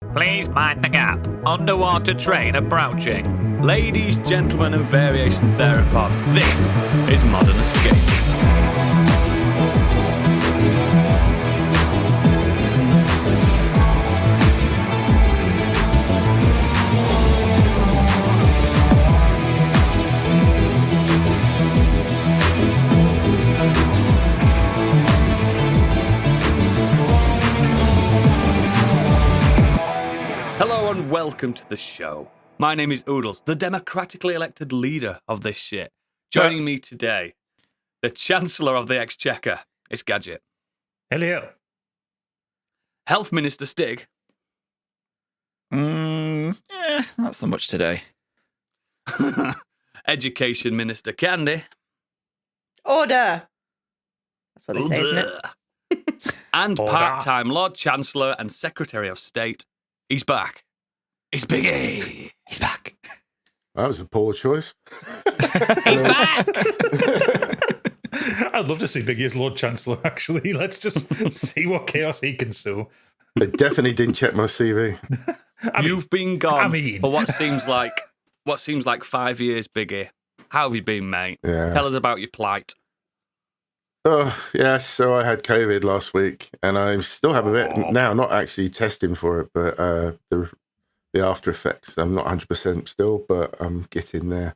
Please mind the gap. Underwater train approaching. Ladies, gentlemen, and variations thereupon. This is Modern Escapism. Hello and welcome to the show. My name is Oodles, the democratically elected leader of this shit. Joining me today, the Chancellor of the Exchequer, it's Gadget. Hello. Health Minister Stig. Not so much today. Education Minister Candy. Order. That's what they say, isn't it? And Order. part-time Lord Chancellor and Secretary of State. He's back. It's Biggie. He's back. That was a poor choice. He's back. I'd love to see Biggie as Lord Chancellor, actually. Let's just see what chaos he can sow. They definitely didn't check my CV. You've been gone for what seems like 5 years, Biggie. How have you been, mate? Yeah. Tell us about your plight. Oh, yes. So I had COVID last week, and I still have a bit now. Not actually testing for it, but the after effects. I'm not 100% still, but I'm getting there.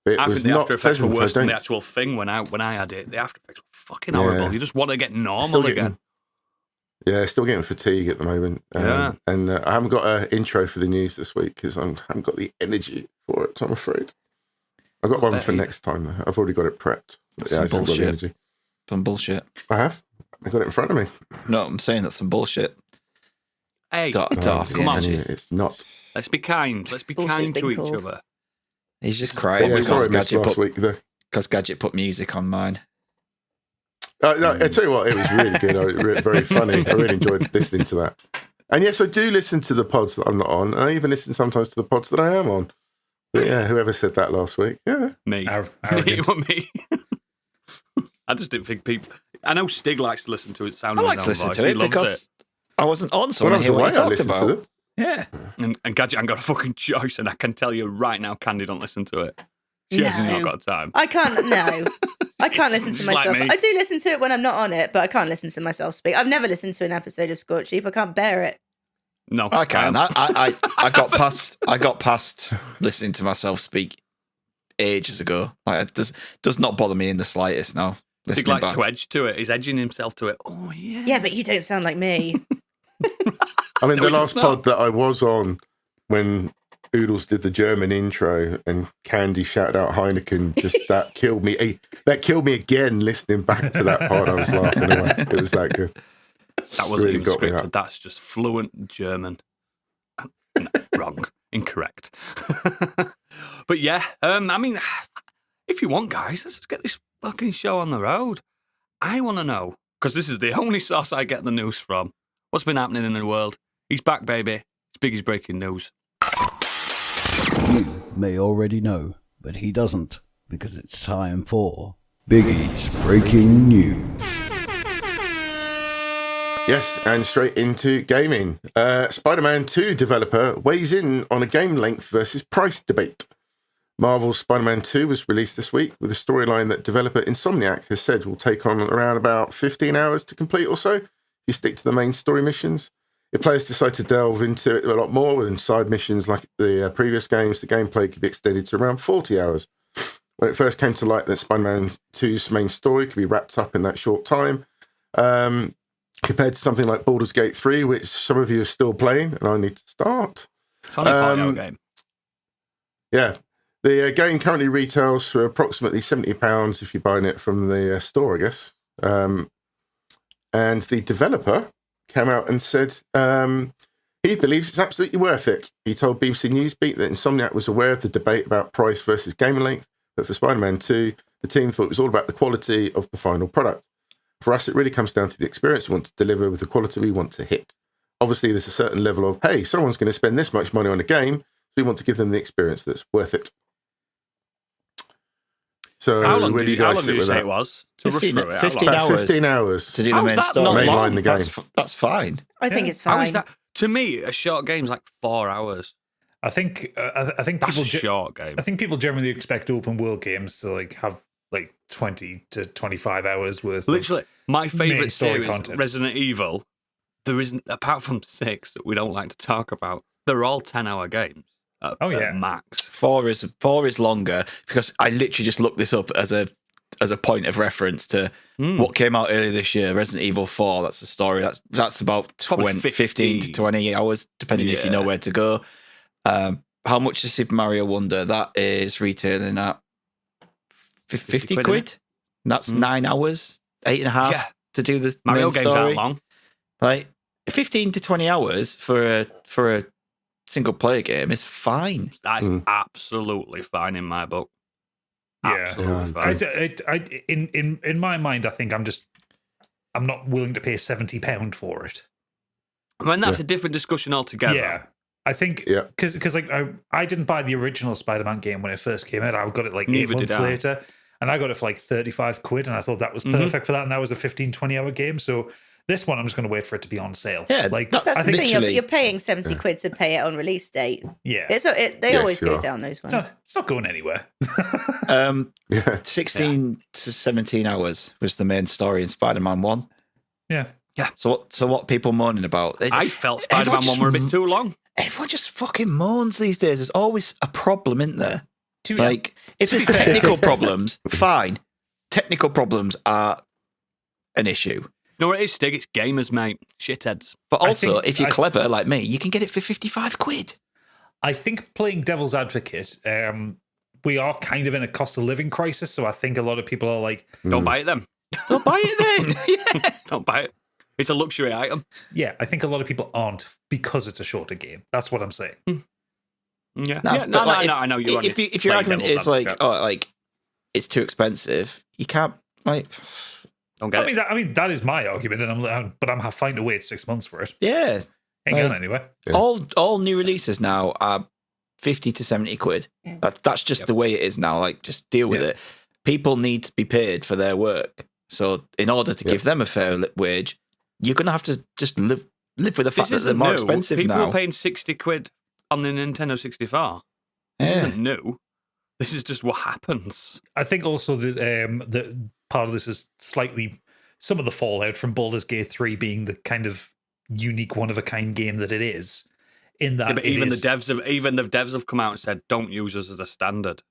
I think the after effects were pleasant, worse than the actual thing when I had it. The after effects were fucking horrible. You just want to get normal again. Yeah, still getting fatigue at the moment. And I haven't got an intro for the news this week because I haven't got the energy for it, I'm afraid. I've got one for next time. I've already got it prepped. That's Yeah, I some haven't got the bullshit. energy. Some bullshit. I have. I got it in front of me. No, I'm saying that's some bullshit. Hey, Come on. It's not. let's be kind. Let's be Bullshit's kind to been each called. other. He's just crying Yeah, sorry, because I missed last week. Gadget put music on mine. No, I tell you what, it was really good. Very funny. I really enjoyed listening to that. And yes, I do listen to the pods that I'm not on. I even listen sometimes to the pods that I am on. But yeah, whoever said that last week? Yeah, Me. Arrogant. You and me. I just didn't think people... I know Stig likes to listen to it I sounding like his to own listen voice. to He it loves because I wasn't on, so when I I was hear what away, you I talked listened to about. them. Yeah. And Gadget ain't got a fucking choice, and I can tell you right now, Candy don't listen to it. She has No. not got time. I can't. No, I can't listen to She's like myself. me. I do listen to it when I'm not on it, but I can't listen to myself speak. I've never listened to an episode of Scorched Sheep. I can't bear it. No. I can. I got past listening to myself speak ages ago. Like, it does not bother me in the slightest now. Stig Listening likes back. to edge to it. He's edging himself to it. Oh, yeah. Yeah, but you don't sound like me. I mean, No, the he does last not. pod that I was on when Oodles did the German intro and Candy shouted out Heineken, that killed me. That killed me again listening back to that pod. I was laughing away. It was that good. That wasn't Really even got me scripted. up. That's just fluent German. No, wrong. Incorrect. But yeah, I mean, if you want, guys, let's just get this fucking show on the road. I want to know, because this is the only source I get the news from. What's been happening in the world? He's back, baby. It's Biggie's breaking news. You may already know, but he doesn't, because it's time for Biggie's Breaking News. Yes, and straight into gaming. Spider-Man 2 developer weighs in on a game length versus price debate. Marvel's Spider-Man 2 was released this week with a storyline that developer Insomniac has said will take on around about 15 hours to complete or so if you stick to the main story missions. If players decide to delve into it a lot more and side missions like the previous games, the gameplay could be extended to around 40 hours. When it first came to light that Spider-Man 2's main story could be wrapped up in that short time, compared to something like Baldur's Gate 3, which some of you are still playing, and I need to start. It's only a 40-hour game. Yeah. The game currently retails for approximately £70 if you're buying it from the store, I guess. And the developer came out and said he believes it's absolutely worth it. He told BBC Newsbeat that Insomniac was aware of the debate about price versus game length, but for Spider-Man 2, the team thought it was all about the quality of the final product. For us, it really comes down to the experience we want to deliver with the quality we want to hit. Obviously, there's a certain level of, hey, someone's going to spend this much money on a game, so we want to give them the experience that's worth it. So How long where did do you, you how guys long sit did you with say that? it was to rush 15 through it? How 15 long? About hours. 15 hours. To do How's the main that story. not long? Mainline the game. That's fine. I think it's How fine. is that? To me, a short game's like 4 hours. I think That's people a short game. I think people generally expect open world games to like have like 20 to 25 hours worth. Literally, my main favourite story series, content. Resident Evil, there isn't, apart from 6 that we don't like to talk about, they're all 10-hour games. At max. 4 is longer because I literally just looked this up as a point of reference to what came out earlier this year. Resident Evil 4. That's the story. That's about Probably 15 to 20 hours, depending if you know where to go. How much is Super Mario Wonder? That is retailing at 50 quid. And that's 9 hours, 8.5 to do the Mario main games story. aren't long. Like 15 to 20 hours for a single player game is fine. That's absolutely fine in my book. Yeah. Absolutely fine. In my mind, I think I'm not willing to pay £70 for it. I mean, that's a different discussion altogether. Yeah. I think because like I didn't buy the original Spider-Man game when it first came out. I got it like Neither 8 did months I. later, and I got it for like 35 quid, and I thought that was perfect for that. And that was a 15-20 hour game. So this one, I'm just going to wait for it to be on sale. Yeah, like that's That's I the think thing. You're paying 70 quid to pay it on release date. yeah, They always sure. go down those ones. it's not going anywhere. 16 to 17 hours was the main story in Spider-Man 1. Yeah. So what people moaning about? I felt Spider-Man Everyone 1 were a bit too long. Everyone just fucking moans these days. There's always a problem, isn't there? To- Like, if there's technical problems, fine. Technical problems are an issue. No, it is, Stig. It's gamers, mate. Shitheads. But I also, think- if you're I- clever like me, you can get it for 55 quid. I think playing devil's advocate, we are kind of in a cost of living crisis. So I think a lot of people are like, Don't buy it then. Don't buy it then. Yeah. Don't buy it. It's a luxury item. yeah, I think a lot of people aren't because it's a shorter game. That's what I'm saying. Yeah. No, Yeah, but like, I know you're on If your playing argument devil's is like, advocate. like it's too expensive, you can't like. Don't get it. I mean that is my argument, and I'm fine to wait 6 months for it. Yeah, Ain't going anywhere. Yeah. all new releases now are 50 to 70 quid. That's just the way it is now. Like, just deal with it. People need to be paid for their work, so in order to give them a fair wage, you're gonna have to just live with the fact that they're more expensive People now. are paying 60 quid on the Nintendo 64. This Yeah. isn't new. This is just what happens. I think also that the part of this is slightly some of the fallout from Baldur's Gate 3 being the kind of unique one of a kind game that it is. In that, Yeah, but even the devs have come out and said, "Don't use us as a standard."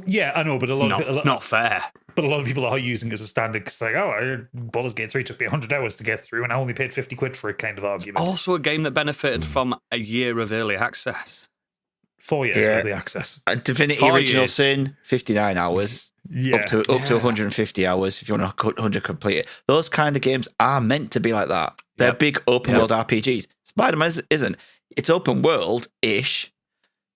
Yeah, I know, but It's not fair. But a lot of people are using it as a standard because, like, Baldur's Gate 3 took me 100 hours to get through, and I only paid 50 quid for it, kind of argument. Also, a game that benefited from a year of early access. 4 years early access. Divinity 4 Original years. Sin, 59 hours. Yeah. Up to 150 hours if you want to 100 complete it. Those kind of games are meant to be like that. They're Yep. big open world RPGs. Spider-Man isn't. It's open world-ish,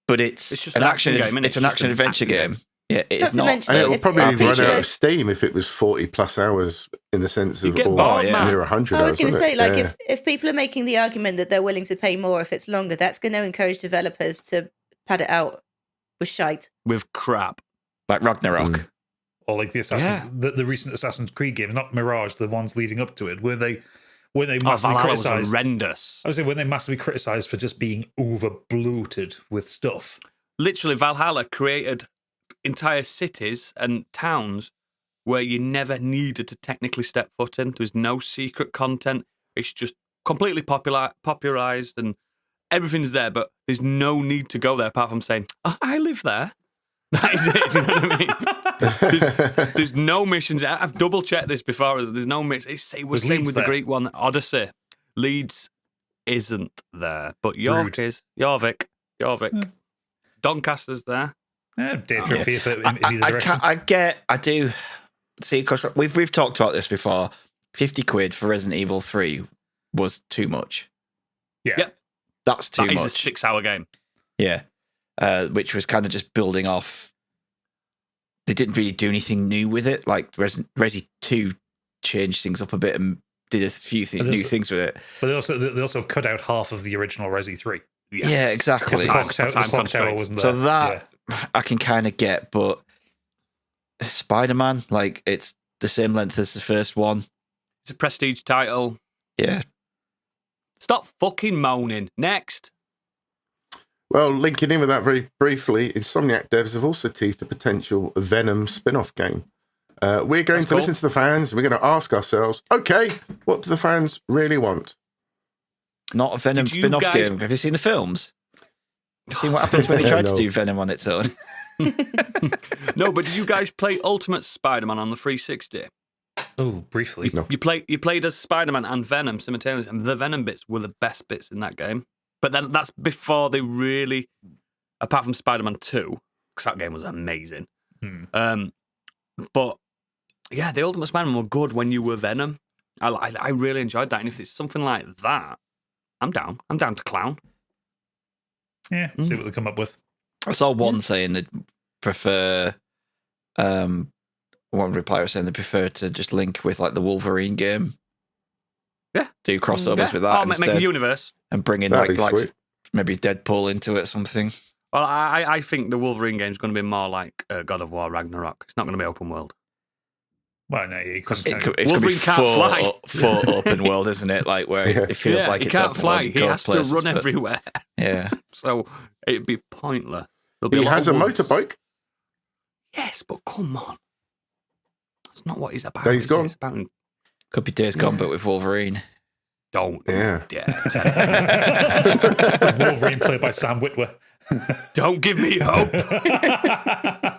but it's just an an action. action game, innit? It's an It's just action an adventure action game. game. Yeah, it's Not to not. mention And it will it's probably RPG. run out of steam if it was 40 plus hours in the sense You of get all bored, yeah. man. near 100 I was hours. going to wasn't say, it? like, Yeah. if people are making the argument that they're willing to pay more if it's longer, that's going to encourage developers to pad it out with shite. With crap. Like Ragnarok. Or like the the recent Assassin's Creed games, not Mirage, the ones leading up to it, where they massively Valhalla was criticized. horrendous. I would say when they massively criticized for just being over bloated with stuff. Literally, Valhalla created entire cities and towns where you never needed to technically step foot in. There's no secret content. It's just completely popularized and everything's there, but there's no need to go there apart from saying, oh, I live there. That is it. You know what I mean? There's no missions. I've double checked this before. There's no missions. We're Was same Leeds with the there? Greek one, Odyssey. Leeds isn't there, but York Rude. is. Jorvik. Doncaster's there. Day trip for you in either direction. I do see, because we've talked about this before. 50 quid for Resident Evil 3 was too much. Yeah. Yep. That's too That is much. a 6-hour game. Yeah. Which was kind of just building off. They didn't really do anything new with it. Like Resi 2 changed things up a bit and did a few new things with it. But they also cut out half of the original Resi 3. Yes. Yeah, exactly. The clock tower constraints. wasn't there. So that I can kind of get, but Spider-Man, like, it's the same length as the first one. It's a prestige title. Yeah. Stop fucking moaning. Next. Well, linking in with that very briefly, Insomniac devs have also teased a potential Venom spin-off game. We're going to listen to the fans, and we're going to ask ourselves, okay, what do the fans really want? Not a Venom Did you spin-off guys- game. Have you seen the films? Have you seen what happens when they try No. to do Venom on its own? No, but did you guys play Ultimate Spider-Man on the 360? Oh, briefly. No. You played as Spider-Man and Venom simultaneously, and the Venom bits were the best bits in that game. But then that's before they really, apart from Spider-Man 2, because that game was amazing. But yeah, the Ultimate Spider-Man were good when you were Venom. I really enjoyed that, and if it's something like that, I'm down. I'm down to clown. Yeah, see what they come up with. I saw one saying they'd prefer, one reply was saying they prefer to just link with like the Wolverine game. Yeah. Do crossovers with that Oh, make a instead, universe. and bring in That'd be like sweet. maybe Deadpool into it or something. Well, I think the Wolverine game is going to be more like God of War Ragnarok. It's not going to be open world. Well, no, you couldn't. It's Wolverine going to be can't fly. full open world, isn't it? Like where Yeah. it feels like he it's can't open fly. world and He go has places, to run but- everywhere. Yeah. So it'd be pointless. There'll be He a lot has a of woods. motorbike. Yes, but come on. That's not what he's about. Days is it? Gone. It's about Could be Days Gone, but with Wolverine. don't Yeah. dare. Wolverine played by Sam Witwer. Don't give me hope. I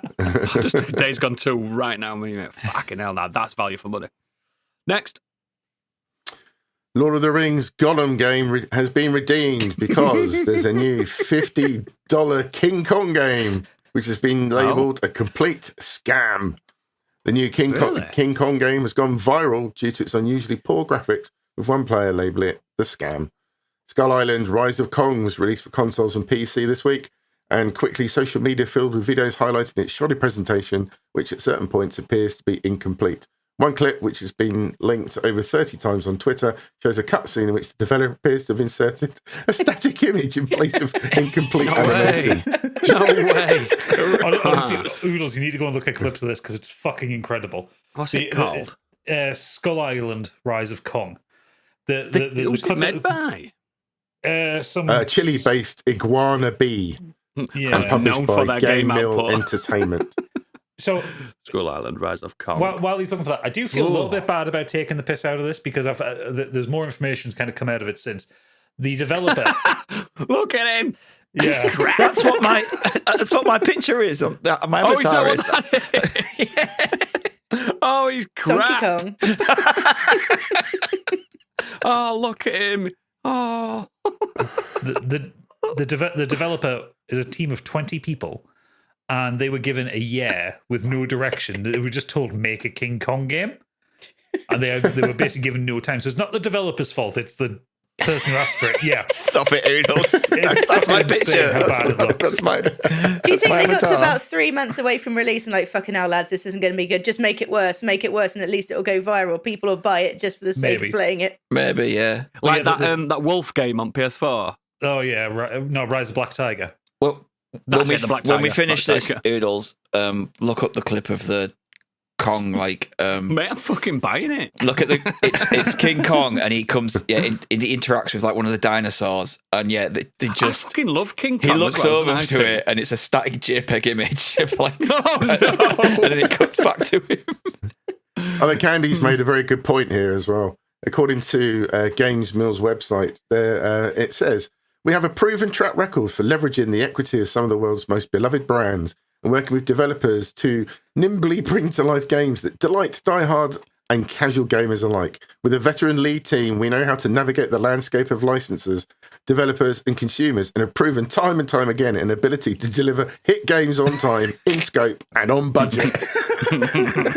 just took Days Gone 2 right now. I mean, fucking hell, now that's value for money. Next. Lord of the Rings Gollum game has been redeemed because there's a new $50 King Kong game, which has been labelled a complete scam. The new King Kong game has gone viral due to its unusually poor graphics, with one player labelling it the scam. Skull Island Rise of Kong was released for consoles and PC this week, and quickly social media filled with videos highlighting its shoddy presentation, which at certain points appears to be incomplete. One clip, which has been linked over 30 times on Twitter, shows a cutscene in which the developer appears to have inserted a static image in place of incomplete animation. No way. Honestly, Oodles, you need to go and look at clips of this because it's fucking incredible. What's it The- called? Skull Island Rise of Kong. Who's it made by? Some Chile-based Iguana Bee, and Yeah. published known for by their game Mill output. Entertainment. So Skull Island Rise of Kong. while he's looking for that, I do feel a little Ooh. bit bad about taking the piss out of this because there's more information's kind of come out of it since. The developer, Look at him. yeah, That's what my picture is. My Oh, is avatar that is. what that is? Oh, he's crap. Donkey Kong. Oh, look at him. Oh. the developer is a team of 20 people, and they were given a year with no direction. They were just told make a King Kong game, and they were basically given no time. So it's not the developer's fault; it's the person who asked for it. Yeah, Stop it, Oodles. That's my fucking insane picture. how bad it looks. That's my. Do you think my they got to avatar. about 3 months away from release and like, fucking hell, lads, this isn't going to be good. Just make it worse, and at least it'll go viral. People will buy it just for the sake Maybe. of playing it. Maybe, yeah. Like yeah, that Wolf game on PS4. Oh yeah, no, Rise of Black Tiger. Well, That's it, the Black when we Tiger, finish Black this, Tiger. Oodles, look up the clip of the Kong. Like, Mate, I'm fucking buying it. look at the it's King Kong, and he comes. Yeah, he interacts with like one of the dinosaurs, and yeah, they I just. fucking love King He Kong. looks as well, over it's to an it, and it's a static JPEG image of like, Oh, no. and then it cuts back to him. I think Candy's made a very good point here as well. According to Games Mill's website, there it says, we have a proven track record for leveraging the equity of some of the world's most beloved brands and working with developers to nimbly bring to life games that delight diehard and casual gamers alike. With a veteran lead team, we know how to navigate the landscape of licensors, developers, and consumers, and have proven time and time again an ability to deliver hit games on time, in scope, and on budget.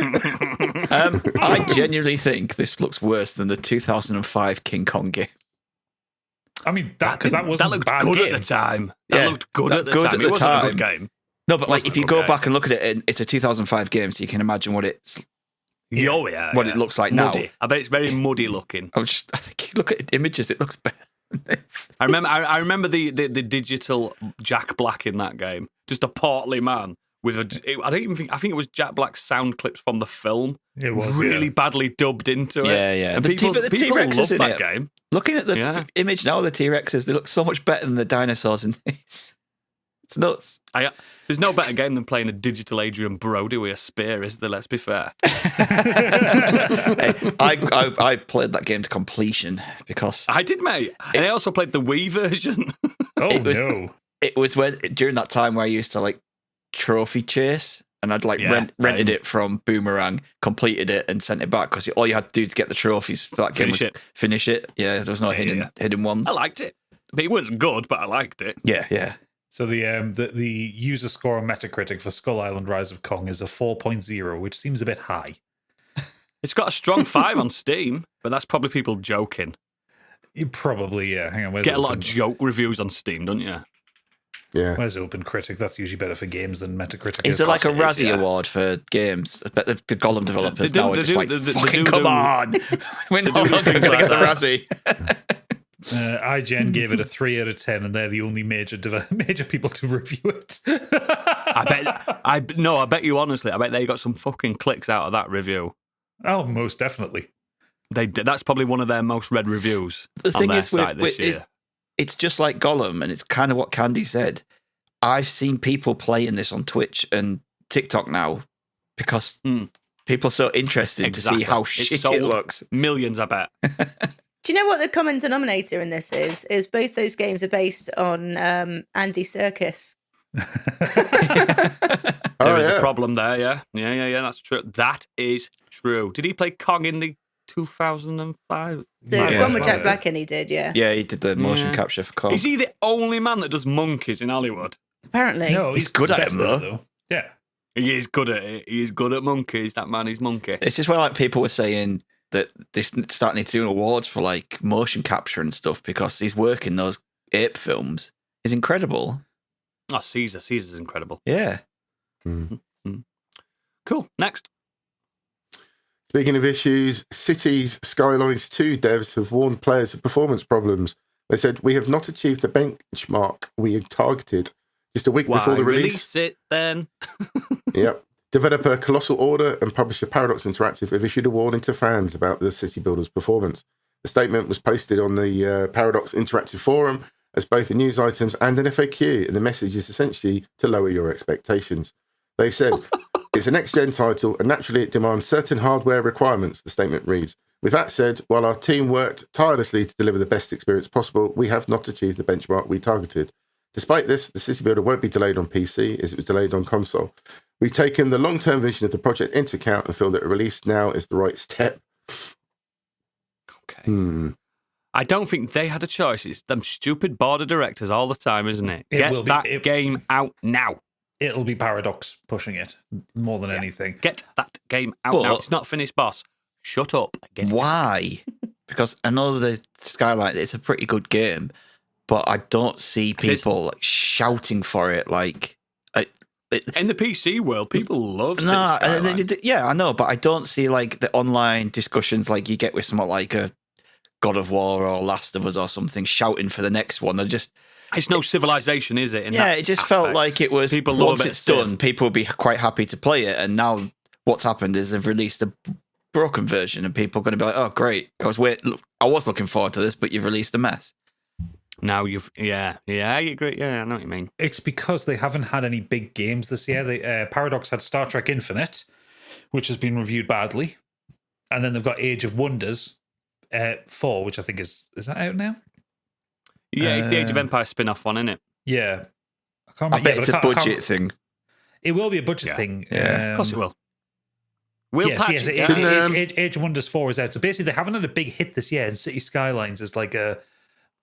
I genuinely think this looks worse than the 2005 King Kong game. I mean, because that wasn't that a looked bad good game. at the time. That Yeah, looked good that at the good time. at It the wasn't a time. good game. No, but like Wasn't if you a go good back and look at it, and it's a 2005 game, so you can imagine what it's Oh, yeah. what yeah. it looks like now. Muddy. I bet it's very muddy looking. I think you look at images, it looks better than this. I remember the digital Jack Black in that game. Just a portly man I don't even think. I think it was Jack Black's sound clips from the film. It was really badly dubbed into it. Yeah. And The people T-Rex love is in that it. game. Looking at the image now of the T-Rexes, they look so much better than the dinosaurs in this. It's nuts. There's no better game than playing a digital Adrian Brody with a spear, is there? Let's be fair. Hey, I played that game to completion because I did, mate. And I also played the Wii version. Oh, no. It was during that time where I used to like trophy chase, and I'd like rented it from Boomerang, completed it, and sent it back because all you had to do to get the trophies for that game was finish it. Yeah, there was no hidden ones. I liked it. It wasn't good, but I liked it. Yeah. So the user score on Metacritic for Skull Island: Rise of Kong is a 4.0, which seems a bit high. It's got a strong 5 on Steam, but that's probably people joking. You probably, Hang on, get a lot of joke reviews on Steam, don't you? Yeah. Where's Open Critic? That's usually better for games than Metacritic. Is there like a Razzie award for games? I bet the Gollum developers now are just like, fucking come on! We're no longer going to get the Razzie. IGN gave it a 3 out of 10, and they're the only major people to review it. I bet you honestly, I bet they got some fucking clicks out of that review. Oh, most definitely. They did. That's probably one of their most read reviews. The thing is, this year. It's just like Gollum, and it's kind of what Candy said. I've seen people playing this on Twitch and TikTok now because people are so interested to see how shit it looks. Millions, I bet. Do you know what the common denominator in this is? Is both those games are based on Andy Serkis. There is a problem there, yeah. Yeah, that's true. That is true. Did he play Kong in the 2005? The one with Jack Black in, he did, yeah. Yeah, he did the motion capture for Kong. Is he the only man that does monkeys in Hollywood? Apparently. No, he's good at it, though. Yeah. He is good at it. He is good at monkeys. That man is monkey. It's just where like people were saying that they're starting to do awards for like motion capture and stuff because his work in those ape films is incredible. Oh, Caesar's incredible. Yeah. Mm-hmm. Cool. Next. Speaking of issues, Cities Skylines 2 devs have warned players of performance problems. They said, "We have not achieved the benchmark we had targeted." Just a week before the release. It then. Yep. Developer Colossal Order and publisher Paradox Interactive have issued a warning to fans about the City Builders' performance. The statement was posted on the Paradox Interactive forum as both a news items and an FAQ, and the message is essentially to lower your expectations. They've said, "It's a next-gen title, and naturally it demands certain hardware requirements," the statement reads. "With that said, while our team worked tirelessly to deliver the best experience possible, we have not achieved the benchmark we targeted. Despite this, the City Builder won't be delayed on PC as it was delayed on console. We've taken the long-term vision of the project into account and feel that a release now is the right step." Okay. I don't think they had a choice. It's them stupid board of directors all the time, isn't it? Get that game out now. It'll be Paradox pushing it more than anything. Get that game out now. It's not finished, boss. Shut up. Why? Because I know the Skyline, it's a pretty good game, but I don't see people like shouting for it. Like in the PC world, people love it. Yeah, I know, but I don't see like the online discussions like you get with something like a God of War or Last of Us or something shouting for the next one. They're just. It's no Civilization, is it? It just felt like it was. People once it's done, people will be quite happy to play it. And now what's happened is they've released a broken version, and people are going to be like, "Oh, great! I was looking forward to this, but you've released a mess." Now you agree. Yeah, I know what you mean. It's because they haven't had any big games this year. Paradox had Star Trek Infinite, which has been reviewed badly, and then they've got Age of Wonders 4, which I think is that out now? Yeah, it's the Age of Empires spin-off one, isn't it? Yeah. I bet it's a budget thing. It will be a budget thing. Yeah. Of course it will. Age of Wonders 4 is out. So basically, they haven't had a big hit this year, and City Skylines is like a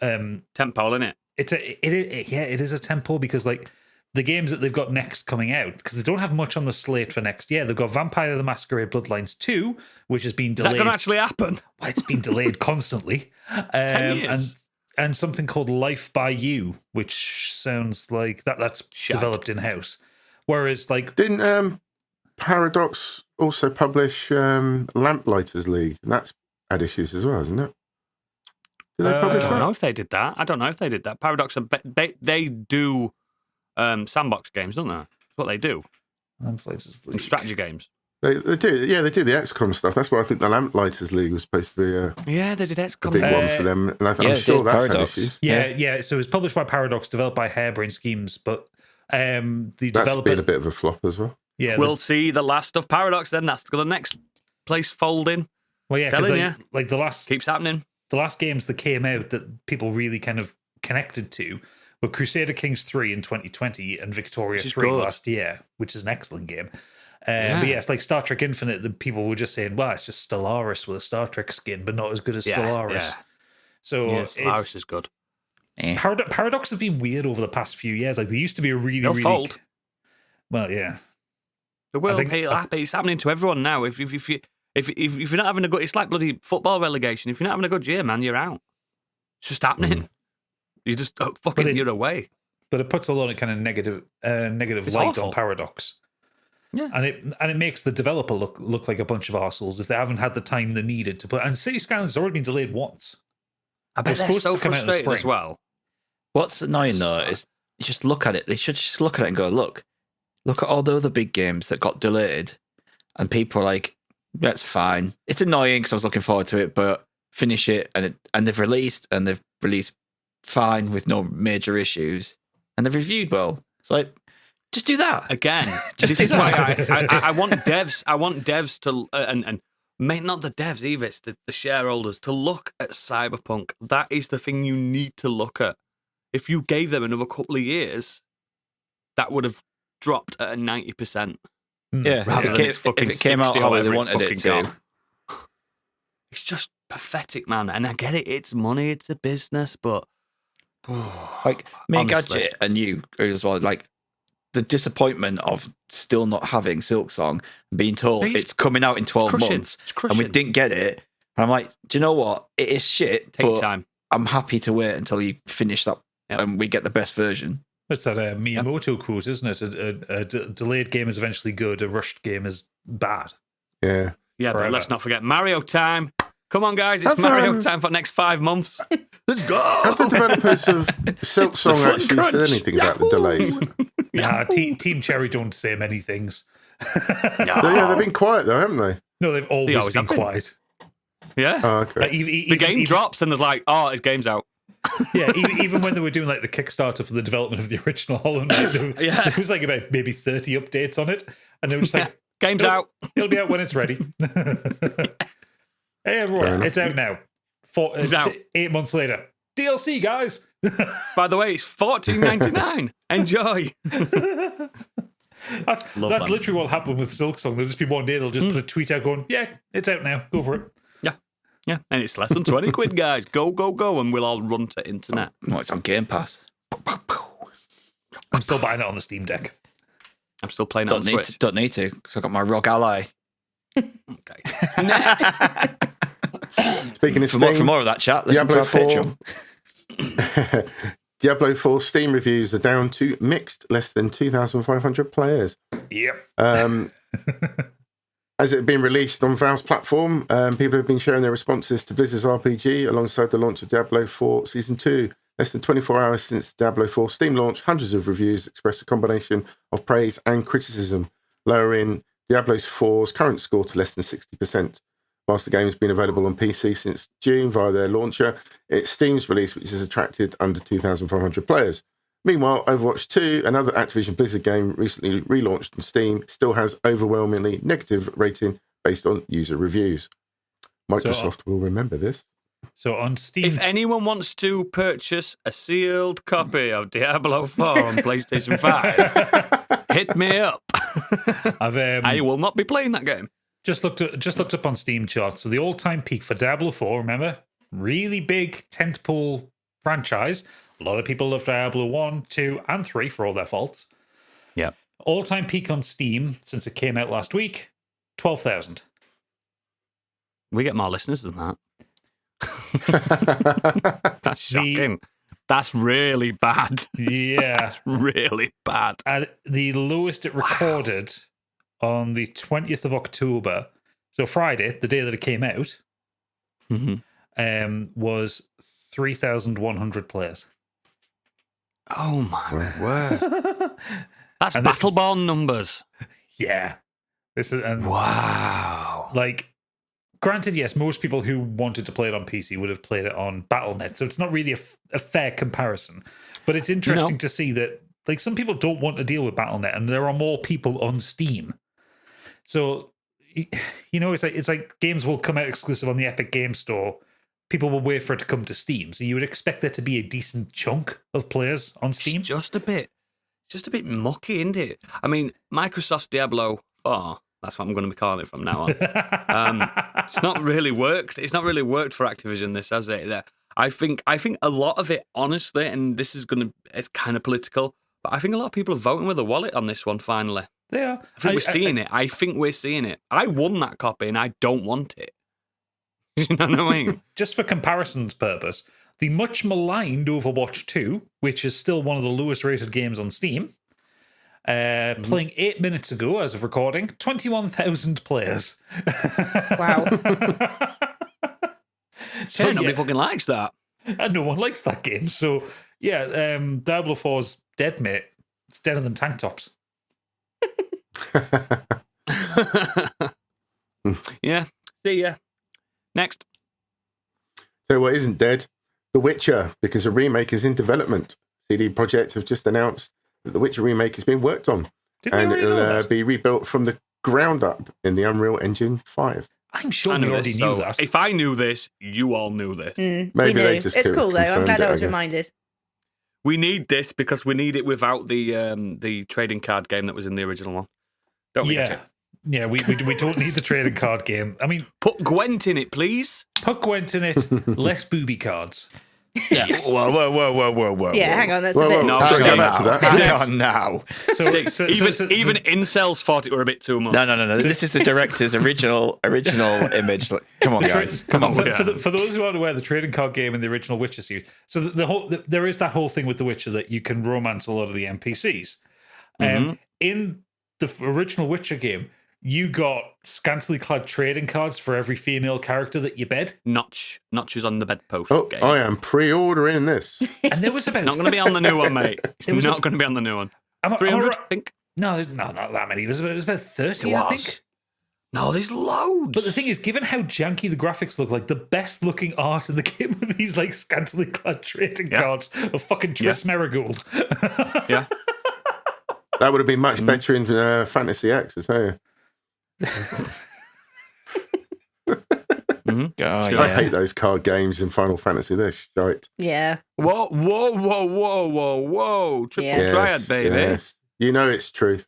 tentpole, isn't it? It is a tentpole because like the games that they've got next coming out, because they don't have much on the slate for next year. They've got Vampire the Masquerade Bloodlines 2, which has been delayed. Is that going to actually happen? Well, it's been delayed constantly. 10 years. And something called Life by You, which sounds like that's developed in-house. Whereas, like... Didn't Paradox also publish Lamplighters League? And that's had issues as well, isn't it? Did they publish I that? don't know if they did that. Paradox, they do sandbox games, don't they? That's what they do. Lamplighters League. Strategy games. They do, yeah, they do the XCOM stuff. That's why I think the Lamplighters League was supposed to be Yeah, they did a XCOM. big one for them. And yeah, I'm sure that's had Paradox. issues. Yeah. So it was published by Paradox, developed by Harebrained Schemes, but the That's developer. been a bit of a flop as well. Yeah, We'll see the last of Paradox then. That's the next place folding. well, yeah, because telling like the last Keeps happening. games that came out that people really kind of connected to were Crusader Kings 3 in 2020 and Victoria Which is 3 good. last year, which is an excellent game. Yeah. But yes, like Star Trek Infinite, the people were just saying, well, it's just Stellaris with a Star Trek skin, but not as good as Stellaris. Yeah. So Yeah, it's, Stellaris is good. Paradox has been weird over the past few years. Like, they used to be a really, They'll really... fold. Well, yeah. The world, think- it's happening to everyone now. If you're not having a good, it's like bloody football relegation. If you're not having a good year, man, you're out. It's just happening. You just you're away. But it puts a lot of kind of negative It's light awful. on Paradox. Yeah. And it makes the developer look like a bunch of arseholes if they haven't had the time they needed to put. And City Skylines has already been delayed once. I bet They're they're supposed so to come out in the frustrated as spring. well. What's annoying though is you just look at it. They should just look at it and go, look at all the other big games that got delayed, and people are like, that's fine. It's annoying because I was looking forward to it, but finish it, and they've released fine with no major issues, and they've reviewed well. It's like, just do that. Again, Just this do is why that. I want devs. I want devs to and not the devs either. It's the shareholders to look at Cyberpunk. That is the thing you need to look at. If you gave them another couple of years, that would have dropped at a 90%. Yeah, Rather than it's fucking if it came out 60 or how they whatever wanted it's it fucking to. gone. It's just pathetic, man. And I get it. It's money. It's a business, but Like me and honestly. Gadget and you as well. Like the disappointment of still not having Silksong and being told it's coming out in 12 crushing. months, It's and we crushing. didn't get it. And I'm like, do you know what? It is shit. Take but time. I'm happy to wait until you finish that Yep. and we get the best version. It's that Miyamoto quote, isn't it? A delayed game is eventually good. A rushed game is bad. Yeah. Yeah, but Forever. let's not forget Mario time. Come on, guys. It's Have, Mario time for the next 5 months. Let's go. Have the developers of Silksong fun actually crunch. said anything about the delays? Team Cherry don't say many things. Yeah, they've been quiet though, haven't they? No, they've always, always been have been. quiet. Yeah. Oh, okay. The game drops and there's like, oh, his game's out. Yeah, even when they were doing like the Kickstarter for the development of the original Hollow Knight, there was like about maybe 30 updates on it, and they were just like, Game's "Nope, out. It'll be out when it's ready." Hey everyone, it's out now. It's out. 8 months later. DLC, guys. By the way, it's $14.99. Enjoy. That's that. literally what happened with Silksong. There'll just be one day they'll just put a tweet out going, "Yeah, it's out now. Go for it." Yeah, and it's less than 20 quid, guys. Go, go, go, and we'll all run to internet. No, it's on Game Pass. I'm still buying it on the Steam Deck. I'm still playing it on Switch. Don't need to because I got my Rogue Ally. Okay. Next. Speaking of For more, Steam, of that chat, listen to Diablo our 4. Patreon. Diablo 4 Steam reviews are down to mixed, less than 2,500 players. Yep. As it had been released on Valve's platform, people have been sharing their responses to Blizzard's RPG alongside the launch of Diablo 4 Season 2. Less than 24 hours since Diablo 4 Steam launch, hundreds of reviews expressed a combination of praise and criticism, lowering Diablo 4's current score to less than 60%. Whilst the game has been available on PC since June via their launcher, it's Steam's release which has attracted under 2,500 players. Meanwhile, Overwatch 2, another Activision Blizzard game recently relaunched on Steam, still has overwhelmingly negative rating based on user reviews. Microsoft will remember this. So on Steam, If anyone wants to purchase a sealed copy of Diablo 4 on PlayStation 5, hit me up. I will not be playing that game. just looked up on Steam charts. So the all-time peak for Diablo 4, remember, really big tentpole franchise. A lot of people love Diablo 1, 2, and 3 for all their faults. Yeah. All-time peak on Steam since it came out last week, 12,000. We get more listeners than that. That's shocking. That's really bad. Yeah. That's really bad. At the lowest it recorded on the 20th of October, so Friday, the day that it came out, was 3,100 players. Oh my word. That's And this- Battleborn numbers. Yeah. This is Wow. like, granted, yes, most people who wanted to play it on PC would have played it on Battle.net, so it's not really a fair comparison. But it's interesting to see that, like, some people don't want to deal with Battle.net, and there are more people on Steam. So, it's like games will come out exclusive on the Epic Game Store. People will wait for it to come to Steam. So you would expect there to be a decent chunk of players on Steam. It's just a bit mucky, isn't it? I mean, Microsoft's Diablo 4. That's what I'm going to be calling it from now on. It's not really worked. It's not really worked for Activision, this, has it? I think a lot of it, honestly, and it's kind of political, but I think a lot of people are voting with a wallet on this one, finally. They are. I think we're seeing it. I won that copy and I don't want it. You know what I mean? Just for comparison's purpose, the much maligned Overwatch 2, which is still one of the lowest rated games on Steam, playing 8 minutes ago as of recording, 21,000 players. Wow. So nobody fucking likes that. And no one likes that game. So, yeah, Diablo 4's dead, mate. It's deader than tank tops. Yeah. See ya. Next. So what isn't dead? The Witcher, because a remake is in development. CD Projekt have just announced that the Witcher remake is being worked on. Didn't we already know it'll that? be rebuilt from the ground up in the Unreal Engine 5. I'm sure I we knew already this, knew so that. If I knew this, you all knew this. Maybe we they knew. just It's cool though. I'm confirmed glad it, I I was guess. reminded. We need this because we need it without the trading card game that was in the original one. Don't we? Yeah. Yeah, we don't need the trading card game. I mean, Put Gwent in it, please. put Gwent in it, less booby cards. Yeah. Whoa. Yeah, hang on. That's Whoa, a bit. whoa, No, don't Steve. go back to that. Hang on now. So, Even incels thought it were a bit too much. No. This is the director's original image. Like, come on, guys. Come on. For those who aren't aware, the trading card game in the original Witcher series. So there is that whole thing with The Witcher that you can romance a lot of the NPCs. In the original Witcher game, you got scantily clad trading cards for every female character that you bed. Notches on the bedpost. Oh, game. I am pre-ordering this. And there was about It's not going to be on the new one, mate. It's There was not going to be on the new one. 300, 300, I think. No, there's not that many. It was about 30, It I was. think. No, there's loads. But the thing is, given how janky the graphics look, like the best looking art in the game with these like scantily clad trading cards of fucking Triss Marigold. Yeah. That would have been much better in Fantasy X, I tell you. I hate those card games in Final Fantasy. They're shite. Yeah. Whoa. Triple Yes, triad, baby. Yes. You know it's truth.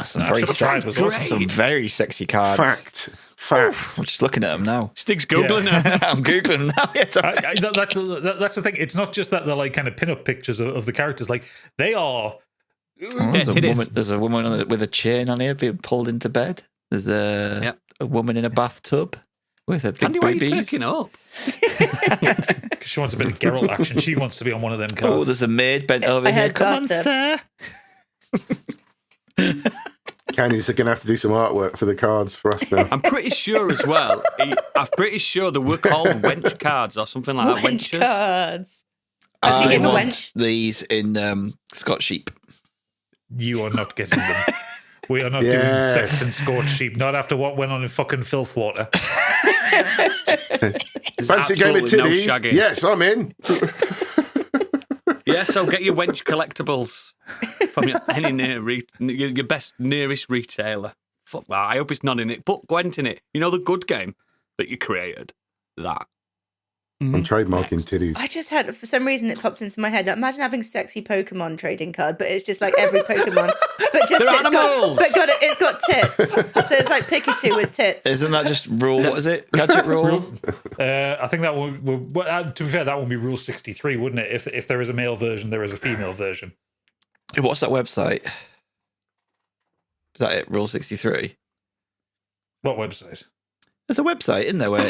Some No, very Triple Triad was awesome. some very sexy cards. Fact. I'm just looking at them now. Stig's Googling it. I'm Googling them now. That's the thing. It's not just that they're like kind of pin-up pictures of the characters. Like they are. There's a woman with a chain on here being pulled into bed. There's a woman in a bathtub with her big Andy, why are you boobies. clicking up? Because she wants a bit of Geralt action. She wants to be on one of them Oh, cards. there's a maid bent over I here. heard Come on, bathtub. sir. Candy's going to have to do some artwork for the cards for us now. I'm pretty sure as well. I'm pretty sure they were called wench cards or something like that. Wench Wenches. cards. Has he I given a want wench? these in Scotch sheep. You are not getting them. We are not doing Yeah. sets in scorched sheep. Not after what went on in fucking Filthwater. Fancy game of absolutely no titties? shagging. Yes, I'm in. Yeah, so get your wench collectibles from your best nearest retailer. Fuck that. I hope it's not in it. Put Gwent in it. You know the good game that you created? That. I'm trademarking Next. titties. I just had, for some reason, it pops into my head. Imagine having sexy Pokemon trading card, but it's just like every Pokemon, but just They're it's animals. it's got tits. So it's like Pikachu with tits. Isn't that just rule? What is it? Gadget rule? I think that would. Well, to be fair, that would be Rule 63, wouldn't it? If there is a male version, there is a female version. What's that website? Is that it? Rule 63? What website? There's a website, isn't there, where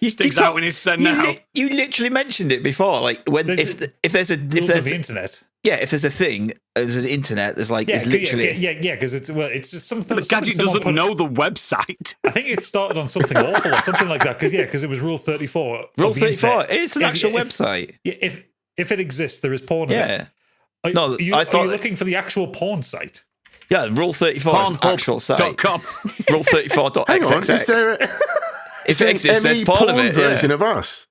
Sticks out in his send now. You literally mentioned it before. Like when There's if there's a Rules of the internet. if there's a thing, there's an internet. There's like it's literally Because it's just something. But Gadget someone doesn't put- know the website. I think it started on something awful or something like that. Because it was Rule 34. Rule of the 34. internet. It's an actual website. Yeah, if it exists, there is porn. In it. Yeah. No, Are you I thought- looking for the actual porn site? Yeah, Rule 34 is an actual site. Pornhub.com. Rule 34.xxx. Hang on, is there If it exists, any there's part of porn it. version Yeah. of us?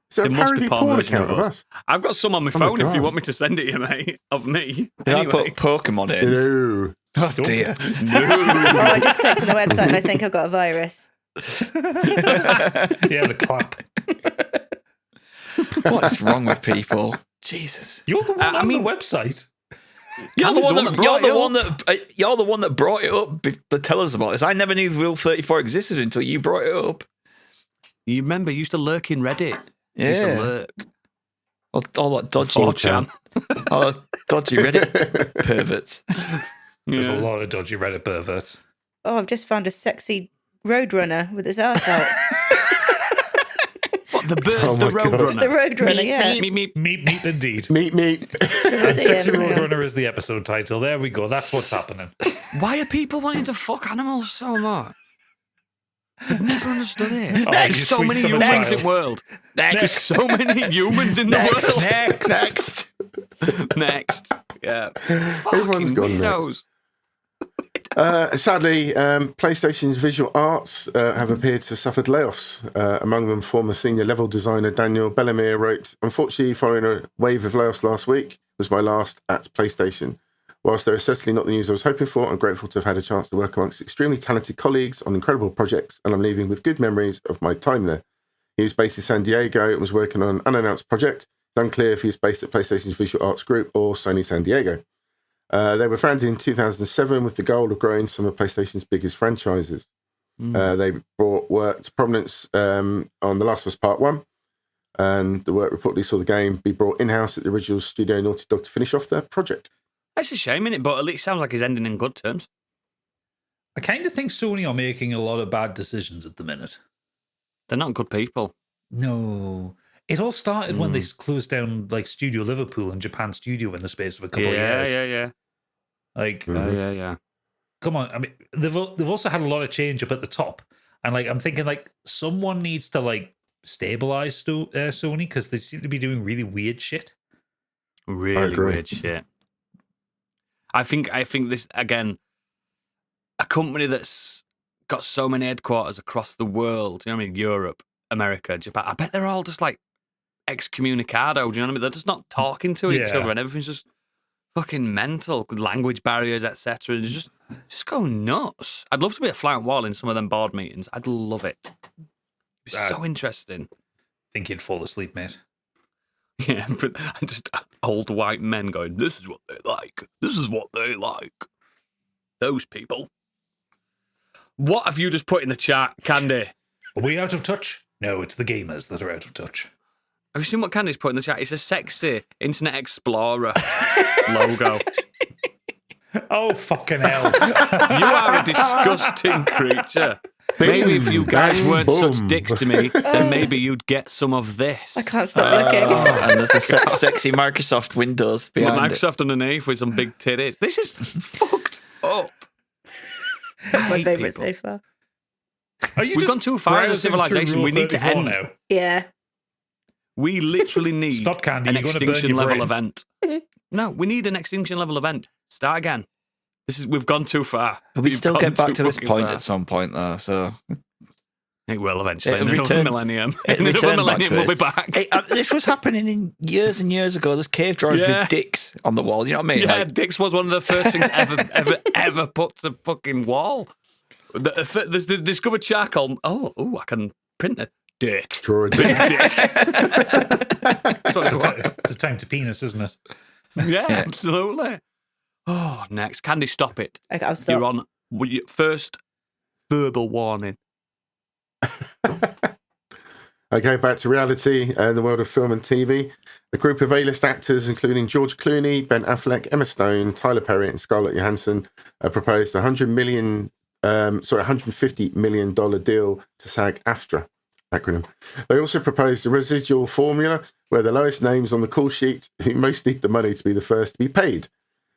Is there a There must be parody porn porn version account of of us. us? I've got some on my Oh my phone if you God. want me to send it you, mate. Of me. Did I Anyway. put Pokemon in? No. Oh, dear. Oh, I just clicked on the website and I think I've got a virus. Yeah, the clap. What is wrong with people? Jesus. You're the one I on mean- the website. You're the Candy's one that brought you're it the up. one that you're the one that brought it up to tell us about this. I never knew Rule 34 existed until you brought it up. You remember, you used to lurk in Reddit. You used to Yeah. lurk. All that dodgy, 4chan. all that dodgy Reddit perverts. There's a Yeah. lot of dodgy Reddit perverts. Oh, I've just found a sexy Roadrunner with his arse out. What, the bird, Oh the my God. Roadrunner? The Roadrunner, yeah. Meep, meep. Meet indeed. Meet. And See Sexy him, yeah. Roadrunner is the episode title. There we go. That's what's happening. Why are people wanting to fuck animals so much? I've never understood it. Oh, There's you so sweet many summer humans in child. the world. There's Next. so many humans in the world. Next. Next. Yeah. Everyone's Fucking gone weirdos. Sadly, PlayStation's visual arts have appeared to have suffered layoffs. Among them, former senior level designer Daniel Bellamere wrote, "Unfortunately, following a wave of layoffs last week, was my last at PlayStation. Whilst there is certainly not the news I was hoping for, I'm grateful to have had a chance to work amongst extremely talented colleagues on incredible projects, and I'm leaving with good memories of my time there." He was based in San Diego and was working on an unannounced project. It's unclear if he was based at PlayStation's Visual Arts Group or Sony San Diego. They were founded in 2007 with the goal of growing some of PlayStation's biggest franchises. They brought work to prominence on The Last of Us Part 1, and the work reportedly saw the game be brought in-house at the original studio Naughty Dog to finish off their project. It's a shame, innit? But at least it sounds like he's ending in good terms. I kind of think Sony are making a lot of bad decisions at the minute. They're not good people. No. It all started when they closed down like Studio Liverpool and Japan Studio in the space of a couple of years. Yeah. Like, Yeah. come on. I mean, they've also had a lot of change up at the top. And like, I'm thinking like someone needs to like stabilize Sony because they seem to be doing really weird shit. Really agree. weird shit. I think this, again, a company that's got so many headquarters across the world, you know what I mean? Europe, America, Japan. I bet they're all just like excommunicado, do you know what I mean? They're just not talking to each Yeah. other and everything's just fucking mental. Language barriers, etc. It's just go nuts. I'd love to be a fly on wall in some of them board meetings. I'd love it. It'd be so interesting. Think you'd fall asleep, mate. Yeah, but just old white men going, this is what they like. This is what they like. Those people. What have you just put in the chat, Candy? Are we out of touch? No, it's the gamers that are out of touch. Have you seen what Candy's put in the chat? It's a sexy Internet Explorer logo. Oh, fucking hell. You are a disgusting creature. Maybe if you guys weren't such boom. dicks to me, then maybe you'd get some of this. I can't stop looking. And there's a sexy Microsoft Windows With behind it. Microsoft underneath with some big titties. This is fucked up. That's my favourite so far. Are you We've just gone too far as a browsing through civilization. Rule We need to 34 end. now? Yeah. We literally need Stop, Candy, an you're gonna burn extinction your level brain. event. No, we need an extinction level event. Start again. We've gone too far. We We've still gone get back too to this fucking point far. at some point, though. So It will eventually. It'll In another return- millennium. it'll In another return back millennium, to we'll be this. back. Hey, this was happening in years and years ago. There's cave drawings Yeah. with dicks on the wall. You know what I mean? Yeah, Like, Dix was one of the first things ever put to fucking wall. The discovered charcoal. Oh, I can print a dick. Draw a Big dick. dick. That's what it was. It's a time to penis, isn't it? Yeah, absolutely. Oh, next. Candy, stop it. Okay, I'll stop. You're on first verbal warning. Okay, back to reality and the world of film and TV. A group of A-list actors, including George Clooney, Ben Affleck, Emma Stone, Tyler Perry, and Scarlett Johansson, proposed a $150 million deal to SAG-AFTRA acronym. They also proposed a residual formula where the lowest names on the call sheet who most need the money to be the first to be paid.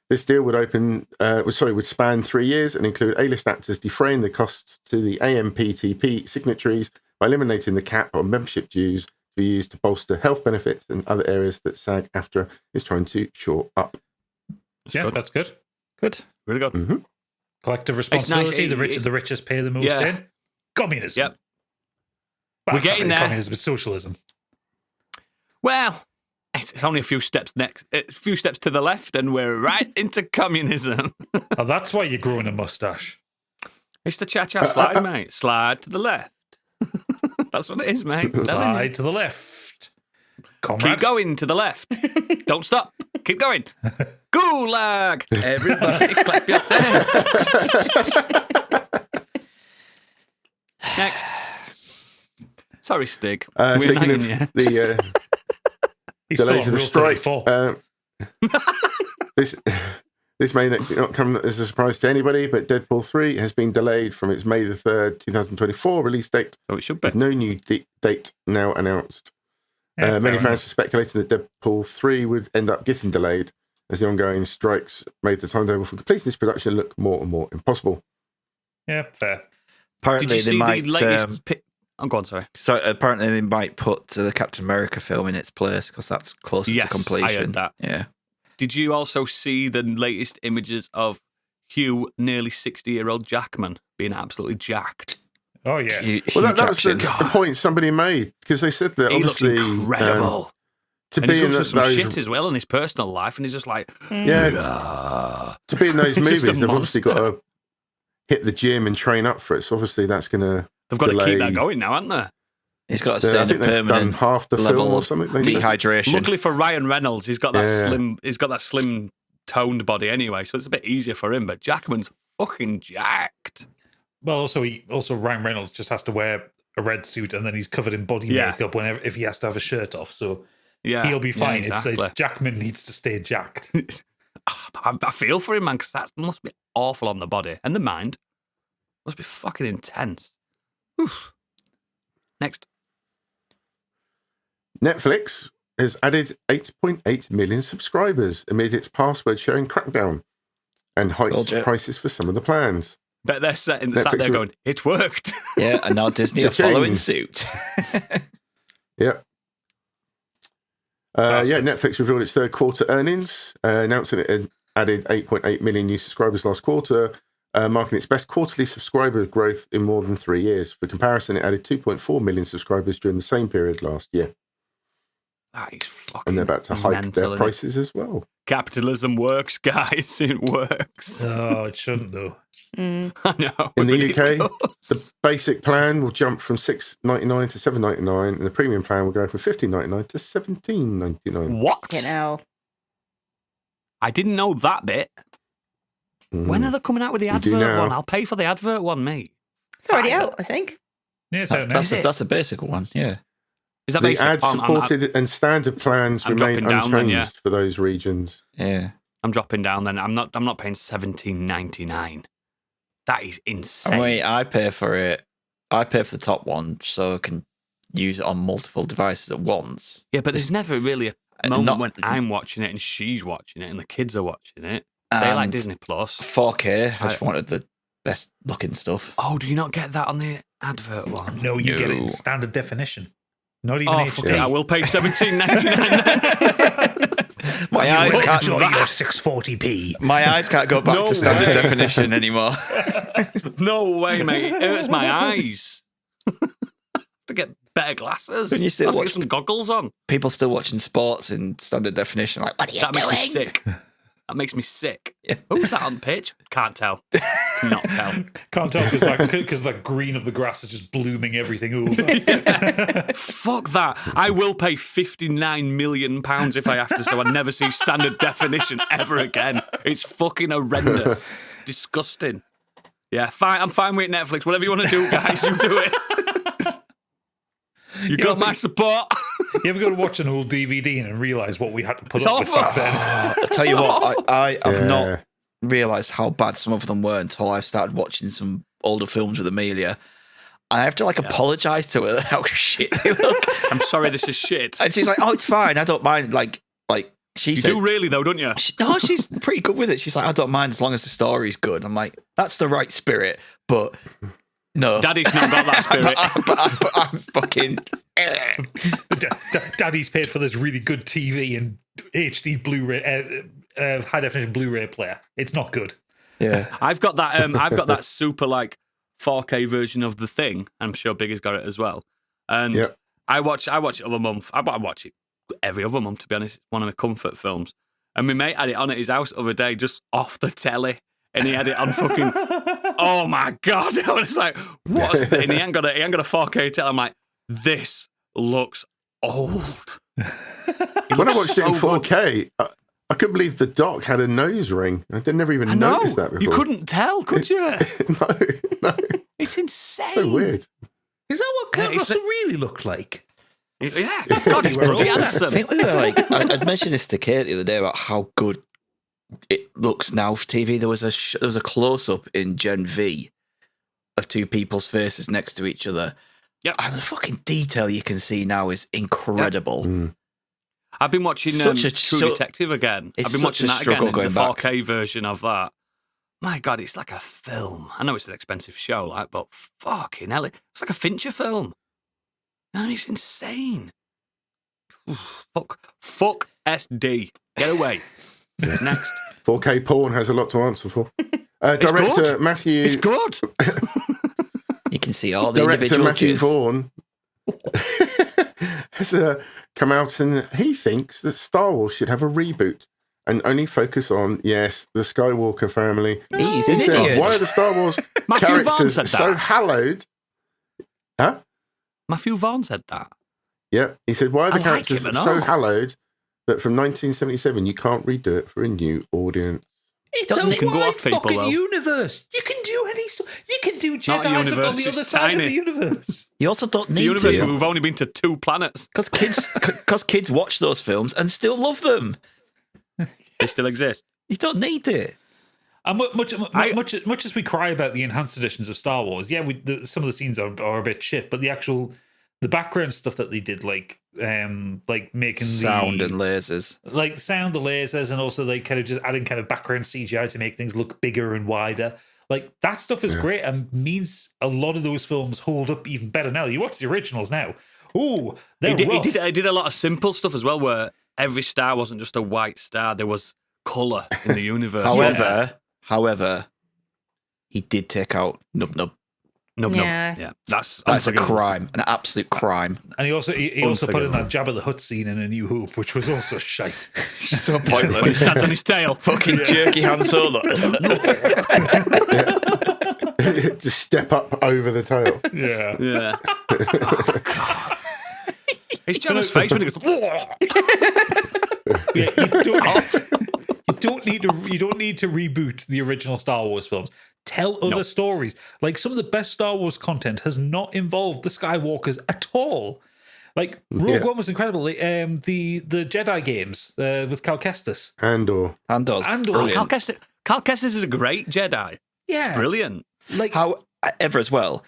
This deal would span 3 years and include A-list actors defraying the costs to the AMPTP signatories by eliminating the cap on membership dues to be used to bolster health benefits and other areas that SAG-AFTRA is trying to shore up. Yeah, that's good. Good. Really good. Mm-hmm. Collective nice. responsibility. The richest pay the most Yeah. in. Communism. Yep. Well, We're it's not getting really there. Communism is socialism. Well, it's only a few steps to the left, and we're right into communism. Oh, that's why you're growing a mustache. It's the cha-cha slide, mate. Slide to the left. That's what it is, mate. Telling you. Slide to the left. Comrade. Keep going to the left. Don't stop. Keep going. Gulag. Everybody clap your hands. Next. Sorry, Stig. We're Speaking nagging of you. the He's delays still of on the Rule strike, 34. this may not come as a surprise to anybody, but Deadpool 3 has been delayed from its May the 3rd, 2024 release date, Oh, it should be. with no new date now announced. Yeah, Many fair fans were speculating that Deadpool 3 would end up getting delayed, as the ongoing strikes made the timetable for completing this production look more and more impossible. enough. Yeah, fair. Did Apparently you they see might. the latest... Oh, go on, sorry. So apparently they might put the Captain America film in its place because that's closer Yes, to completion. I heard that. Yeah. Did you also see the latest images of Hugh, nearly 60-year-old Jackman, being absolutely jacked? Oh, yeah. Well, that was the Jackson. point somebody made, because they said that He looks obviously incredible. to And be he's in going through some those, shit as well in his personal life, and he's just like, yeah, to be in those He's just movies, a they've obviously got monster. to hit the gym and train up for it. So obviously that's going to they've got to keep delay. that going now, haven't they? He's got to stay I in a think they've done permanent half the film level or of something. They said. dehydration. Luckily for Ryan Reynolds, he's got that Yeah. slim toned body anyway, so it's a bit easier for him. But Jackman's fucking jacked. Well, also Ryan Reynolds just has to wear a red suit and then he's covered in body Yeah. makeup whenever if he has to have a shirt off. So Yeah, he'll be fine. Yeah, It's exactly. Jackman needs to stay jacked. I feel for him, man, because that must be awful on the body and the mind. Must be fucking intense. Oof. Next. Netflix has added 8.8 million subscribers amid its password-sharing crackdown and hiked Told you. prices for some of the plans. Bet they're sat Netflix there will- going, it worked. Yeah, and now Disney are Cha-ching. following suit. Yep. Bastards. Netflix revealed its third quarter earnings, announcing it had added 8.8 million new subscribers last quarter, marking its best quarterly subscriber growth in more than 3 years. For comparison, it added 2.4 million subscribers during the same period last year. That is fucking And they're about to hike mental, their isn't it? prices as well. Capitalism works, guys. It works. Oh, it shouldn't though. Mm. I know. In the but it UK, does. The basic plan will jump from $6.99 to $7.99, and the premium plan will go from $15.99 to $17.99. What? You know. I didn't know that bit. When are they coming out with the You do advert now. one? I'll pay for the advert one, mate. It's already Fine. out, I think. Yeah, it's out now. That's a basic one. Yeah. Is that The basic? ad-supported and standard plans I'm remain dropping down then, unchanged yeah. for those regions. Yeah. I'm dropping down then. I'm not paying $17.99. That is insane. And wait, I pay for it. I pay for the top one so I can use it on multiple devices at once. Yeah, but there's never really a Not- moment when I'm watching it and she's watching it and the kids are watching it. They like And Disney Plus. 4K. I just wanted the best looking stuff. Oh, do you not get that on the advert one? No, you get it No. in standard definition. Not even Oh, HD. fuck it. I will pay $17.99. My eyes Will can't. enjoy your 640p. My eyes can't go back No to standard way. definition anymore. No way, mate. It hurts my eyes. To get better glasses. Can you still I have to watch- get some goggles on. People still watching sports in standard definition. Like, what are you That doing? makes me sick. That makes me sick. Yeah. Who's that on pitch? Can't tell. Cannot tell. Can't tell because that green of the grass is just blooming everything over. Fuck that. I will pay £59 million if I have to, so I never see standard definition ever again. It's fucking horrendous. Disgusting. Yeah, fine. I'm fine with Netflix. Whatever you want to do, guys, you do it. You got my support. You ever go to watch an old DVD and realise what we had to put It's up with awful. back then? I tell you what, I have Yeah. not realised how bad some of them were until I started watching some older films with Amelia. I have to apologise to her how shit they look. I'm sorry, this is shit. And she's like, "Oh, it's fine. I don't mind." Like she You said, do really, though, don't you? no, she's pretty good with it. She's like, "I don't mind as long as the story's good." I'm like, "That's the right spirit," but no, Daddy's not got that spirit. but I'm fucking. Daddy's paid for this really good TV and HD Blu-ray high definition Blu-ray player. It's not good. Yeah. I've got that. I've got that super like 4K version of The Thing. I'm sure Biggie's got it as well. And Yep. I watch it every month. I watch it every other month, to be honest. It's one of my comfort films. And my mate had it on at his house the other day, just off the telly, and he had it on fucking. Oh my god! I was like, "What's that?" And he ain't got a 4K telly. I'm like, "This looks old." When I watched it in 4K, I couldn't believe the doc had a nose ring. I never even noticed that before. You couldn't tell, could you? No. It's insane. So weird. Is that what Kurt Yeah, it's Russell really looked like? Yeah, God, he's bloody I handsome. think we were like, I'd mentioned this to Kate the other day about how good it looks now for TV. There was a close up in Gen V of two people's faces next to each other. Yep. And the fucking detail you can see now is incredible. Mm. I've been watching True Detective again. it's I've been such watching a that again, struggle the going back. 4K version of that. My God, it's like a film. I know it's an expensive show, like, but fucking hell, it's like a Fincher film. No, it's insane. Oof, fuck SD. Get away. Next. 4K porn has a lot to answer for. Director good. Matthew. It's good. You can see all the Director individual Matthew cues. Vaughn has come out and he thinks that Star Wars should have a reboot and only focus on, yes, the Skywalker family. He's He an said, idiot. why are the Star Wars Matthew Vaughn characters said so that. hallowed? Huh? Matthew Vaughn said that. Yeah, he said, why are the I like characters him and so all. hallowed that from 1977 you can't redo it for a new audience? It's You a can go wide off people, fucking though. universe. You can do any. You can do Not a Jedi's on universe, the other it's side tiny. of the universe. You also don't The need universe, to. we've only been to 2 planets. Because kids watch those films and still love them. They still exist. You don't need it. And much as we cry about the enhanced editions of Star Wars, yeah, some of the scenes are a bit shit, but the background stuff that they did, like making Sound the and lasers. like sound, the lasers, and also like kind of just adding kind of background CGI to make things look bigger and wider. Like that stuff is great and means a lot of those films hold up even better now. You watch the originals now. Ooh, they're rough. He did a lot of simple stuff as well, where every star wasn't just a white star. There was colour in the universe. However, he did take out Nub Nub. Nub. Yeah. Yeah, that's a unforgivable. crime, an absolute crime. And he also put in Unforgivable. that Jabba the Hutt scene in A New Hope, which was also shite. So When he pointless. stands on his tail. Fucking jerky Han Solo. Just step up over the tail. Yeah. Yeah. Oh, God. It's Jabba's face when he goes. You don't need to reboot the original Star Wars films. Tell other stories. Like some of the best Star Wars content has not involved the Skywalkers at all. Like Rogue One was incredible. The Jedi games with Cal Kestis. Andor. Andor's Andor. brilliant. Cal Kestis is a great Jedi. Yeah. Brilliant. Like However, as well,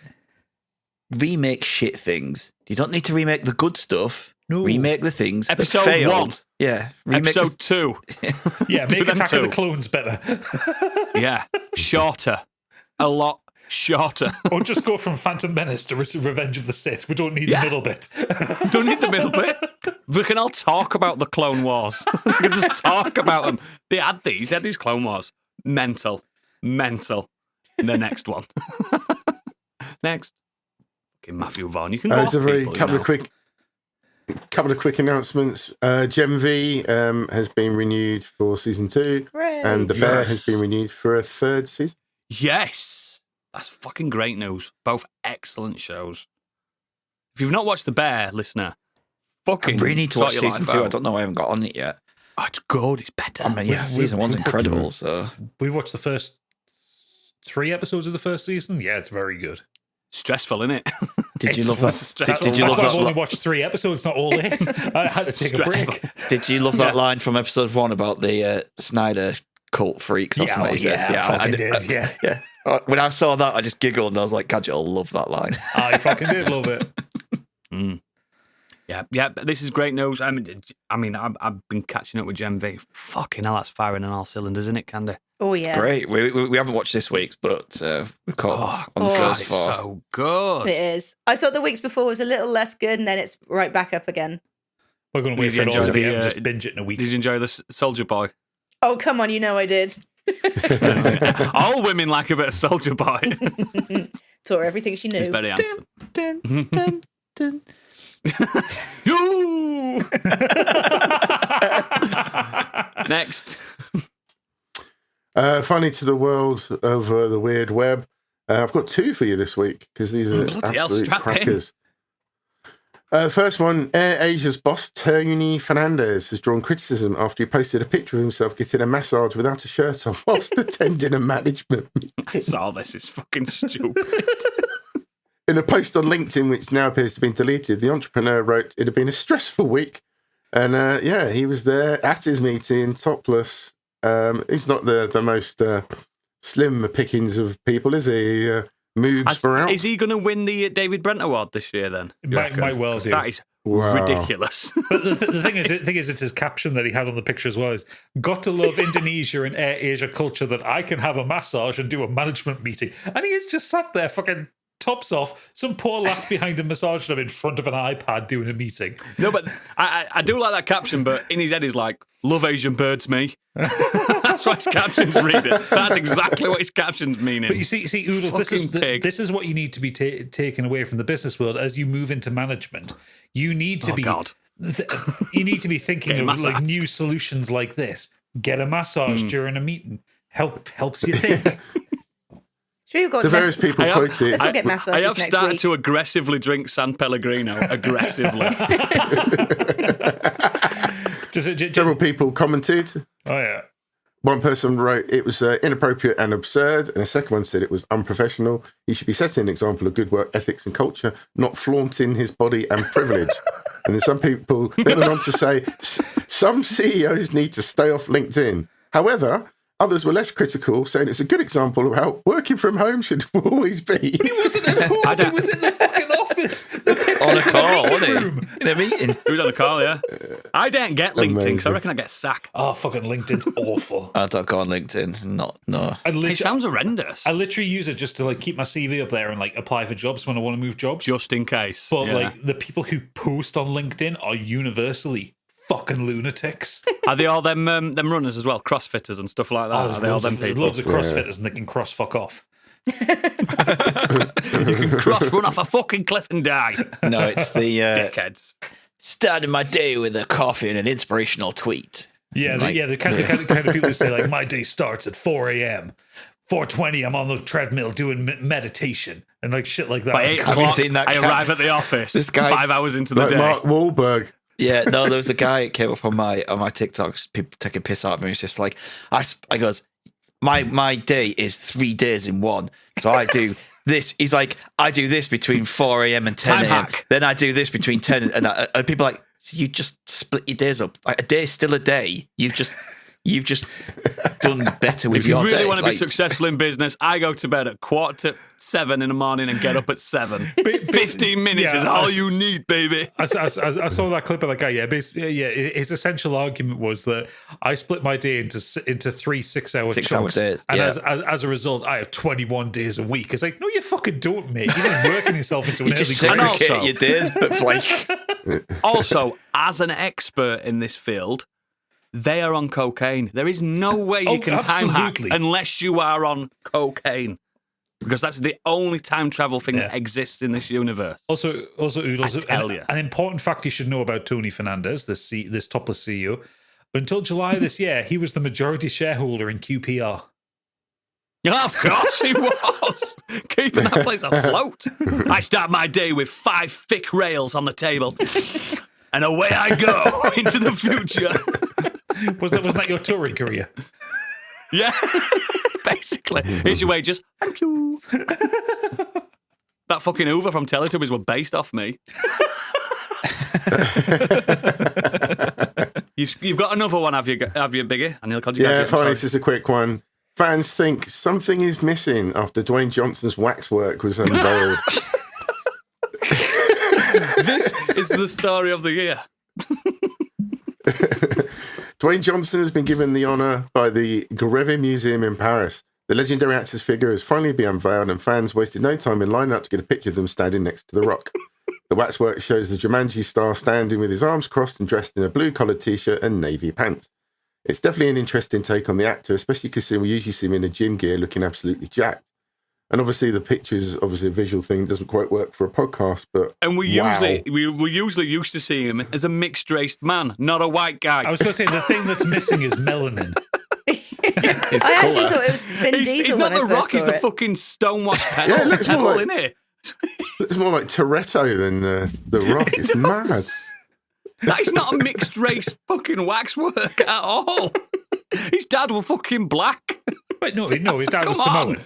remake shit things. You don't need to remake the good stuff. No. Remake the things Episode that failed. 1. Yeah. Remake Episode 2. yeah, Do make them Attack of the too. Clones better. Yeah. Shorter. A lot shorter. Or just go from Phantom Menace to Revenge of the Sith. We don't need Yeah. the middle bit. Don't need the middle bit. We can all talk about the Clone Wars. We can just talk about them. They had these Clone Wars. Mental. The next one. Next. Okay, Matthew Vaughn. You can go off It's a very people, couple you know. of quick announcements. Gem V has been renewed for season 2, Hooray. and The Bear Yes. has been renewed for a 3rd season. Yes. That's fucking great news. Both excellent shows. If you've not watched The Bear, listener, I fucking really need to sort watch your season life 2. I out. don't know. I haven't got on it yet. Oh, it's good. It's better. I mean, yeah, season 1's incredible. So We watched the first 3 episodes of the first season. Yeah, it's very good. Stressful, isn't it? did you love It's that? stressful. Did you That's love why I've only that? watched 3 episodes, not all 8. I had to take a break. Stressful. Did you love that line from episode 1 about the Snyder cult freaks or something? He says? I fucking did. Yeah, Yeah. When I saw that, I just giggled and I was like, Gadget, I'll love that line. I fucking did love it. Yeah. This is great news. I mean, I've been catching up with Gen V. Fucking hell, that's firing on all cylinders, isn't it, Candy? Oh, yeah. Great. We haven't watched this week's, but we've caught on the Oh, first It's 4. so good. It is. I thought the weeks before was a little less good, and then it's right back up again. We're going to Did wait you for it all enjoy to be the, out and just binge it in a week. Did you enjoy the Soldier Boy? Oh, come on, you know I did. All women like a bit of Soldier Boy. Taught her everything she knew. He's very handsome. Dun, dun, dun. You! Next. Finally, to the world of the weird web. I've got two for you this week because these are Bloody hell, absolute strap in. crackers. First one, Air Asia's boss, Tony Fernandez, has drawn criticism after he posted a picture of himself getting a massage without a shirt on whilst attending a management meeting. So this is fucking stupid. In a post on LinkedIn, which now appears to have been deleted, the entrepreneur wrote, "It had been a stressful week." And he was there at his meeting, topless. He's not the most slim pickings of people, is he? Moves were out. Is he going to win the David Brent Award this year then? You Might reckon? well 'Cause do. That is Wow. ridiculous. But the thing is, it's his caption that he had on the picture as well. Is got to love Indonesia and Air Asia culture that I can have a massage and do a management meeting, and he is just sat there fucking tops off. Some poor lass behind him massaging him in front of an iPad doing a meeting. No, but I do like that caption, but in his head he's like, "Love Asian birds, me." That's what his captions read it. That's exactly what his captions meaning. But you see, Oodles, Fucking pig. this is what you need to be taken away from the business world as you move into management. You need to Oh, be, God. you need to be thinking Get of like massaged. new solutions like this. Get a massage during a meeting. Helps you think. Should we have got To various less- people I have- quote it. Let's all get I massages have next started week. to aggressively drink San Pellegrino. Aggressively. Several people commented. Oh yeah. One person wrote it was inappropriate and absurd, and a second one said it was unprofessional. He should be setting an example of good work ethics and culture, not flaunting his body and privilege. And then some people then went on to say some CEOs need to stay off LinkedIn. However, others were less critical, saying it's a good example of how working from home should always be. He wasn't at home. He was in the fucking office. On a call, wasn't he? room. In a meeting. He was on a call, yeah. I don't get LinkedIn because I Amazing. reckon I get sacked. Oh, fucking LinkedIn's awful. I don't go on LinkedIn. No. It sounds horrendous. I literally use it just to like keep my CV up there and like apply for jobs when I want to move jobs. Just in case. But yeah. like the people who post on LinkedIn are universally fucking lunatics. Are they all them runners as well? Crossfitters and stuff like that? Are they all them people? loads of CrossFitters and they can cross fuck off. You can run off a fucking cliff and die. No, it's the Dickheads. starting my day with a coffee and an inspirational tweet. Yeah, Like- the kind of people who say like my day starts at 4 a.m. 4:20, I'm on the treadmill doing meditation and like shit like that. By 8 Have you o'clock, seen that I cat? arrive at the office. This guy- 5 hours into the Like day. Mark Wahlberg. Yeah, no, there was a guy that came up on my TikToks, people taking piss out of me. He's just like, I goes, my day is 3 days in one. So I do this. He's like, I do this between 4 a.m. and 10 Time a.m. hack. Then I do this between 10 and people are like, so you just split your days up. Like, a day is still a day. You've just done better with If you your really day. want to be Like, successable in business, I go to bed at 6:45 in the morning and get up at 7. 15 minutes yeah, is all you need, baby. I saw that clip of that guy. Yeah, basically, yeah. His essential argument was that I split my day into 3 6-hour 6 hour chunks, days, and yeah. as a result, I have 21 days a week. It's like, no, you fucking don't, mate. You're just working yourself into an you just early career. segregate also- your days, but like, Also, as an expert in this field, they are on cocaine. There is no way you Oh, can time hack absolutely. unless you are on cocaine. Because that's the only time travel thing that Yeah. exists in this universe. Also, Oodles, I tell ya. an important fact you should know about Tony Fernandez, this topless CEO. Until July this year, he was the majority shareholder in QPR. Of course he was. Keeping that place afloat. I start my day with 5 thick rails on the table. And away I go into the future. Wasn't that your touring career? Yeah, basically. Here's your wages. Thank you. That fucking Hoover from Teletubbies were based off me. You've got another one, have you, Biggie? I nearly called you Yeah, Gadget, I'm finally, sorry. this is a quick one. Fans think something is missing after Dwayne Johnson's waxwork was unveiled. This is the story of the year. Dwayne Johnson has been given the honour by the Greve Museum in Paris. The legendary actor's figure has finally been unveiled, and fans wasted no time in lining up to get a picture of them standing next to the rock. The waxwork shows the Jumanji star standing with his arms crossed and dressed in a blue-collared t-shirt and navy pants. It's definitely an interesting take on the actor, especially because we usually see him in a gym gear looking absolutely jacked. And obviously the pictures, obviously a visual thing, doesn't quite work for a podcast, but And we usually used to see him as a mixed-raced man, not a white guy. I was going to say the thing that's missing is melanin. I actually thought it was Vin Diesel he's not when the I Rock, first he's saw the it. fucking stonewashed pedal, Yeah, it looks more pedal like- in it. it's more like Toretto than The Rock. It's mad. That is not a mixed race fucking waxwork at all. His dad was fucking black. Wait, no, his dad was Come on.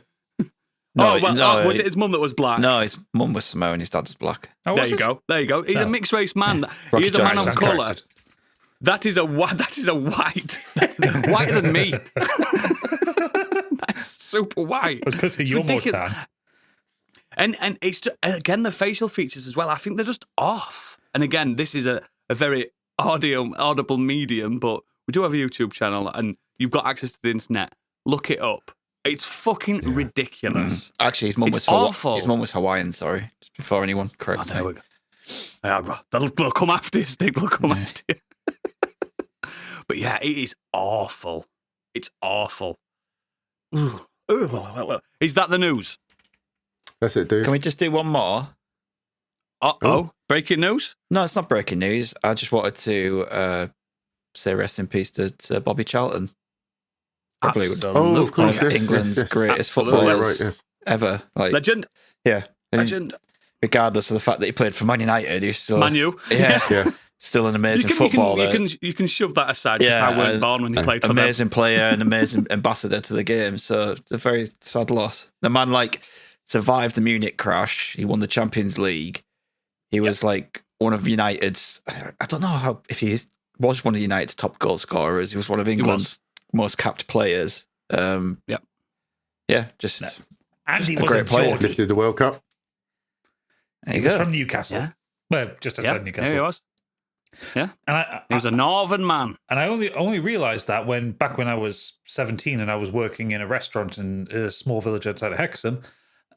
Samoan. Was it his mum that was black? No, his mum was Samoan, his dad was black. Oh, There was you it? go. There you go. He's a mixed race man. Rocky He is a man Jackson. of colour. Corrected. That is a white. Whiter than me. That's super white. I was going to say It's you're more ridiculous. tan. And it's again the facial features as well. I think they're just off. And again, this is a very audible medium, but we do have a YouTube channel, and you've got access to the internet. Look it up. It's fucking ridiculous. Actually, his mum It's was awful. His mum was Hawaiian. Sorry, just before anyone corrects There me. we go. Yeah, bro. They'll come after you, Steve. They'll come after you. But yeah, it is awful. It's awful. Is that the news? That's it, dude. Can we just do one more? Uh-oh. Breaking news? No, it's not breaking news. I just wanted to say rest in peace to Bobby Charlton. Probably Oh, of course, one of yes, England's yes. greatest Absolutely. footballers Right, yes. ever. Like, Legend. yeah, and Legend. regardless of the fact that he played for Man United, he's still Manu. Yeah, Yeah. still an amazing footballer. You can shove that aside. Just how weren't born when he played for them. amazing player and amazing ambassador to the game. So it's a very sad loss. The man survived the Munich crash. He won the Champions League. He was one of United's. I don't know if he was one of United's top goal scorers. He was one of England's most capped players. Yeah, just And he a was a great player. Geordie. Lifted the World Cup. there He you was go. from Newcastle. Yeah. Well, just outside Yeah, Newcastle. he was. And He was a northern man. And I only realised that back when I was 17 and I was working in a restaurant in a small village outside of Hexham,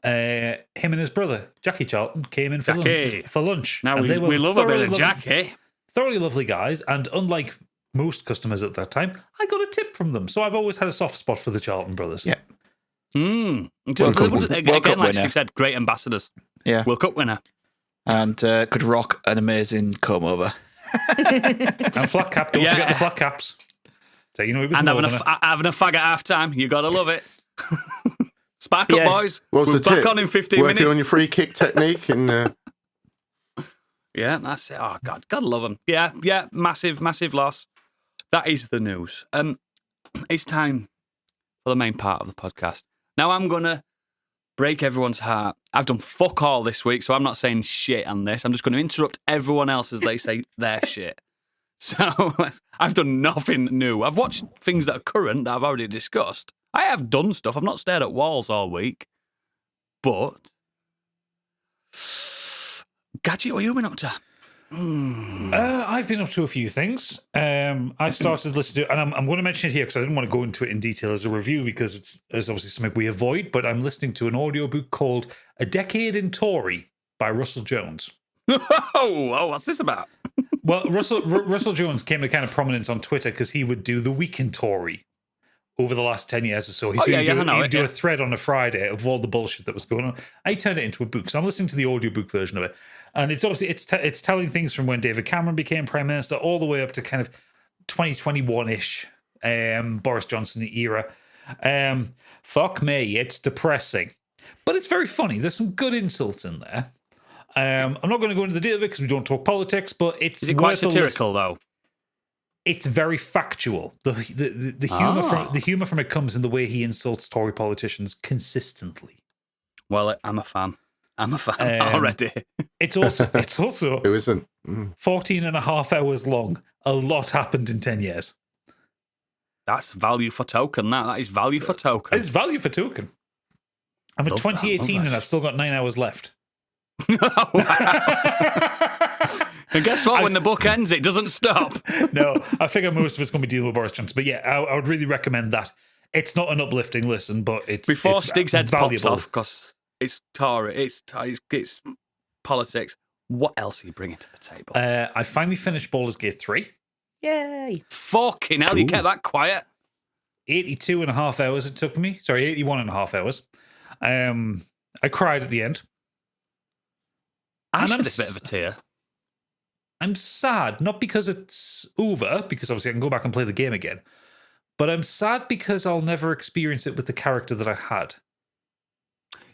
him and his brother, Jackie Charlton, came in for Jackie. lunch. Now And they were we love a bit of thoroughly Jackie. thoroughly lovely guys. And unlike most customers at that time, I got a tip from them. So I've always had a soft spot for the Charlton brothers. Yeah. Again, World Cup like winner. she said, great ambassadors. Yeah, World Cup winner. and could rock an amazing comb over. And flat cap. Don't Yeah. forget the flat caps. So you know it was And having Northerner. having a fag at half time. You got to love it. Spark up, Yeah. boys. What was We're the back tip? on in 15 Working minutes. on your free kick technique and Yeah, that's it. Oh, God. Gotta love them. Yeah. Massive loss. That is the news. It's time for the main part of the podcast. Now I'm going to break everyone's heart. I've done fuck all this week, so I'm not saying shit on this. I'm just going to interrupt everyone else as they say their shit. So I've done nothing new. I've watched things that are current that I've already discussed. I have done stuff. I've not stared at walls all week. But Gadget, what have you been up to? I've been up to a few things. I started listening to, and I'm going to mention it here because I didn't want to go into it in detail as a review because it's obviously something we avoid, but I'm listening to an audiobook called A Decade in Tory by Russell Jones. Oh, what's this about? Well, Russell Jones came to kind of prominence on Twitter because he would do the Week in Tory over the last 10 years or so. He'd do a thread on a Friday of all the bullshit that was going on. I turned it into a book, so I'm listening to the audiobook version of it. And it's obviously it's telling things from when David Cameron became Prime Minister all the way up to kind of 2021-ish Boris Johnson era. Fuck me, it's depressing. But it's very funny. There's some good insults in there. I'm not going to go into the detail of it because we don't talk politics, but it's Is it quite worth a listen. satirical, though? It's very factual. The humor from it comes in the way he insults Tory politicians consistently. Well, I'm a fan. Already. It's also who isn't? 14 and a half hours long. A lot happened in 10 years. That's value for token. That is value for token. It's value for token. I'm at Love that, 2018 love that. and I've still got 9 hours left. And guess what? When the book ends, it doesn't stop. No, I figure most of it's going to be dealing with Boris Johnson. But yeah, I would really recommend that. It's not an uplifting listen, but it's Before it's Stig's head pops valuable. off, because it's Tory, it's politics. What else are you bringing to the table? I finally finished Baldur's Gate 3. Yay! Fucking hell, you kept that quiet. 82 and a half hours it took me. Sorry, 81 and a half hours. I cried at the end. I And shed I'm a bit of a tear. I'm sad, not because it's over, because obviously I can go back and play the game again, but I'm sad because I'll never experience it with the character that I had.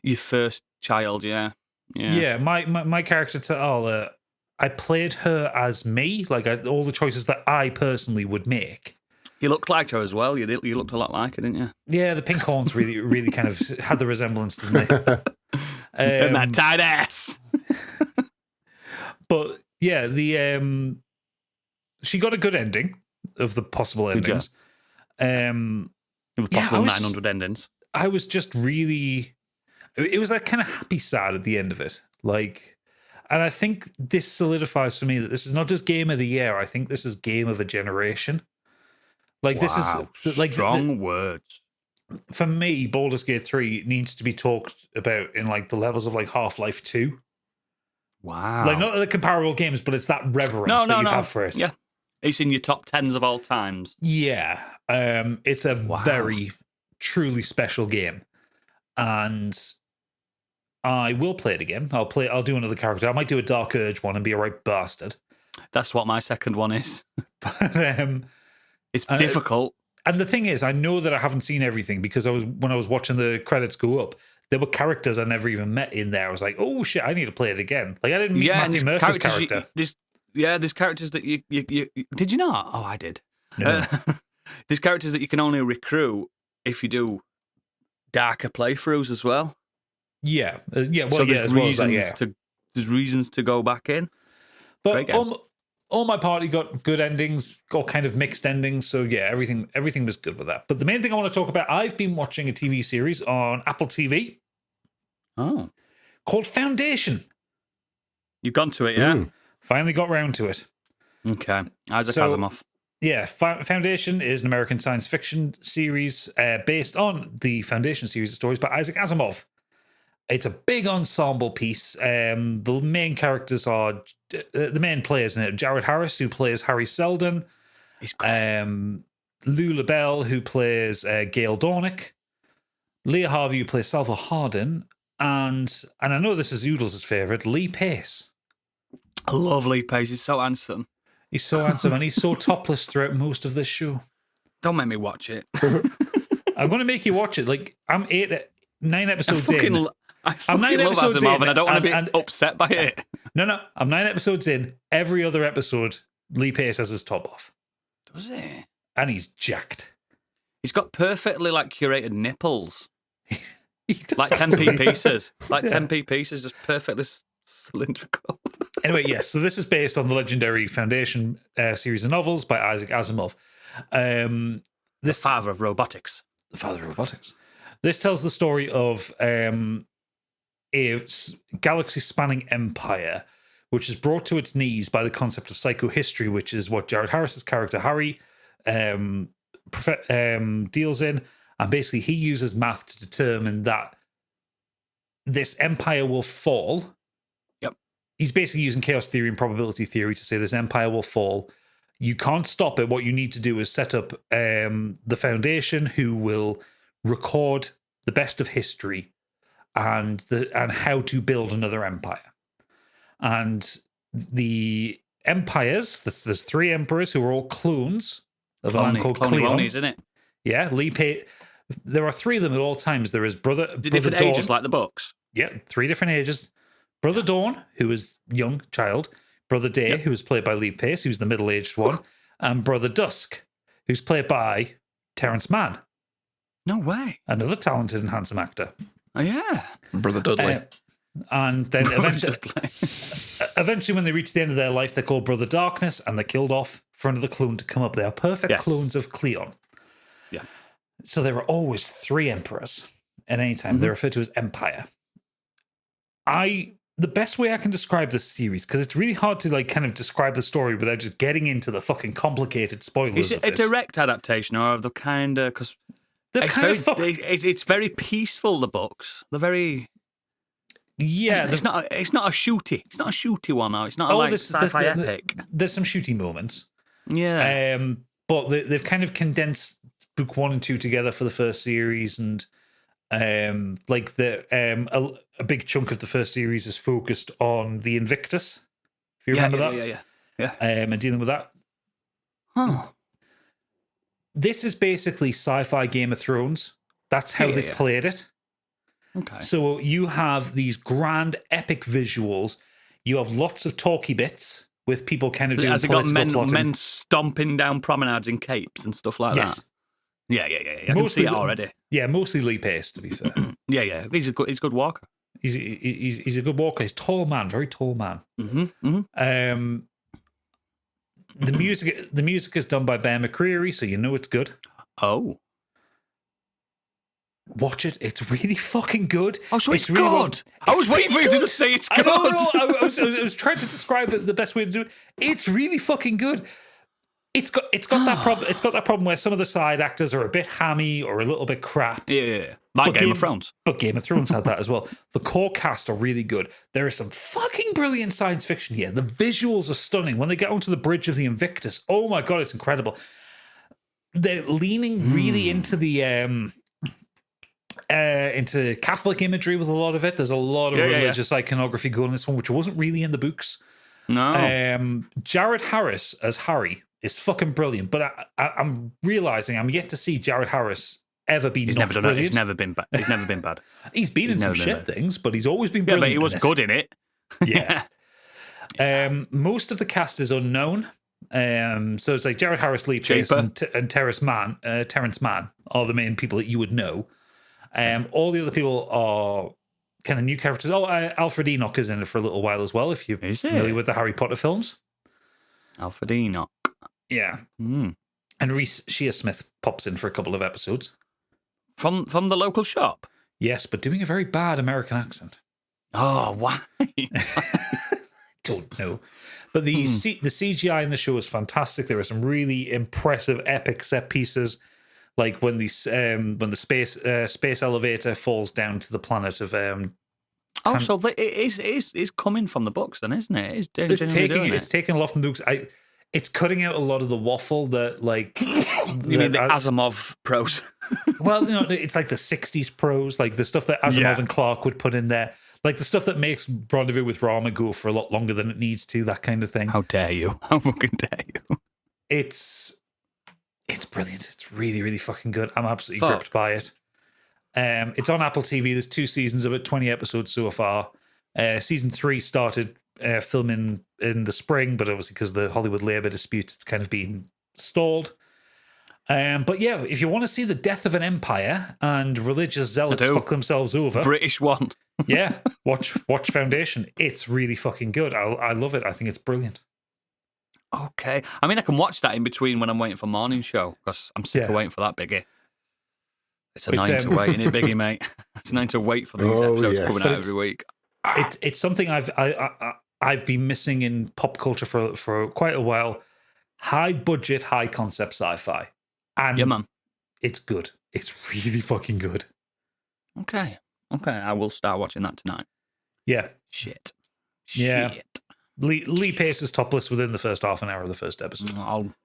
Your first child, yeah. Yeah, my character, I played her as me, like all the choices that I personally would make. You looked like her as well. You looked a lot like her, didn't you? Yeah, the pink horns really, really kind of had the resemblance, didn't they? And that tight ass. But yeah, she got a good ending of the possible endings. The possible 900 endings. I was just really, it was like kind of happy sad at the end of it. Like, and I think this solidifies for me that this is not just game of the year. I think this is game of a generation. Like this is like strong words. For me, Baldur's Gate 3 needs to be talked about in like the levels of like Half-Life 2. Wow. Like not the comparable games, but it's that reverence that you have for it. Yeah. It's in your top 10s of all times. Yeah. It's a very truly special game. And I will play it again. I'll do another character. I might do a Dark Urge one and be a right bastard. That's what my second one is. But it's difficult. And the thing is, I know that I haven't seen everything because when I was watching the credits go up, there were characters I never even met in there. I was like, oh shit, I need to play it again. Like I didn't meet Matthew Mercer's character. There's characters that you did you not? Oh, I did. No. There's characters that you can only recruit if you do darker playthroughs as well. Yeah, yeah. Well, so yeah, there's reasons to go back in. But all my party got good endings, got kind of mixed endings. So yeah, everything was good with that. But the main thing I want to talk about, I've been watching a TV series on Apple TV. Oh, called Foundation. You've gone to it, yeah? Finally got round to it. Okay, Isaac Asimov. Yeah, Foundation is an American science fiction series based on the Foundation series of stories by Isaac Asimov. It's a big ensemble piece. The main characters are the main players in it: Jared Harris, who plays Harry Seldon, Lou LaBelle, who plays Gail Dornick, Leah Harvey, who plays Salvor Hardin, and I know this is Oodles' favorite, Lee Pace. I love Lee Pace. He's so handsome. He's so handsome, and he's so topless throughout most of this show. Don't make me watch it. I'm going to make you watch it. Like I'm 9 episodes in. I fucking love Asimov, and I don't want to be upset by it. No, I'm 9 episodes in. Every other episode, Lee Pace has his top off. Does he? And he's jacked. He's got perfectly curated nipples. He does like 10p pieces. Like 10p pieces, just perfectly cylindrical. Anyway, yes, so this is based on the legendary Foundation series of novels by Isaac Asimov. The father of robotics. The father of robotics. This tells the story of a galaxy-spanning empire, which is brought to its knees by the concept of psychohistory, which is what Jared Harris's character Harry deals in. And basically, he uses math to determine that this empire will fall. Yep. He's basically using chaos theory and probability theory to say this empire will fall. You can't stop it. What you need to do is set up the Foundation, who will record the best of history and how to build another empire. And the empires, there's 3 emperors who are all clones of a man called Cleon. Isn't it? Yeah, Lee Pace. There are 3 of them at all times. There is Brother different Dawn. ages like the books. Yeah, 3 different ages. Brother Dawn, who is young child. Brother Day, who is played by Lee Pace, who's the middle-aged one. And Brother Dusk, who's played by Terrence Mann. No way. Another talented and handsome actor. Oh, yeah. Brother Dudley. And then eventually, when they reach the end of their life, they're called Brother Darkness, and they're killed off for another clone to come up. They are perfect clones of Cleon. Yeah. So there are always 3 emperors at any time. They're referred to as Empire. The best way I can describe this series, because it's really hard to kind of describe the story without just getting into the fucking complicated spoilers. Is it a direct adaptation, or the kind of because it's very peaceful? The books, they're very. Yeah, it's not a shooty. It's not a shooty one. No, it's not a sci-fi epic. There's some shooty moments. Yeah. But they've kind of condensed book 1 and 2 together for the first series, and like a big chunk of the first series is focused on the Invictus. If you remember that, yeah. And dealing with that. Huh. This is basically sci-fi Game of Thrones. That's how they've played it. Okay. So you have these grand, epic visuals. You have lots of talky bits with people kind of doing Has it got political plotting. men stomping down promenades in capes and stuff like that? Yeah. I can see it already. Yeah, mostly Lee Pace, to be fair. Yeah. He's a good walker. He's a good walker. He's a tall man, very tall man. Mm-hmm. The music is done by Ben McCreary, so you know it's good. Oh. Watch it. It's really fucking good. Oh, so it's really good. I was waiting for you to say it's good. I was trying to describe it the best way to do it. It's really fucking good. It's got that problem. It's got that problem where some of the side actors are a bit hammy or a little bit crap. Yeah. Like Game of Thrones. But Game of Thrones had that as well. The core cast are really good. There is some fucking brilliant science fiction here. The visuals are stunning. When they get onto the bridge of the Invictus, oh my god, it's incredible. They're leaning really into the into Catholic imagery with a lot of it. There's a lot of religious iconography going in this one, which wasn't really in the books. No. Jared Harris as Harry is fucking brilliant, but I'm realizing I'm yet to see Jared Harris ever be He's not never done brilliant. it. He's never been bad. He's been in some shit things, but he's always been brilliant. Yeah, but he was good in it. Yeah. Most of the cast is unknown. So it's like Jared Harris, Lee Pace, and Terrence Mann are the main people that you would know. All the other people are kind of new characters. Oh, Alfred Enoch is in it for a little while as well, if you're familiar with the Harry Potter films. Alfred Enoch. Yeah. And Reese Shearsmith pops in for a couple of episodes. From the local shop? Yes, but doing a very bad American accent. Oh, why? Don't know. But the CGI in the show is fantastic. There are some really impressive, epic set pieces, like when the space elevator falls down to the planet of. So it is coming from the books, then, isn't it? It's taking a lot from the books. It's cutting out a lot of the waffle that, like, you mean the Asimov prose? Well, it's like the '60s prose, like the stuff that Asimov and Clarke would put in there. Like the stuff that makes Rendezvous with Rama go for a lot longer than it needs to, that kind of thing. How dare you? How fucking dare you? It's brilliant. It's really, really fucking good. I'm absolutely gripped by it. It's on Apple TV. There's 2 seasons of it, 20 episodes so far. Season 3 started filming in the spring, but obviously because of the Hollywood labor disputes, it's kind of been stalled. But yeah, if you want to see the death of an empire and religious zealots fuck themselves over, British one. Yeah, watch Foundation. It's really fucking good. I love it. I think it's brilliant. Okay. I mean, I can watch that in between when I'm waiting for morning show because I'm sick of waiting for that, Biggie. It's annoying to wait, isn't it, Biggie, mate? It's annoying to wait for these episodes coming out every week. It's something I've been missing in pop culture for quite a while. High budget, high concept sci-fi. And yeah, man. It's good. It's really fucking good. Okay. I will start watching that tonight. Yeah. Shit. Lee Pace is topless within the first half an hour of the first episode.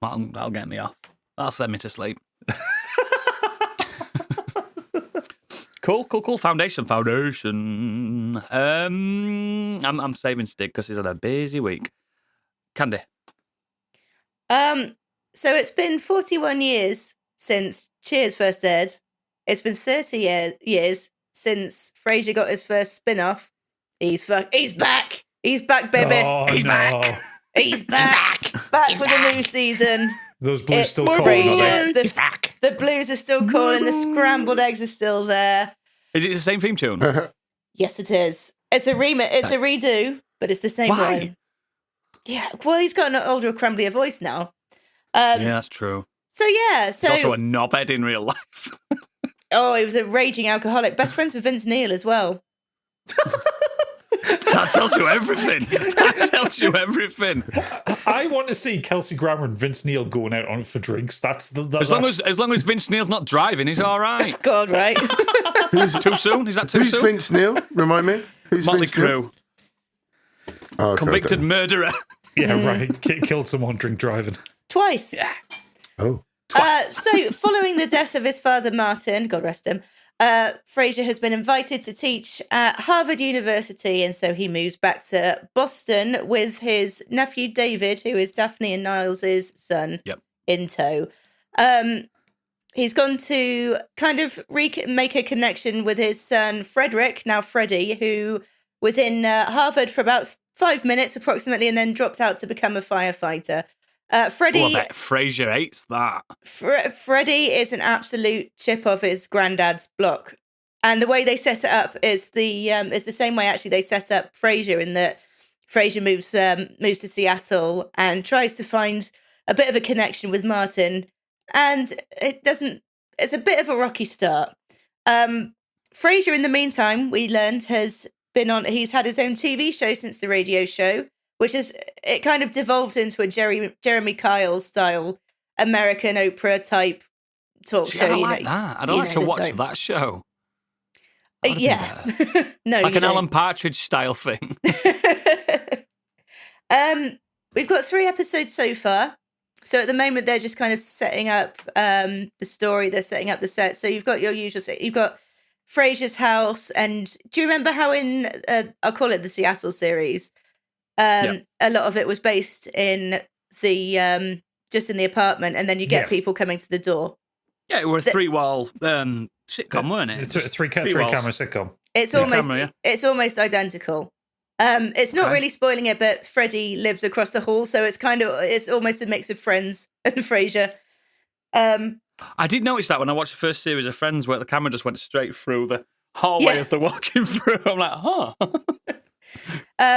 That'll get me off. That'll send me to sleep. Cool. Foundation. I'm saving Stig because he's had a busy week. Candy. So it's been 41 years since Cheers first aired. It's been 30 years since Frasier got his first spin-off. He's back. He's back, baby. Oh, He's back. He's back. Back for the new season. Those blues It's still calling. The blues are still calling. The scrambled eggs are still there. Is it the same theme tune? Yes, it is. It's a remix. It's a redo, but it's the same one. Yeah. Well, he's got an older, crumblier voice now. Yeah, that's true. So yeah. He's also a knobhead in real life. Oh, he was a raging alcoholic. Best friends with Vince Neil as well. That tells you everything. I want to see Kelsey Grammer and Vince Neil going out on for drinks. As long as Vince Neil's not driving, he's all right. God, right? Too soon? Is that too soon? Who's Vince Neil? Remind me. Who's Motley Vince Neil? Crue. Oh, okay, Convicted murderer. Yeah, right. Killed someone drink driving. Twice. Yeah. Oh. So, following the death of his father, Martin, God rest him, Frasier has been invited to teach at Harvard University, and so he moves back to Boston with his nephew David, who is Daphne and Niles' son, in tow. He's gone to kind of make a connection with his son Frederick, now Freddie, who was in Harvard for about 5 minutes approximately, and then dropped out to become a firefighter. Freddie, I bet Frasier hates that. Freddie is an absolute chip off his granddad's block, and the way they set it up is the same way actually they set up Frasier, in that Frasier moves to Seattle and tries to find a bit of a connection with Martin, and it doesn't. It's a bit of a rocky start. Frasier, in the meantime, we learned he's had his own TV show since the radio show, which is, it kind of devolved into a Jeremy Kyle style American Oprah type talk show. I like that. I'd like to watch that show. Yeah. No, like an Alan Partridge style thing. We've got 3 episodes so far. So at the moment, they're just kind of setting up the story. They're setting up the set. So you've got your usual, you've got Frasier's house. And do you remember how in, I'll call it the Seattle series, a lot of it was based in the, just in the apartment, and then you get people coming to the door. Yeah, it was a 3-wall sitcom, weren't it? It's three camera sitcom. It's almost identical. It's not really spoiling it, but Freddie lives across the hall, so it's almost a mix of Friends and Frasier. I did notice that when I watched the first series of Friends, where the camera just went straight through the hallway as they're walking through. I'm like, huh.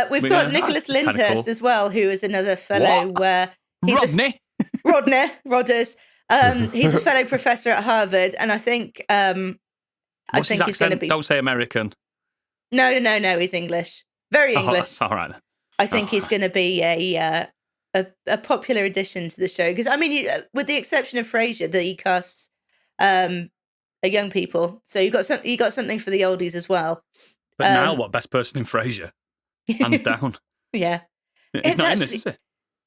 We've got Nicholas Lyndhurst as well, who is another fellow. Rodney. Rodders. He's a fellow professor at Harvard, and I think he's going to be. Don't say American. No. He's English. Very English. That's all right then. I think he's going to be a popular addition to the show, because I mean, with the exception of Frasier, that he casts young people, so you got something for the oldies as well. But now, what best person in Frasier? Hands down. Yeah, it's not actually, in this,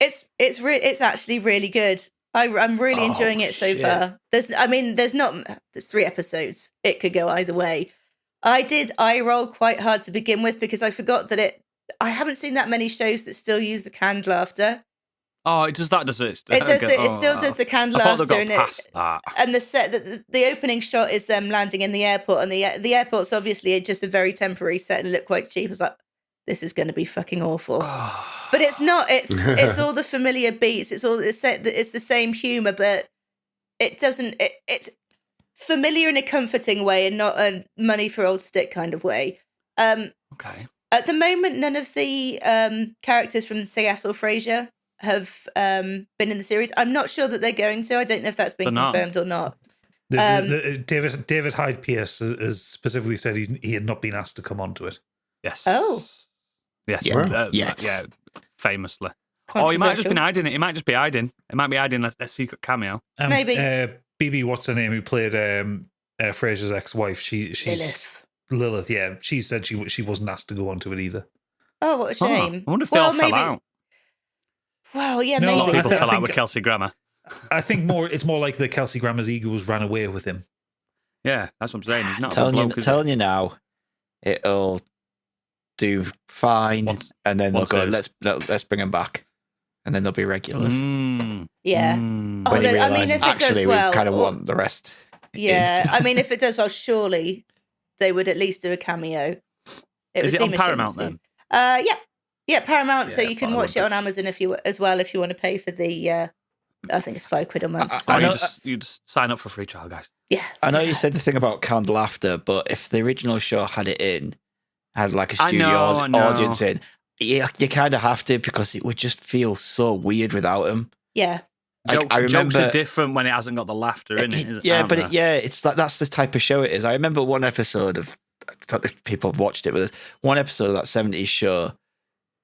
is it? It's actually really good. I'm really enjoying it so far. There's 3 episodes. It could go either way. I did eye roll quite hard to begin with, because I forgot that I haven't seen that many shows that still use the canned laughter. Oh, it does that, does it? It still does the canned laughter. I thought they got past that. And the opening shot is them landing in the airport, and the airport's obviously just a very temporary set and look quite cheap. I was like, this is going to be fucking awful. But it's not. It's all the familiar beats. It's the same humor, but it doesn't. It's familiar in a comforting way, and not a money for old stick kind of way. Okay. At the moment, none of the characters from Seattle Frasier have been in the series. I'm not sure that they're going to. I don't know if that's been confirmed or not. David Hyde Pierce has specifically said he had not been asked to come onto it. Yes. Oh. Yes. Yeah. Famously. Oh, he might have just been hiding it. He might just be hiding. It might be hiding a secret cameo. Maybe. BB, what's her name, who played Frasier's ex-wife? She's Lilith. Yeah, she said she wasn't asked to go onto it either. Oh, what a shame. I wonder if they all fell out. Well, yeah, No, A lot maybe. of people fell out with Kelsey Grammer. I think it's more like the Kelsey Grammer's egos ran away with him. Yeah, that's what I'm saying. He's not a bloke. Telling you now, it'll do fine, and then they'll go, let's bring him back, and then they'll be regulars. Yeah. When he realises, I mean, if it does well, we kind of want the rest. Yeah, I mean, if it does well, surely they would at least do a cameo. Is it on Paramount then? Yeah, Paramount. So you can Paramount. watch it on Amazon if you want to pay for the. I think it's £5 a month. You just sign up for free trial, guys. Yeah. I know you said the thing about canned laughter, but if the original show had like a studio audience in, you kind of have to, because it would just feel so weird without him. Yeah. Jokes are different when it hasn't got the laughter in it. It's like that's the type of show it is. I remember one episode of, I don't know if people have watched it with us, one episode of that 70s show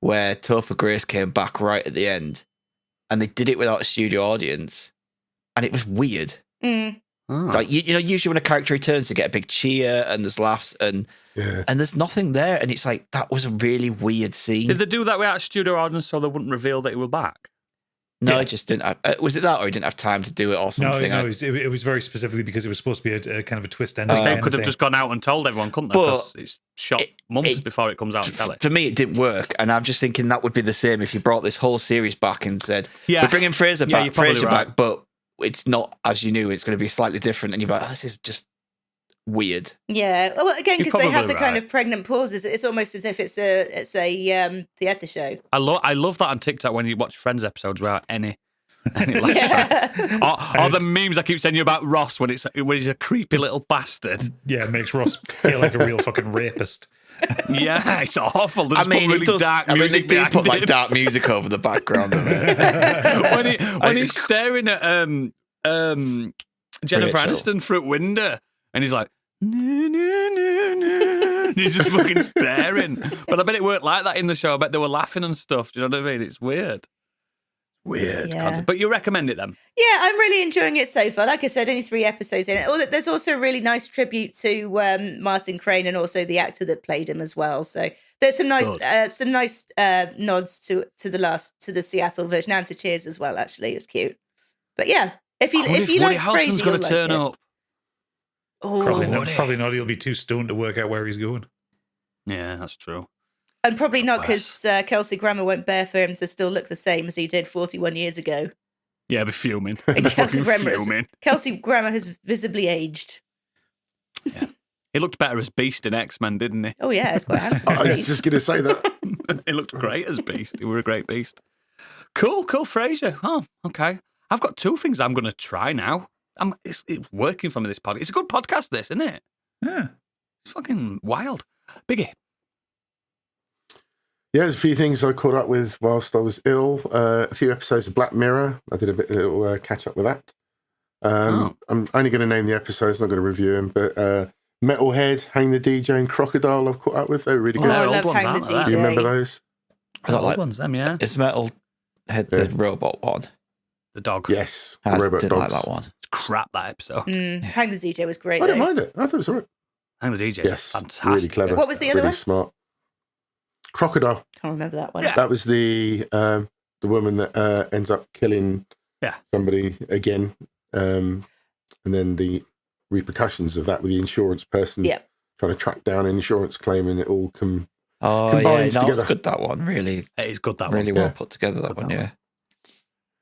where Topher Grace came back right at the end, and they did it without a studio audience, and it was weird. Like usually when a character returns, they get a big cheer and there's laughs, and there's nothing there, and it's like that was a really weird scene. Did they do that without a studio audience so they wouldn't reveal that he was back? No, Yeah. he just didn't. Was it that, or he didn't have time to do it, or No, something? it was very specifically because it was supposed to be a kind of a twist ending. They kind could of have thing. just gone out and told everyone, couldn't they? But 'Cause it's shot months before it comes out on telly. For me, it didn't work, and I'm just thinking that would be the same if you brought this whole series back and said, Yeah. "We're bringing Frasier Yeah, back, you're probably Frasier right. back," but it's not as you knew. It's going to be slightly different, and you're like, oh, "This is just weird." Yeah. Well, again, You're because they have probably the kind right. of pregnant pauses. It's almost as if it's a theatre show. I love that on TikTok when you watch Friends episodes without any laugh Yeah. tracks. Or the memes I keep saying you about Ross when he's a creepy little bastard. Yeah, it makes Ross feel like a real fucking rapist. Yeah, it's awful. They I just put mean, really it does. dark I mean, music they do behind put like it. dark music over the background of it. when he's staring at Jennifer Rachel. Aniston through a window, and he's like, "No, no, no, no." He's just fucking staring. But I bet it worked like that in the show. I bet they were laughing and stuff. Do you know what I mean? It's weird. Weird Yeah. content. But you recommend it then? Yeah, I'm really enjoying it so far. Like I said, only 3 episodes in it. There's also a really nice tribute to Martin Crane and also the actor that played him as well. So there's some nice nods to the Seattle version and to Cheers as well. Actually, it's cute. But yeah, if you Woody like Harrelson's Frasier, going you'll to like turn it. up. Oh, Probably not. He'll be too stoned to work out where he's going. Yeah, that's true. and probably not because Kelsey Grammer went bare for him to still look the same as he did 41 years ago. Yeah, I'll be fuming. And Kelsey Fucking Grammer, Kelsey Grammer has visibly aged. He looked better as Beast in X-Men, didn't he? Oh yeah, it's quite handsome. I was just going to say that. He looked great as Beast. He were a great Beast. Cool, Frasier. Oh, okay. I've got 2 things I'm going to try now. It's working for me, this podcast. It's a good podcast, this, isn't it? Yeah. It's fucking wild. Biggie. Yeah, there's a few things I caught up with whilst I was ill. A few episodes of Black Mirror. I did a little catch up with that. I'm only going to name the episodes, not going to review them. But Metalhead, Hang the DJ, and Crocodile I've caught up with. They were really Oh, good. I old love ones, Hang the aren't they? DJ. Do you remember those? I don't like ones, them, yeah. It's Metal Head, the robot one. The dog. Yes. I Robot did Dogs. like that one. It's crap, that episode. Hang the DJ was great. I don't though. mind it. I thought it was all right. Hang the DJ. Yes. Fantastic. Really clever. What was the other really one? Smart. Crocodile. Can't remember that one. Yeah. That was the woman that ends up killing somebody again. And then the repercussions of that with the insurance person trying to track down an insurance claim, and it all Oh, yeah. combines No, together. it's good, that one. Really, It is good, that really one. well put together, that Good, one, that yeah.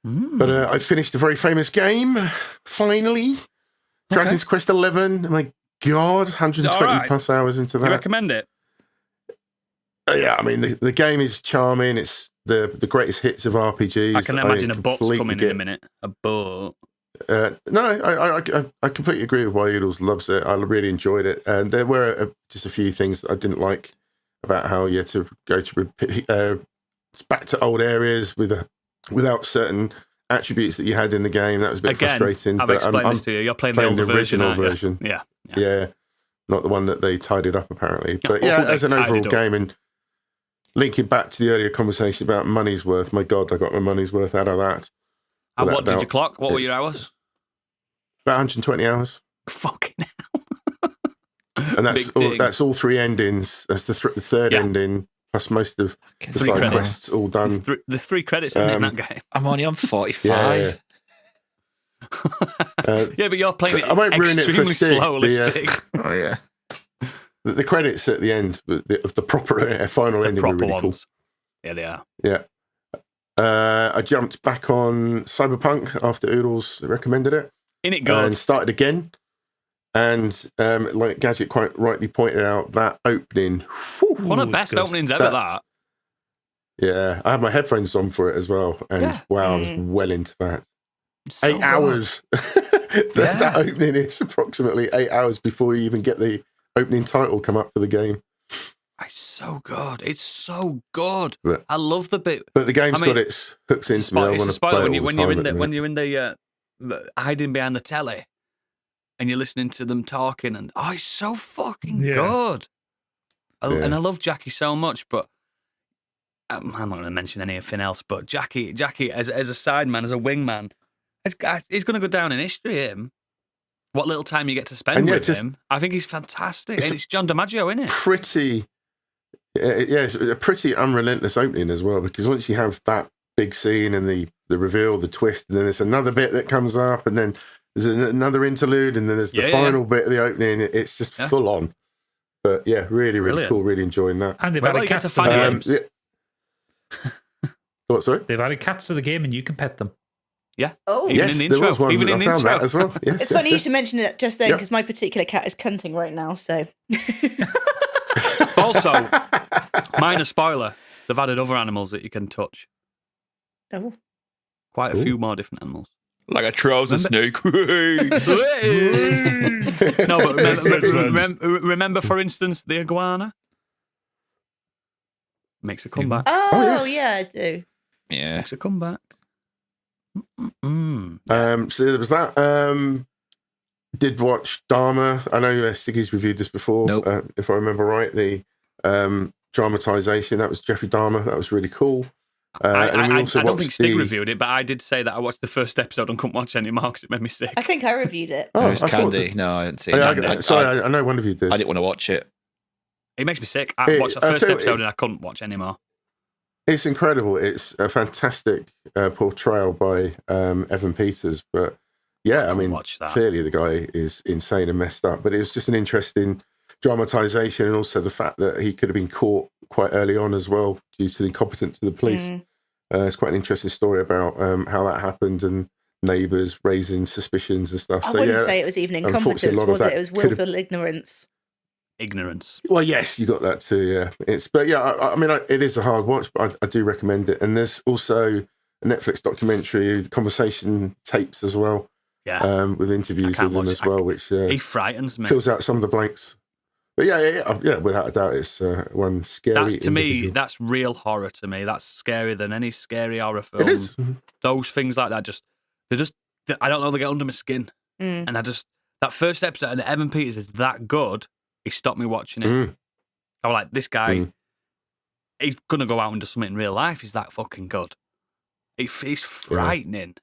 But I finished a very famous game, finally. Dragon's Quest 11. Oh my God, 120 alright? plus hours into You that. recommend it? Yeah, I mean, the game is charming. It's the greatest hits of RPGs. I can imagine a boat's completely coming in a minute. A boat. No, I completely agree with why Oodles loves it. I really enjoyed it. And there were just a few things that I didn't like about how you had to go to back to old areas without certain attributes that you had in the game. That was a bit frustrating. I've but explained I'm this to you. You're playing playing the the old version, original aren't you? version. Yeah. Yeah, not the one that they tidied up apparently. But Oh, yeah, they as an tidied overall up. game, and linking back to the earlier conversation about money's worth, my God, I got my money's worth out of that. And Without what did you doubt. clock? What were It's your hours? About 120 hours. Fucking And Big dig. that's all 3 endings. That's the third Yeah. ending, plus most of the 3 side credits. quests all done. There's 3 credits in that game. I'm only on 45. Yeah, but you're playing it I won't ruin it for extremely Stig, slowly, the, Stig. Oh, yeah. The credits at the end of the proper final The ending were proper really ones. Yeah, they are. cool. Yeah. I jumped back on Cyberpunk after Oodles recommended it. In it good. And started again. And like Gadget quite rightly pointed out, that opening. whew, One of the it's best good. openings ever, that. Yeah, I had my headphones on for it as well. And Yeah. wow, I was well into that. So 8 good. hours. That opening is approximately 8 hours before you even get the opening title come up for the game. It's so good. It's so good. But- I love the bit. But the game's I mean, got its hooks It's into me. I a want to spoiler play when, it you, all when the you're time in at the the when minute. you're in the hiding behind the telly and you're listening to them talking, and it's so fucking Yeah. good. Yeah. And I love Jackie so much, but I'm not going to mention anything else. But Jackie as a sideman, as a wingman, he's going to go down in history. Him, what little time you get to spend And yeah, with just- him, I think he's fantastic. It's And it's John DiMaggio, isn't it? Pretty, yeah, it's a pretty unrelentless opening as well, because once you have that big scene and the reveal, the twist, and then there's another bit that comes up, and then there's another interlude, and then there's the final bit of the opening. It's just full on. But yeah, really, really Brilliant. cool. Really enjoying that. And they've Where added do you get cats to to the find game. What, sorry? They've added cats to the game, and you can pet them. Yeah. Oh, Even in the there intro. was one. Even in I the found intro. that as well. Yes, it's funny you yes. should mention it just then Yep. because my particular cat is cunting right now. So Also, minor spoiler, they've added other animals that you can touch. oh. Quite a Ooh. few more different animals. Like a trouser snake. No, but remember, for instance, the iguana makes a comeback. Oh, yes. yeah, I do. Yeah. Makes a comeback. So there was that. Did watch Dharma. I know Stiggy's reviewed this before. Nope. If I remember right, the dramatization, that was Jeffrey Dahmer. That was really cool. I and then we also don't think watched Stig reviewed it, but I did say that I watched the first episode and couldn't watch anymore because it made me sick. I think I reviewed it. Oh, It was I thought Candy. that- No, I didn't see it. Yeah, I I know one of you did. didn't want to watch it. It makes me sick. I watched that I'll first tell you, episode and I couldn't watch anymore. It's incredible. It's a fantastic portrayal by Evan Peters. But yeah, I Couldn't mean, watch that. clearly the guy is insane and messed up. But it was just an interesting dramatization, and also the fact that he could have been caught quite early on as well due to the incompetence of the police. It's quite an interesting story about how that happened and neighbours raising suspicions and stuff. I So wouldn't yeah, say it was even unfortunately, a incompetence, lot of was it? that It was could have- willful ignorance. Ignorance. Well, yes, you got that too. Yeah, but yeah, I mean, it is a hard watch, but I do recommend it. And there's also a Netflix documentary, conversation tapes as well, Yeah. with interviews can't with them watch as it. well, which He frightens me. fills out some of the blanks. But yeah, without a doubt, it's one scary. That's to me, individual. that's real horror to me. That's scarier than any scary horror film. It is. Those things like that I don't know, they get under my skin. Mm. And that first episode, and Evan Peters is that good, he stopped me watching it. Mm. I was like, this guy, Mm. he's going to go out and do something in real life. He's that fucking good. He's frightening.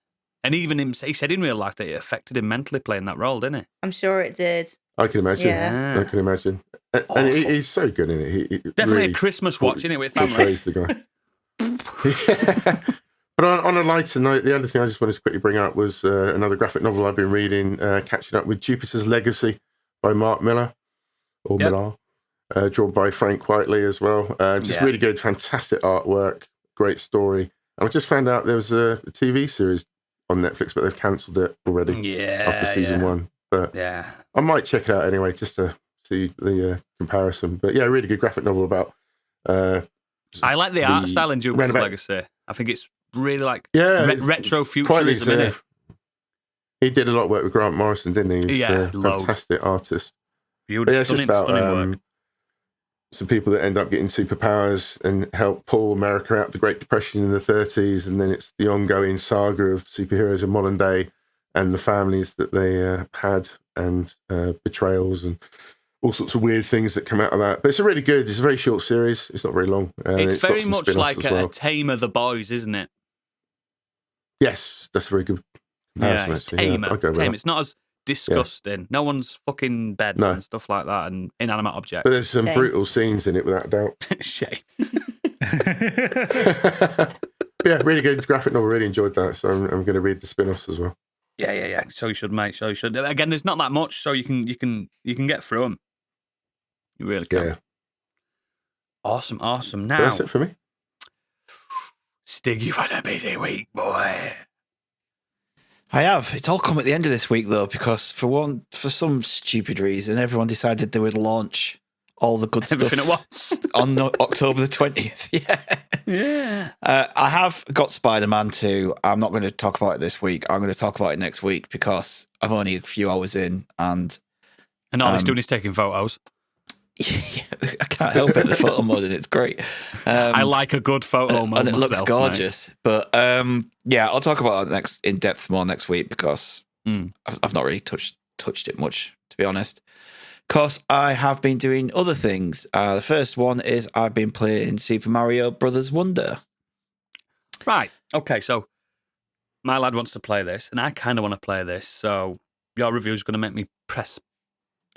And even him, he said in real life that it affected him mentally playing that role, didn't it? I'm sure it did. I can imagine. Yeah. I can imagine. And Awful. he's so good in it. He Definitely really a Christmas watch, innit, with family. portrays the guy. But on a lighter note, the other thing I just wanted to quickly bring up was another graphic novel I've been reading, catching up with Jupiter's Legacy by Mark Miller, or Yep. Millar, drawn by Frank Whiteley as well. Just Yeah. really good, fantastic artwork, great story. And I just found out there was a TV series on Netflix, but they've cancelled it already Yeah. after season one. But Yeah. I might check it out anyway, just to see the comparison. But yeah, really good graphic novel about. I like the art The style in Jupiter's roundabout- Legacy. I think it's really like Yeah, retro Whiteley's, futurism, innit? he did a lot of work with Grant Morrison, didn't he? He's Yeah, a loads. fantastic artist. But Beautiful, yeah, it's just stunning, about stunning work. some people that end up getting superpowers and help pull America out of the Great Depression in the 30s, and then it's the ongoing saga of superheroes in modern day and the families that they had, and betrayals and all sorts of weird things that come out of that. But it's a very short series. It's not very long. And It's got very some much spin-offs like as well. a Tame of the Boys, isn't it? Yes, that's a very good Yeah, comparison. it's actually. Yeah, tamer. I'll go with Tame. that. It's not as disgusting. No one's fucking beds No. and stuff like that and inanimate objects. But there's some Shame. brutal scenes in it, without a doubt. Shame. Yeah, really good graphic novel. Really enjoyed that. So I'm going to read the spin-offs as well. Yeah. So you should, mate. So you should. Again, there's not that much, so you can get through them. You really can. Yeah, Awesome. but Now, that's it for me. Stig, you've had a busy week, boy. I have. It's all come at the end of this week, though, because for some stupid reason, everyone decided they would launch all the good Everything at stuff once. on October the 20th. Yeah. Yeah. I have got Spider-Man 2. I'm not going to talk about it this week. I'm going to talk about it next week because I'm only a few hours in and And all he's doing is taking photos. I can't help it. The photo mode and it's great. I like a good photo mode and it looks myself, gorgeous. But yeah, I'll talk about it in depth more next week because I've not really touched it much, to be honest. Because I have been doing other things. The first one is I've been playing Super Mario Brothers Wonder. mate. Right. Okay. So my lad wants to play this, and I kind of want to play this. So your review is going to make me press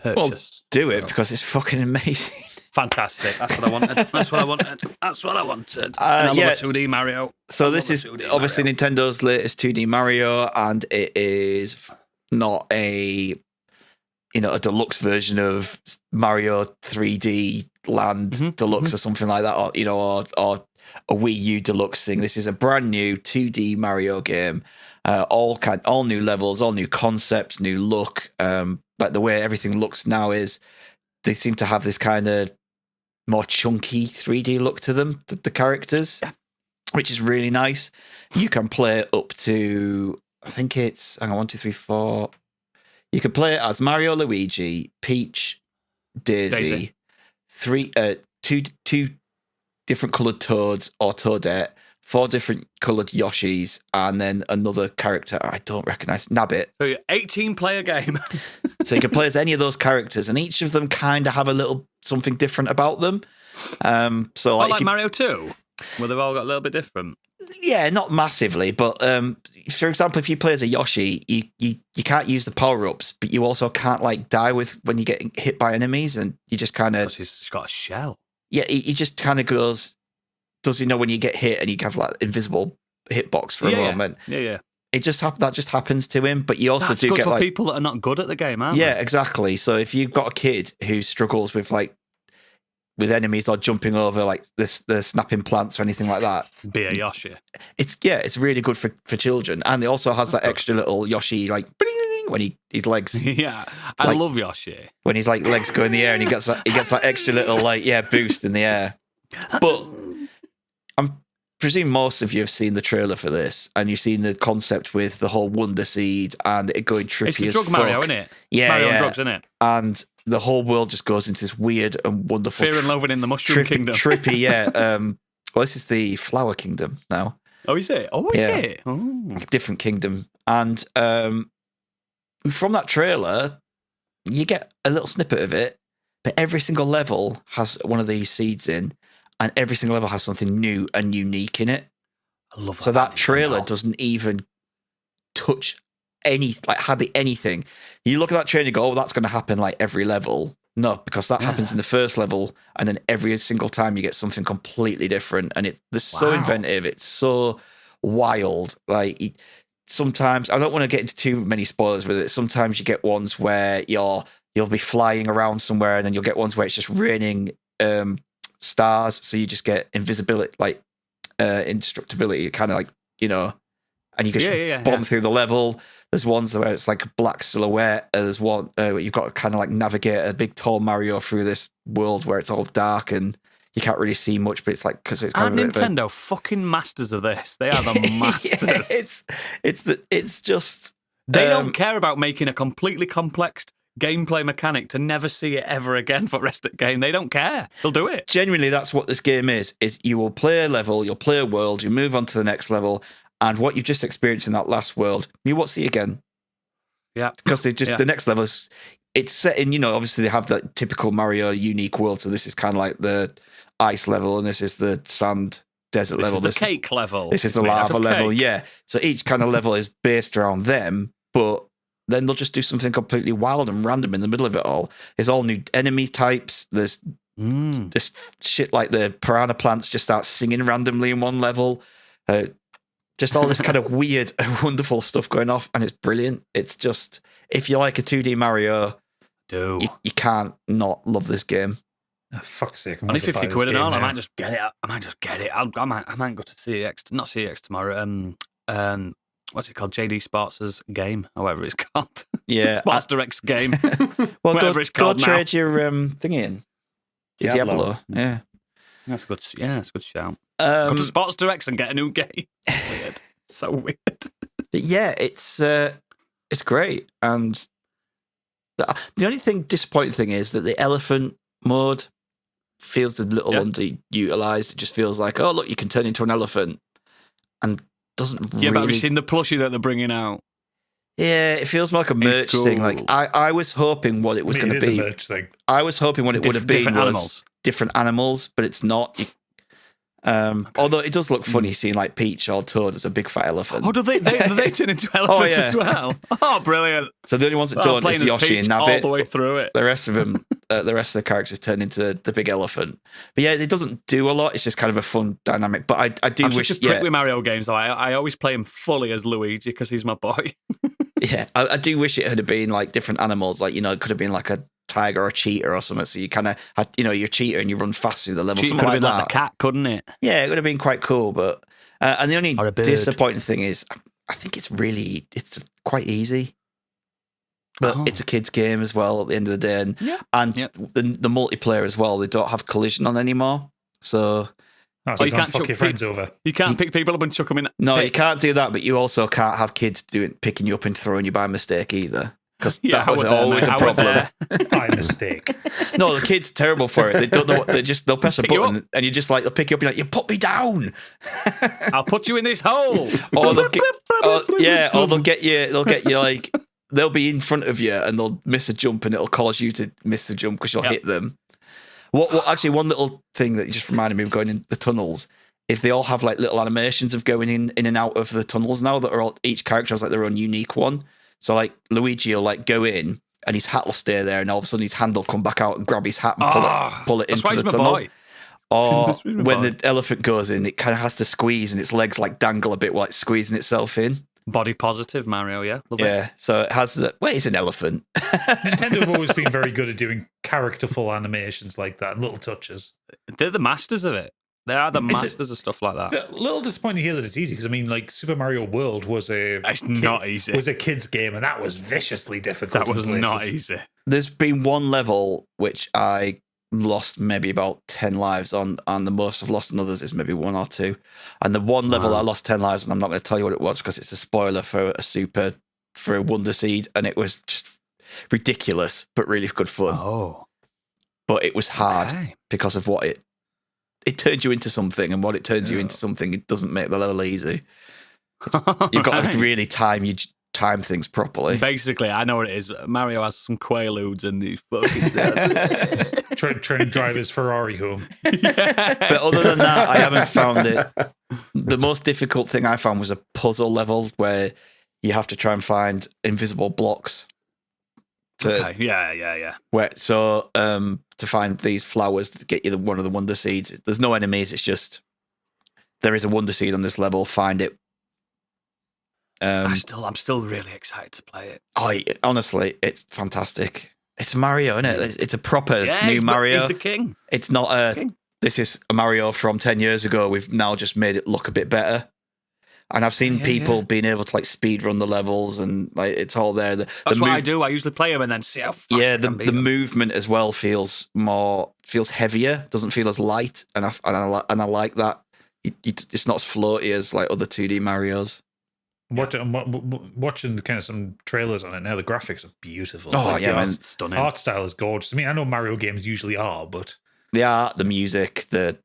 Well, purchase. do it because it's fucking amazing. Fantastic. That's what I wanted. That's what I wanted. That's what I wanted. And I love yeah. a 2D Mario. So I this love a is 2D obviously Mario. Nintendo's latest 2D Mario, and it is not a deluxe version of Mario 3D Land Deluxe or something like that, or a Wii U Deluxe thing. This is a brand new 2D Mario game, all new levels, all new concepts, new look. Like the way everything looks now is they seem to have this kind of more chunky 3D look to them, the characters, which is really nice. You can play up to, I think it's, 1, 2, 3, 4. You can play it as Mario, Luigi, Peach, Daisy. Two different coloured Toads or Toadette, 4 different coloured Yoshis, and then another character I don't recognise, Nabbit. So you're 18-player game. So you can play as any of those characters, and each of them kind of have a little something different about them. So like Mario 2, where they've all got a little bit different. Yeah, not massively, but for example, if you play as a Yoshi, you can't use the power-ups, but you also can't die when you get hit by enemies, and you just kind of... He's got a shell. Yeah, he just kind of goes... Does he know when you get hit and you have invisible hitbox for a moment? Yeah. It just that just happens to him, but you also That's do good get for people that are not good at the game, aren't Yeah, they? exactly. So if you've got a kid who struggles with with enemies or jumping over the snapping plants or anything like that, Be a Yoshi. It's really good for children. And it also has that extra little Yoshi bling, when his legs Yeah, I love Yoshi. when his legs go in the air and he gets that extra little boost in the air. But I'm presume most of you have seen the trailer for this, and you've seen the concept with the whole Wonder Seed and it going trippy It's the as drug fuck. Mario, isn't it? Yeah, Mario yeah. and drugs, isn't it? And the whole world just goes into this weird and wonderful Fear and Loathing in the Mushroom Kingdom. trippy, yeah. Well, this is the Flower Kingdom now. Oh, is it? Oh, is Yeah. it? Oh. Different kingdom. And from that trailer, you get a little snippet of it, but every single level has one of these seeds in, and every single level has something new and unique in it. I love So that trailer Nintendo. doesn't even touch hardly anything. You look at that trailer and go, oh, that's going to happen every level. No, because that happens in the first level, and then every single time you get something completely different, and they're so Wow. inventive. It's so wild. Sometimes I don't want to get into too many spoilers with it. Sometimes you get ones where you'll be flying around somewhere, and then you'll get ones where it's just raining stars, so you just get invisibility, indestructibility, kind of and you can just bomb through the level. There's ones where it's a black silhouette. There's one where you've got to kind of navigate a big tall Mario through this world where it's all dark and you can't really see much, but it's because it's kind And of Nintendo, fucking masters of this. They are the masters. it's just They don't care about making a completely complex gameplay mechanic to never see it ever again for the rest of the game. They don't care. They'll do it. Genuinely, that's what this game is you will play a level, you'll play a world, you move on to the next level, and what you've just experienced in that last world, you won't see again. Yeah. Because the next level is, it's set in, obviously they have that typical Mario unique world, so this is kind of like the ice level, and this is the sand desert level. This is the cake level. This is the Made out lava of level, cake. yeah. So each kind of level is based around them, but then they'll just do something completely wild and random in the middle of it all. There's all new enemy types. There's this shit like the piranha plants just start singing randomly in one level. Just all this kind of weird, wonderful stuff going off, and it's brilliant. It's just, if you like a 2D Mario, you can't not love this game. Oh, fuck's sake. Only 50 quid and all. I might just get it. I might go to CEX, not CEX tomorrow. What's it called? JD Sports' game, however it's called. Yeah. Sports Direct's game. Well, whatever it's called go now. trade your thingy in. Your Diablo. Yeah. That's good. Yeah, that's a good shout. Go to Sports Directs and get a new game. Weird. So weird. But yeah, it's great. And the only disappointing thing is that the elephant mode feels a little underutilized. It just feels like, oh, look, you can turn into an elephant. And doesn't really... Yeah, but have you seen the plushie that they're bringing out? Yeah, it feels more like a merch thing. cool. I was hoping what it was going to be. It is a merch thing. I was hoping what it would have been Different was animals. different animals, but it's not. Although it does look funny seeing Peach or Toad as a big fat elephant. Oh, do they turn into elephants as well? Oh, brilliant. So the only ones that don't is playing as Yoshi Peach and all Nabbit. the way through it. The rest of them the rest of the characters turn into the big elephant. But yeah, it doesn't do a lot. It's just kind of a fun dynamic. But I do I'm wish. such a prick with Mario games, though. I always play him fully as Luigi because he's my boy. Yeah, I do wish it had been like different animals. Like, it could have been like a tiger or a cheetah or something. So you kind of had, you're cheetah and you run fast through the level. Cheetah Something could have like been that. like the cat, couldn't it? Yeah, it would have been quite cool. But and the only Or a bird. disappointing thing is, I think it's quite easy. But it's a kid's game as well at the end of the day. And the multiplayer as well, they don't have collision on anymore. So so you can't fuck your friends over. You can't pick people up and chuck them in. no, you can't do that, but you also can't have kids picking you up and throwing you by mistake either. Because that was always a problem. By mistake. No, the kid's terrible for it. They don't know what, they'll press a Pick you button and you just like, they'll pick you up and you're like, you put me down. I'll put you in this hole. Or they'll get you like, they'll be in front of you and they'll miss a jump and it'll cause you to miss the jump because you'll hit them. What actually, one little thing that just reminded me of going in the tunnels, if they all have like little animations of going in and out of the tunnels now that are all, each character has like their own unique one. So like Luigi will like go in and his hat will stay there and all of a sudden his hand will come back out and grab his hat and pull it into the tunnel. Boy. Or when the elephant goes in, it kind of has to squeeze and its legs like dangle a bit while it's squeezing itself in. Body positive Mario, yeah. Love it. So it has it's an elephant. Nintendo have always been very good at doing characterful animations like that and little touches. They're the masters of it. They are the masters of stuff like that. It's a little disappointing to hear that it's easy because I mean, like Super Mario World was not easy. Was a kid's game and that was viciously difficult. That was not easy. There's been one level which I lost maybe about 10 lives on, and the most I've lost in others is maybe 1 or 2. And the one level I lost 10 lives, and I'm not going to tell you what it was because it's a spoiler for a Wonder Seed, and it was just ridiculous but really good fun. Oh, but it was hard because of what it turns you into something, and what it turns you into something, it doesn't make the level easy. You've got to really time things properly. Basically, I know what it is. Mario has some Quaaludes and he's fucking trying to drive his Ferrari home. But other than that, I haven't found it. The most difficult thing I found was a puzzle level where you have to try and find invisible blocks. Okay, yeah. To find these flowers to get you one of the Wonder Seeds. There's no enemies. It's just there is a Wonder Seed on this level. Find it. I'm still really excited to play it. Honestly, it's fantastic. It's Mario, isn't it? It's a proper new Mario. He's the king. It's not this is a Mario from 10 years ago. We've now just made it look a bit better. And I've seen people being able to like speed run the levels, and like it's all there. That's what I do. I usually play them and then see how fast I can beat the them. movement as well feels heavier. Doesn't feel as light, and I like that. It's not as floaty as like other 2D Marios. Watching kind of some trailers on it now, the graphics are beautiful. Oh yeah, man, it's stunning. Art style is gorgeous. I mean, I know Mario games usually are, but the art, the music, the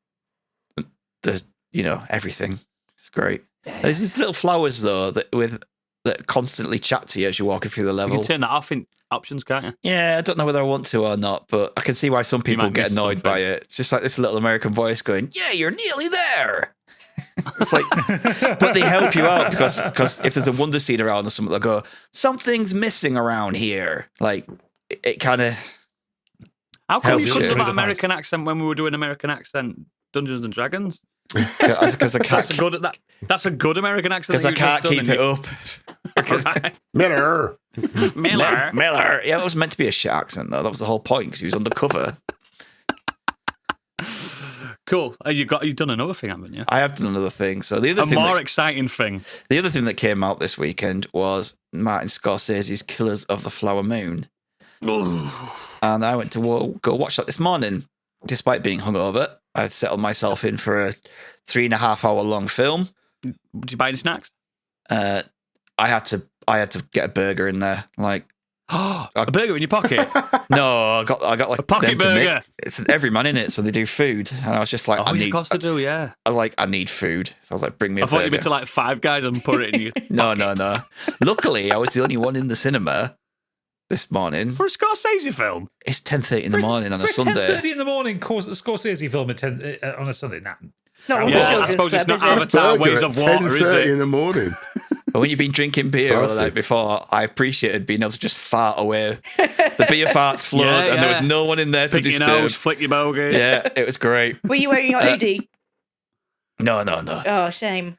everything. It's great. Yeah. There's these little flowers though that constantly chat to you as you're walking through the level. You can turn that off in options, can't you? Yeah, I don't know whether I want to or not, but I can see why some people get annoyed by it. It's just like this little American voice going, "Yeah, you're nearly there." It's like, but they help you out because if there's a Wonder Seed around or something, they'll go, "Something's missing around here." Like it kind of. How come you couldn't do that American accent when we were doing American accent Dungeons and Dragons? Because I can't. That's a good American accent. Because I can't keep it up. Right. Miller. Yeah, it was meant to be a shit accent though. That was the whole point because he was undercover. Cool. You've done another thing, haven't you? I have done another thing. So the other exciting thing. The other thing that came out this weekend was Martin Scorsese's Killers of the Flower Moon. And I went to go watch that this morning, despite being hungover. I had settled myself in for a 3.5 hour long film. Did you buy any snacks? I had to get a burger in there. Like, a burger in your pocket? No, I got like a pocket burger. It's every man in it, so they do food. And I was just like, of course they do, yeah. I was like, I need food. So I was like, bring me a burger. I thought you'd been to like Five Guys and put it in your pocket. No. Luckily, I was the only one in the cinema this morning. For a Scorsese film? It's 10:30 in the morning on a Sunday. 10:30 in the morning, Scorsese film on a Sunday. Nah. It's not one for children's I suppose it's club, not is it? Avatar Ways of Water, is 10:30 it? in the morning. But when you've been drinking beer all the Classy. night before, I appreciated being able to just fart away. The beer farts flowed, Yeah, and there was yeah. no one in there to Pick your disturb. nose, flick your bogies. Yeah, it was great. Were you wearing your hoodie? No. Oh, shame.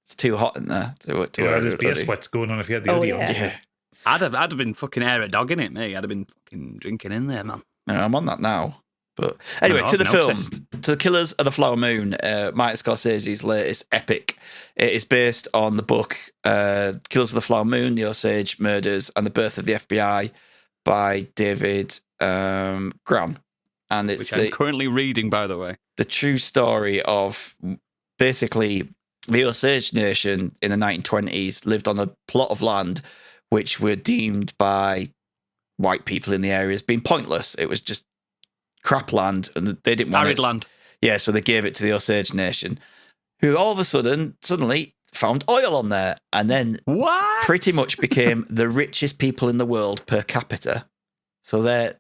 It's too hot in there. To Yeah, wear there's a beer hoodie. sweats going on if you had the Oh, hoodie yeah. on. Yeah. I'd have been fucking air a dog in it, me. I'd have been fucking drinking in there, man. No, I'm on that now. But anyway, No, to the I've film, noticed. to the Killers of the Flower Moon, Martin Scorsese's latest epic. It is based on the book Killers of the Flower Moon, The Osage Murders, and the Birth of the FBI by David Gran. And it's Which I'm currently reading, by the way. the true story of basically the Osage Nation in the 1920s lived on a plot of land which were deemed by white people in the area as being pointless. It was just crap land, and they didn't want Arid it. land. Yeah, so they gave it to the Osage Nation, who all of a sudden suddenly found oil on there, and then What? pretty much became the richest people in the world per capita. So their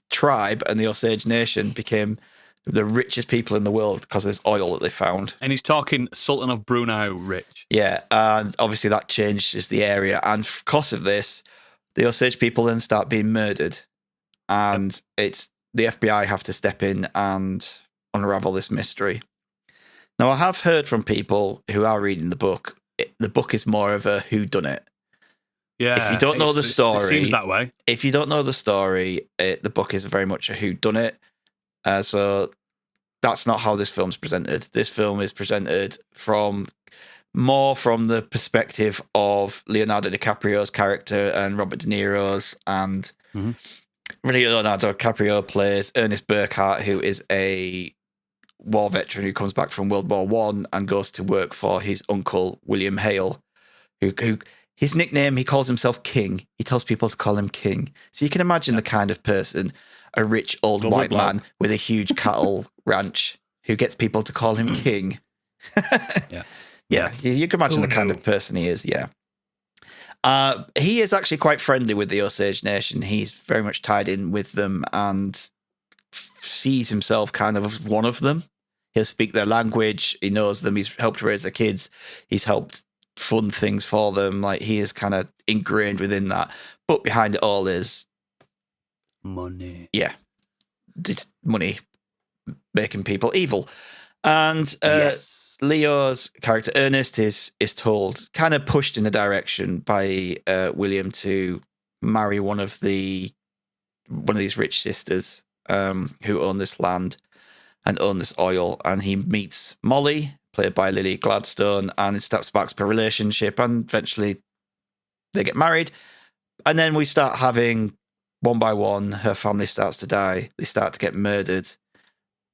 tribe and the Osage Nation became the richest people in the world because there's oil that they found. And he's talking Sultan of Brunei rich. Yeah, and obviously that changes the area. And because of this, the Osage people then start being murdered. And it's the FBI have to step in and unravel this mystery. Now, I have heard from people who are reading the book. The book is more of a whodunit. Yeah. If you don't know the It story- seems that way. If you don't know the story, the book is very much a whodunit. So that's not how this film's presented. This film is presented more from the perspective of Leonardo DiCaprio's character and Robert De Niro's. And Mhm. Leonardo DiCaprio plays Ernest Burkhart, who is a war veteran who comes back from World War One and goes to work for his uncle William Hale, who his nickname, he calls himself King. He tells people to call him King. So you can imagine the kind of person, a rich old Lovely white bloke. man with a huge cattle ranch who gets people to call him King. Yeah. Yeah, you can imagine Who the kind knew? of person he is, yeah. He is actually quite friendly with the Osage Nation. He's very much tied in with them and sees himself kind of as one of them. He'll speak their language. He knows them. He's helped raise their kids. He's helped fund things for them. Like, he is kind of ingrained within that. But behind it all is, Money. yeah, just money making people evil. And Yes. Leo's character Ernest is told, kind of pushed in a direction by William to marry one of these rich sisters who own this land and own this oil, and he meets Molly, played by Lily Gladstone, and it sparks a relationship, and eventually they get married, and then we start having one by one, her family starts to die, they start to get murdered,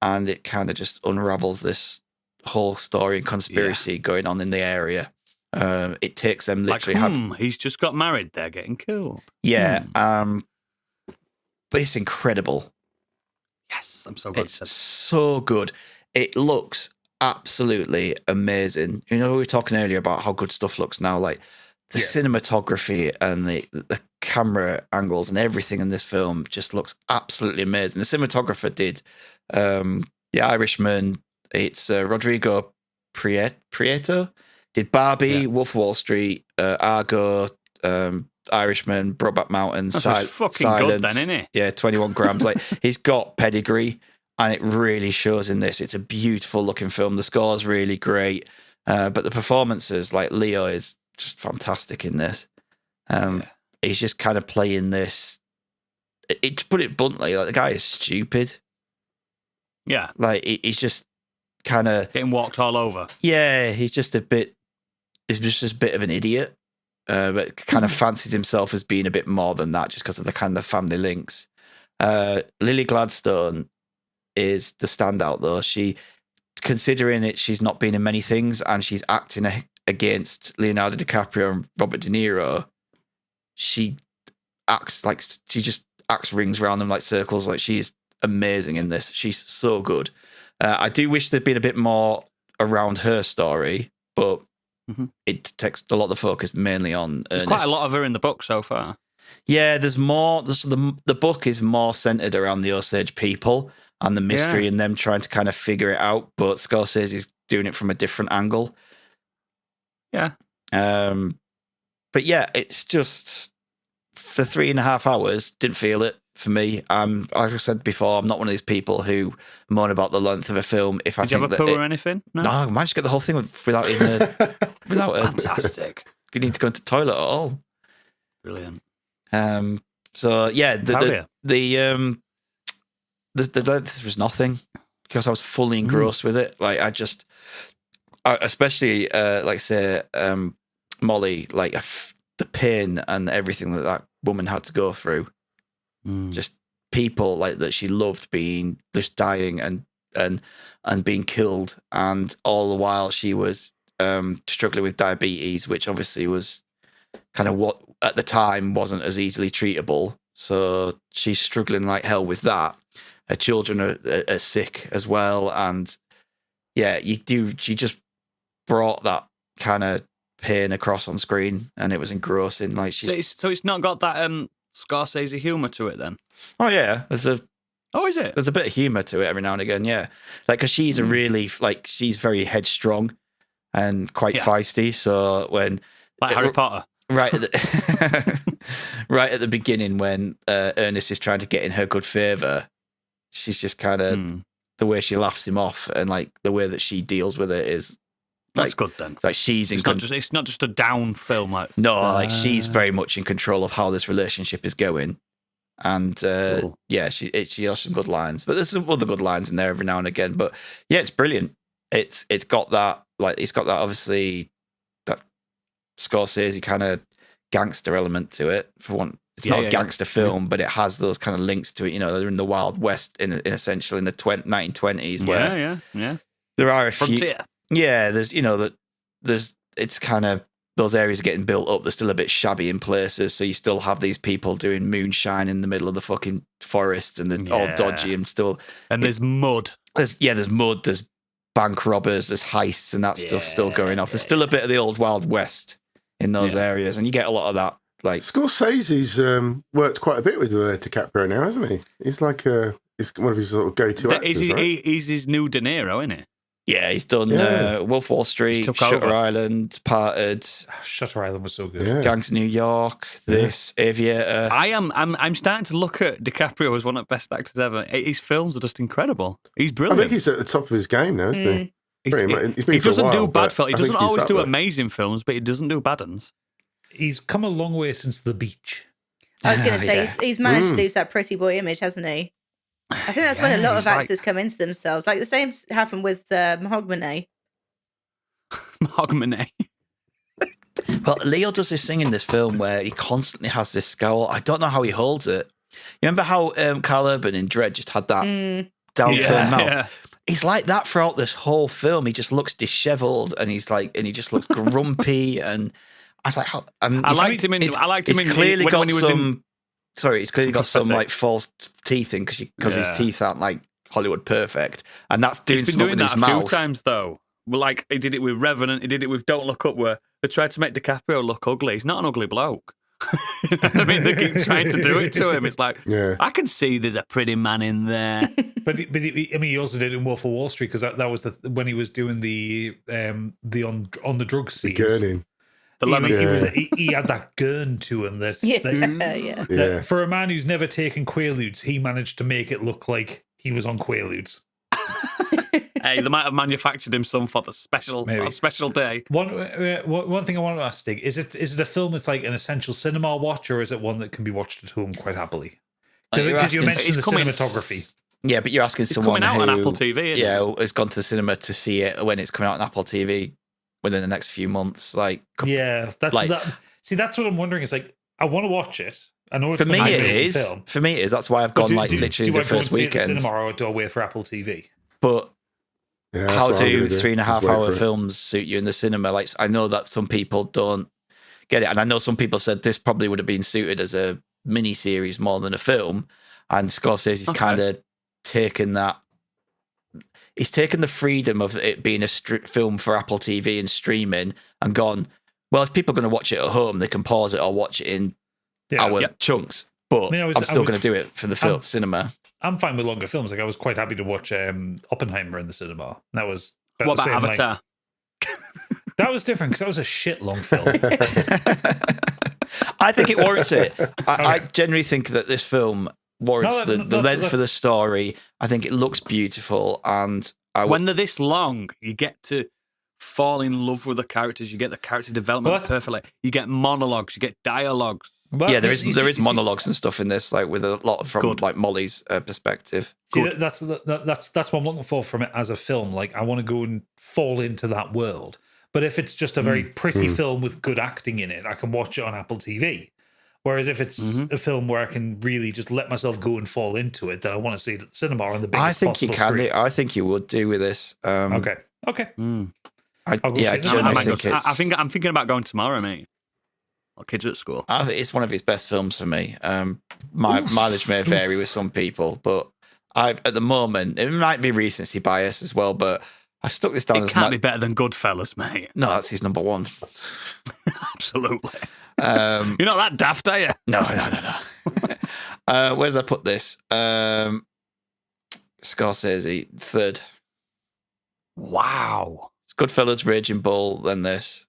and it kind of just unravels this whole story and conspiracy going on in the area. It takes them literally he's just got married. They're getting killed. yeah, but it's incredible. Yes, I'm so glad you It's said that. so good. It looks absolutely amazing. You know, we were talking earlier about how good stuff looks now. Like the cinematography and the camera angles and everything in this film just looks absolutely amazing. The cinematographer did The Irishman. It's Rodrigo Prieto. Did Barbie, Wolf of Wall Street, Argo, Irishman, Brokeback Mountain, That's just fucking good then, isn't it? Yeah, 21 grams. Like, he's got pedigree, and it really shows in this. It's a beautiful looking film. The score's really great, but the performances, like Leo, is just fantastic in this. He's just kind of playing this. To put it bluntly, like, the guy is stupid. Yeah, Like, he's just kind of, getting walked all over. yeah, he's just a bit. He's just a bit of an idiot. But kind of fancies himself as being a bit more than that, just because of the kind of family links. Lily Gladstone is the standout, though. Considering it, she's not been in many things, and she's acting against Leonardo DiCaprio and Robert De Niro. She just acts rings around them like circles. Like, she's amazing in this. She's so good. I do wish there'd been a bit more around her story, but it takes a lot of the focus mainly on There's Ernest. quite a lot of her in the book so far. Yeah, there's more. The book is more centered around the Osage people and the mystery and them trying to kind of figure it out, but Scorsese's doing it from a different angle. Yeah. But yeah, it's just for 3.5 hours, didn't feel it for me. Like I said before, I'm not one of these people who moan about the length of a film. If I Did you think have a that poo or anything? no, I managed to get the whole thing without even Fantastic. you need to go into the toilet at all. Brilliant. So yeah, Proud of you. the length was nothing because I was fully engrossed with it. Like especially like say Molly, like the pain and everything that woman had to go through. Just people like that she loved being just dying and being killed, and all the while she was struggling with diabetes, which obviously was kind of what at the time wasn't as easily treatable. So she's struggling like hell with that. Her children are sick as well, and yeah, she just brought that kind of pain across on screen, and it was engrossing. Like So it's not got that Scorsese humour to it then? oh yeah, Oh, is it? there's a bit of humour to it every now and again, yeah. Like, because she's a really, like, she's very headstrong and quite feisty. So when... Like Harry Potter. Right at the, right at the beginning when Ernest is trying to get in her good favour, she's just kind of... The way she laughs him off and, like, the way that she deals with it is... That's good then. Like, she's in... It's not just a down film. like she's very much in control of how this relationship is going. And Cool. yeah, she has some good lines, but there's some other good lines in there every now and again. But yeah, it's brilliant. It's got that obviously that Scorsese kind of gangster element to it. For one, it's not a gangster film, but it has those kind of links to it. You know, they're in the Wild West in essentially in the 1920s. Where there are a Frontier. few. Yeah, there's it's kind of. Those areas are getting built up. They're still a bit shabby in places, so you still have these people doing moonshine in the middle of the fucking forest, and they're all dodgy and still. And there's mud. There's mud. There's bank robbers. There's heists and that stuff still going off. There's still a bit of the old Wild West in those areas, and you get a lot of that. Like Scorsese's worked quite a bit with DiCaprio now, hasn't he? He's like he's one of his sort of go-to actors, right? He's his new De Niro, isn't he? Yeah, he's done Wolf of Wall Street, Shutter Island, Parted. Shutter Island was so good. Yeah. Gangs of New York, Aviator. I'm starting to look at DiCaprio as one of the best actors ever. His films are just incredible. He's I brilliant. think he's at the top of his game now, isn't he? He doesn't do bad films. He doesn't always do it. amazing films, but he doesn't do bad ones. He's come a long way since The Beach. I was going to say, he's managed to lose that pretty boy image, hasn't he? I think that's when a lot of actors come into themselves. Like the same happened with Mahogany. Mahogany. Well, Leo does this thing in this film where he constantly has this scowl. I don't know how he holds it. You remember how Carl Urban in Dredd just had that downturned mouth? Yeah. He's like that throughout this whole film. He just looks dishevelled, and he just looks grumpy. And I was like, I liked him in. He's clearly got when he was some. Sorry, he's clearly got some like false teeth in because his teeth aren't like Hollywood perfect, and that's doing something with his mouth. A few times though. Well, like he did it with Revenant, he did it with Don't Look Up, where they tried to make DiCaprio look ugly. He's not an ugly bloke. I mean, they keep trying to do it to him. It's like I can see there's a pretty man in there. but he also did it in Wolf of Wall Street because that was when he was doing the on the drugs scenes. Gurning. He had that gurn to him. That for a man who's never taken Quaaludes, he managed to make it look like he was on Quaaludes. Hey, they might have manufactured him some for the special day. One thing I want to ask, Stig, is it a film that's like an essential cinema watch, or is it one that can be watched at home quite happily? Because you mentioned the cinematography. Yeah, but you're asking someone coming out who, on Apple TV. Has gone to the cinema to see it when it's coming out on Apple TV within the next few months. That's what I'm wondering. Is like I want to watch it. I know it's for me it is. Film. For me it is. That's why I've gone literally the first weekend. Do I go and see it at the cinema, or do I wait for Apple TV? But how do 3.5 hour films suit you in the cinema? Like I know that some people don't get it, and I know some people said this probably would have been suited as a mini series more than a film. And Scorsese's kind of taken that. He's taken the freedom of it being a film for Apple TV and streaming, and gone, well, if people are going to watch it at home, they can pause it or watch it in chunks. But I'm still going to do it for the cinema. I'm fine with longer films. Like I was quite happy to watch Oppenheimer in the cinema. That was what about Avatar? That was different because that was a shit long film. I think it warrants it. I generally think that this film warrants No, the that's- length for the that's- story. I think it looks beautiful, and When they're this long, you get to fall in love with the characters. You get the character development What? perfectly. You get monologues. You get dialogues. Well, yeah, there you is see- monologues and stuff in this, like with a lot from Good. like Molly's perspective. See, Good. that's what I'm looking for from it as a film. Like, I want to go and fall into that world. But if it's just a very pretty film with good acting in it, I can watch it on Apple TV. Whereas if it's a film where I can really just let myself go and fall into it, then I want to see it at the cinema on the biggest I think you possible can. screen. I think you would do with this. Okay. I'll go see I it. generally think I it's. think I'm thinking about going tomorrow, mate. Our kids are at school. I think it's one of his best films for me. My mileage may vary with some people, but at the moment, it might be recency bias as well, but I stuck this down It as can't be better than Goodfellas, mate. No, that's his number one. Absolutely. Um, You're not that daft, are you? no. Where did I put this? Scorsese, third. Wow. It's Goodfellas, Raging Bull, then this.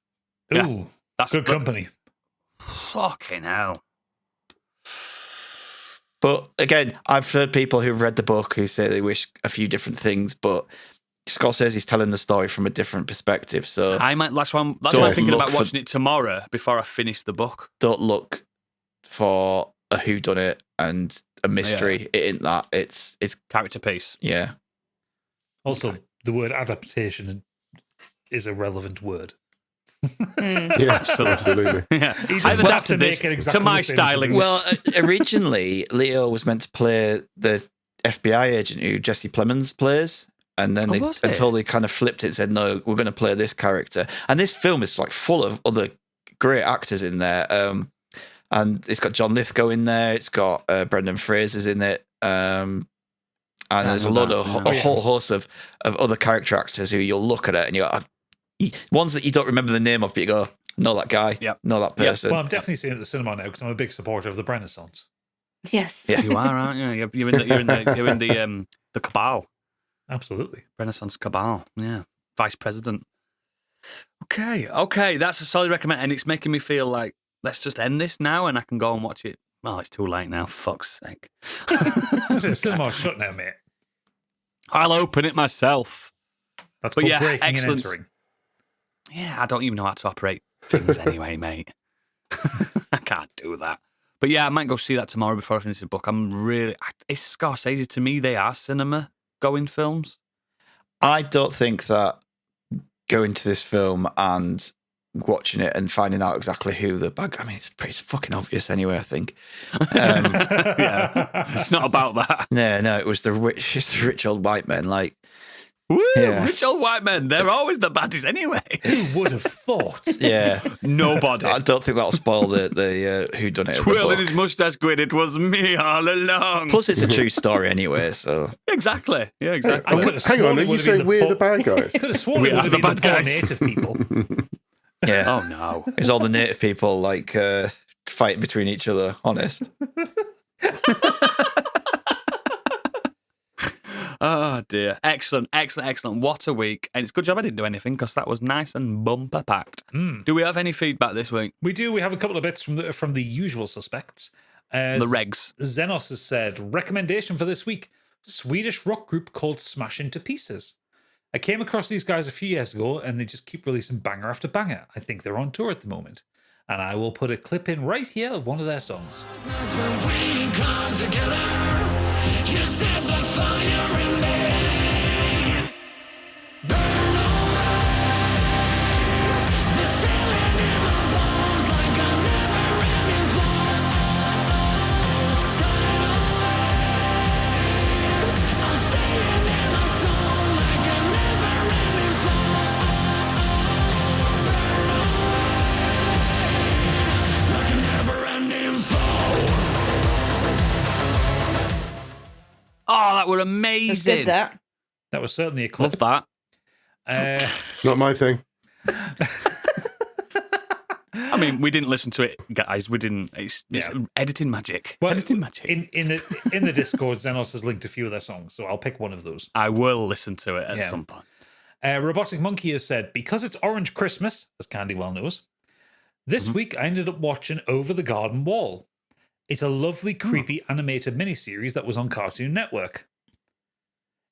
Yeah. Ooh, That's good company. Fucking hell. But again, I've heard people who've read the book who say they wish a few different things, but Scorsese's telling the story from a different perspective. So I might. That's why I'm Don't thinking look about for- watching it tomorrow before I finish the book. don't look for a whodunit and a mystery. It ain't that. It's Character piece. yeah. Also, the word adaptation is a relevant word. Yeah, absolutely. Yeah, He I've doesn't have to adapted make this it exactly to my the same as styling. the Well, originally Leo was meant to play the FBI agent who Jesse Plemons plays, and then Oh, was it? until they kind of flipped it and said, "No, we're going to play this character." And this film is like full of other great actors in there. And it's got John Lithgow in there. It's got Brendan Fraser's in it. And there's a know lot that, of yeah. a whole host of other character actors who you'll look at it and you go, ones that you don't remember the name of, but you go, know that guy, Yep. know that Yep. person. Well, I'm definitely seeing it at the cinema now because I'm a big supporter of the Renaissance. Yes. Yeah. You are, aren't you? You're in the cabal, Absolutely. Renaissance cabal. Yeah, vice president. Okay, that's a solid recommend, and it's making me feel like let's just end this now, and I can go and watch it. Oh, it's too late now. Fuck's sake. The cinema's shut now, mate. I'll open it myself. That's But called yeah, breaking excellent. and entering. Yeah, I don't even know how to operate things anyway, mate. I can't do that. But yeah, I might go see that tomorrow before I finish the book. It's Scorsese. To me, they are cinema-going films. I don't think that going to this film and watching it and finding out exactly who the bad guy, I mean, it's fucking obvious anyway, I think. Yeah, it's not about that. No, it was it's the rich old white men. Like, Woo, Yeah. rich old white men. They're always the baddies anyway. Who would have thought? yeah, Nobody. I don't think that'll spoil the who done it. Twirling his mustache, going, it was me all along. Plus, it's a true story anyway. So Exactly. Yeah, I exactly. could have Hang sworn on, it are you would have saying been we're poor- the bad guys? Could have sworn We it would are have the been the bad poor guys. native people. yeah, Oh, no. it's all the native people like fighting between each other. Honest. Oh, dear. Excellent. What a week. And it's a good job I didn't do anything because that was nice and bumper packed. Do we have any feedback this week? We do. We have a couple of bits from the usual suspects. The regs. Xenos has said, recommendation for this week, Swedish rock group called Smash Into Pieces. I came across these guys a few years ago and they just keep releasing banger after banger. I think they're on tour at the moment. And I will put a clip in right here of one of their songs. When we come together, you set the fire in me. Burn away the feeling in my bones like a never-ending flow. Tidal waves, I'm staying in my soul like a never-ending flow. Burn away like a never-ending flow. Oh, that were That's amazing. good, that. That was certainly a clip. Love that. Not my thing. I mean, we didn't listen to it, guys. We didn't. It's Yeah. editing magic. Well, editing magic. in the Discord, Xenos has linked a few of their songs, so I'll pick one of those. I will listen to it at Yeah. some point. Robotic Monkey has said, because it's Orange Christmas, as Candy well knows, this week I ended up watching Over the Garden Wall. It's a lovely, creepy animated miniseries that was on Cartoon Network.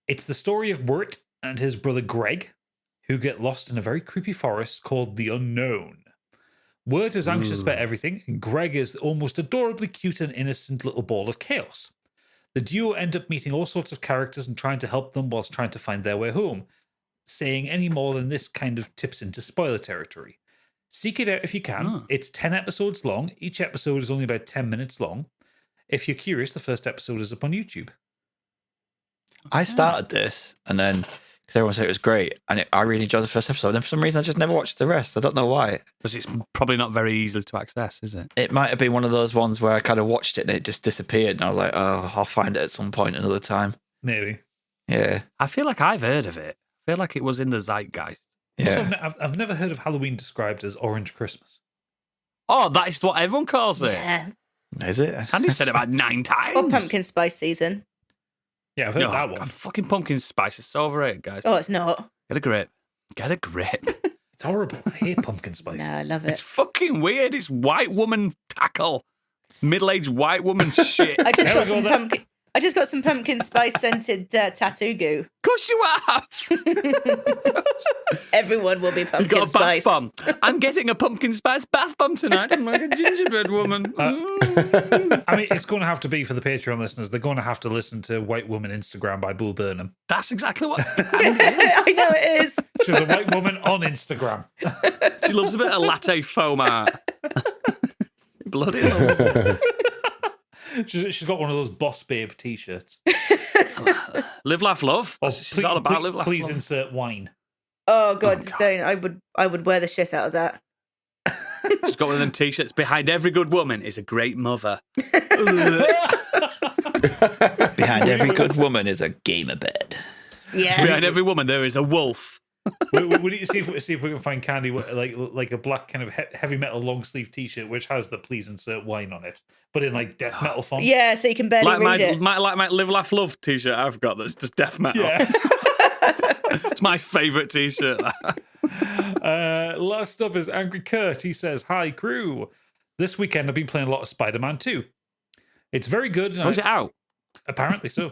It's the story of Wirt and his brother Greg, who get lost in a very creepy forest called the Unknown. Wirt is anxious about everything, and Greg is almost adorably cute and innocent little ball of chaos. The duo end up meeting all sorts of characters and trying to help them whilst trying to find their way home. Saying any more than this kind of tips into spoiler territory. Seek it out if you can. It's 10 episodes long. Each episode is only about 10 minutes long. If you're curious, the first episode is up on YouTube. I started this, and then because everyone said it was great, and I really enjoyed the first episode. And for some reason, I just never watched the rest. I don't know why. Because it's probably not very easy to access, is it? It might have been one of those ones where I kind of watched it and it just disappeared, and I was like, "Oh, I'll find it at some point another time." Maybe. Yeah, I feel like I've heard of it. I feel like it was in the zeitgeist. Also, yeah. I've never heard of Halloween described as Orange Christmas. Oh, that is what everyone calls it. Yeah. Is it? Andy said it about 9 times. Or pumpkin spice season. Yeah, I've heard No, that one. God, fucking pumpkin spice is so overrated, guys. Oh, it's not. Get a grip. Get a grip. It's horrible. I hate pumpkin spice. No, I love It's it. fucking weird. It's white woman tackle. Middle-aged white woman shit. I just There got we some go then. pumpkin. I just got some pumpkin spice scented tattoo goo. Of course you have. Everyone will be You pumpkin got a bath spice. bomb. I'm getting a pumpkin spice bath bomb tonight. I'm like a gingerbread woman. I mean, it's going to have to be for the Patreon listeners. They're going to have to listen to White Woman Instagram by Bull Burnham. That's exactly what. I know it is. She's a white woman on Instagram. She loves a bit of latte foam art. Bloody loves it. She's got one of those Boss Babe t-shirts. Live, laugh, love. Oh, She's all about live, laugh, please love. insert wine. Oh God, God. don't! I would wear the shit out of that. She's got one of them t-shirts. Behind every good woman is a great mother. Behind every good woman is a gamer bed. Yes. Behind every woman there is a wolf. we need to see if we can find Candy with, like a black kind of heavy metal long sleeve t-shirt which has the please insert wine on it, but in like death metal font. Yeah, so you can barely Like read it. my live, laugh, love t-shirt I've got that's just death metal. Yeah. It's my favourite t-shirt. Last up is Angry Kurt. He says, "Hi crew. This weekend I've been playing a lot of Spider-Man 2. It's very good. And Was it out? Apparently so.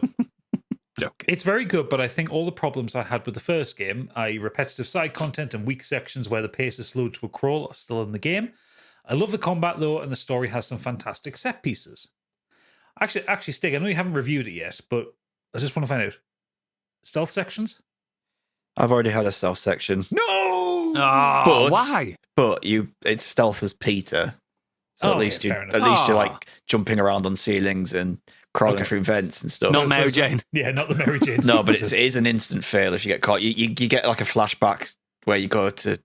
Joking. It's very good, but I think all the problems I had with the first game, i.e. repetitive side content and weak sections where the pace is slowed to a crawl, are still in the game. I love the combat though, and the story has some fantastic set pieces. Actually, Stig, I know you haven't reviewed it yet, but I just want to find out. Stealth sections? I've already had a stealth section, No! Oh, But- why? but it's stealth as Peter. So Oh, at least okay, you fair enough. at least you're Ah. like jumping around on ceilings and crawling Okay. through vents and stuff. Not Mary Jane. Yeah, not the Mary Jane. No, but sequences. it is an instant fail if you get caught. You get like a flashback where you go to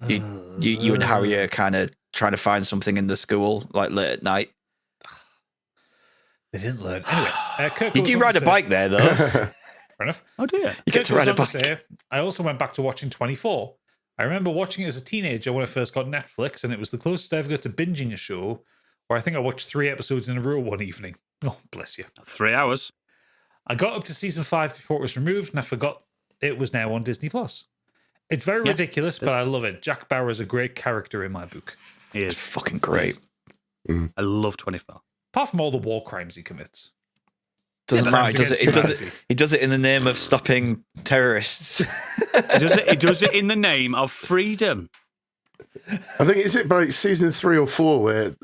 you and Harry are kind of trying to find something in the school like late at night. They didn't learn. Anyway, Kirk You goes do on ride to a say- bike there though. Fair enough. Oh dear. You get Kirk to ride a goes on bike. say, I also went back to watching 24. I remember watching it as a teenager when I first got Netflix, and it was the closest I ever got to binging a show where I think I watched 3 episodes in a row one evening. Oh, bless you. 3 hours. I got up to season 5 before it was removed, and I forgot it was now on Disney Plus. It's very Yeah, ridiculous, but I love it. Jack Bauer is a great character in my book. He It's is. fucking great. I love 24. Apart from all the war crimes he commits. Doesn't Yeah, matter. crimes He does against it. humanity. He does it in the name of stopping terrorists. He does it in the name of freedom. I think is it by season 3 or 4 where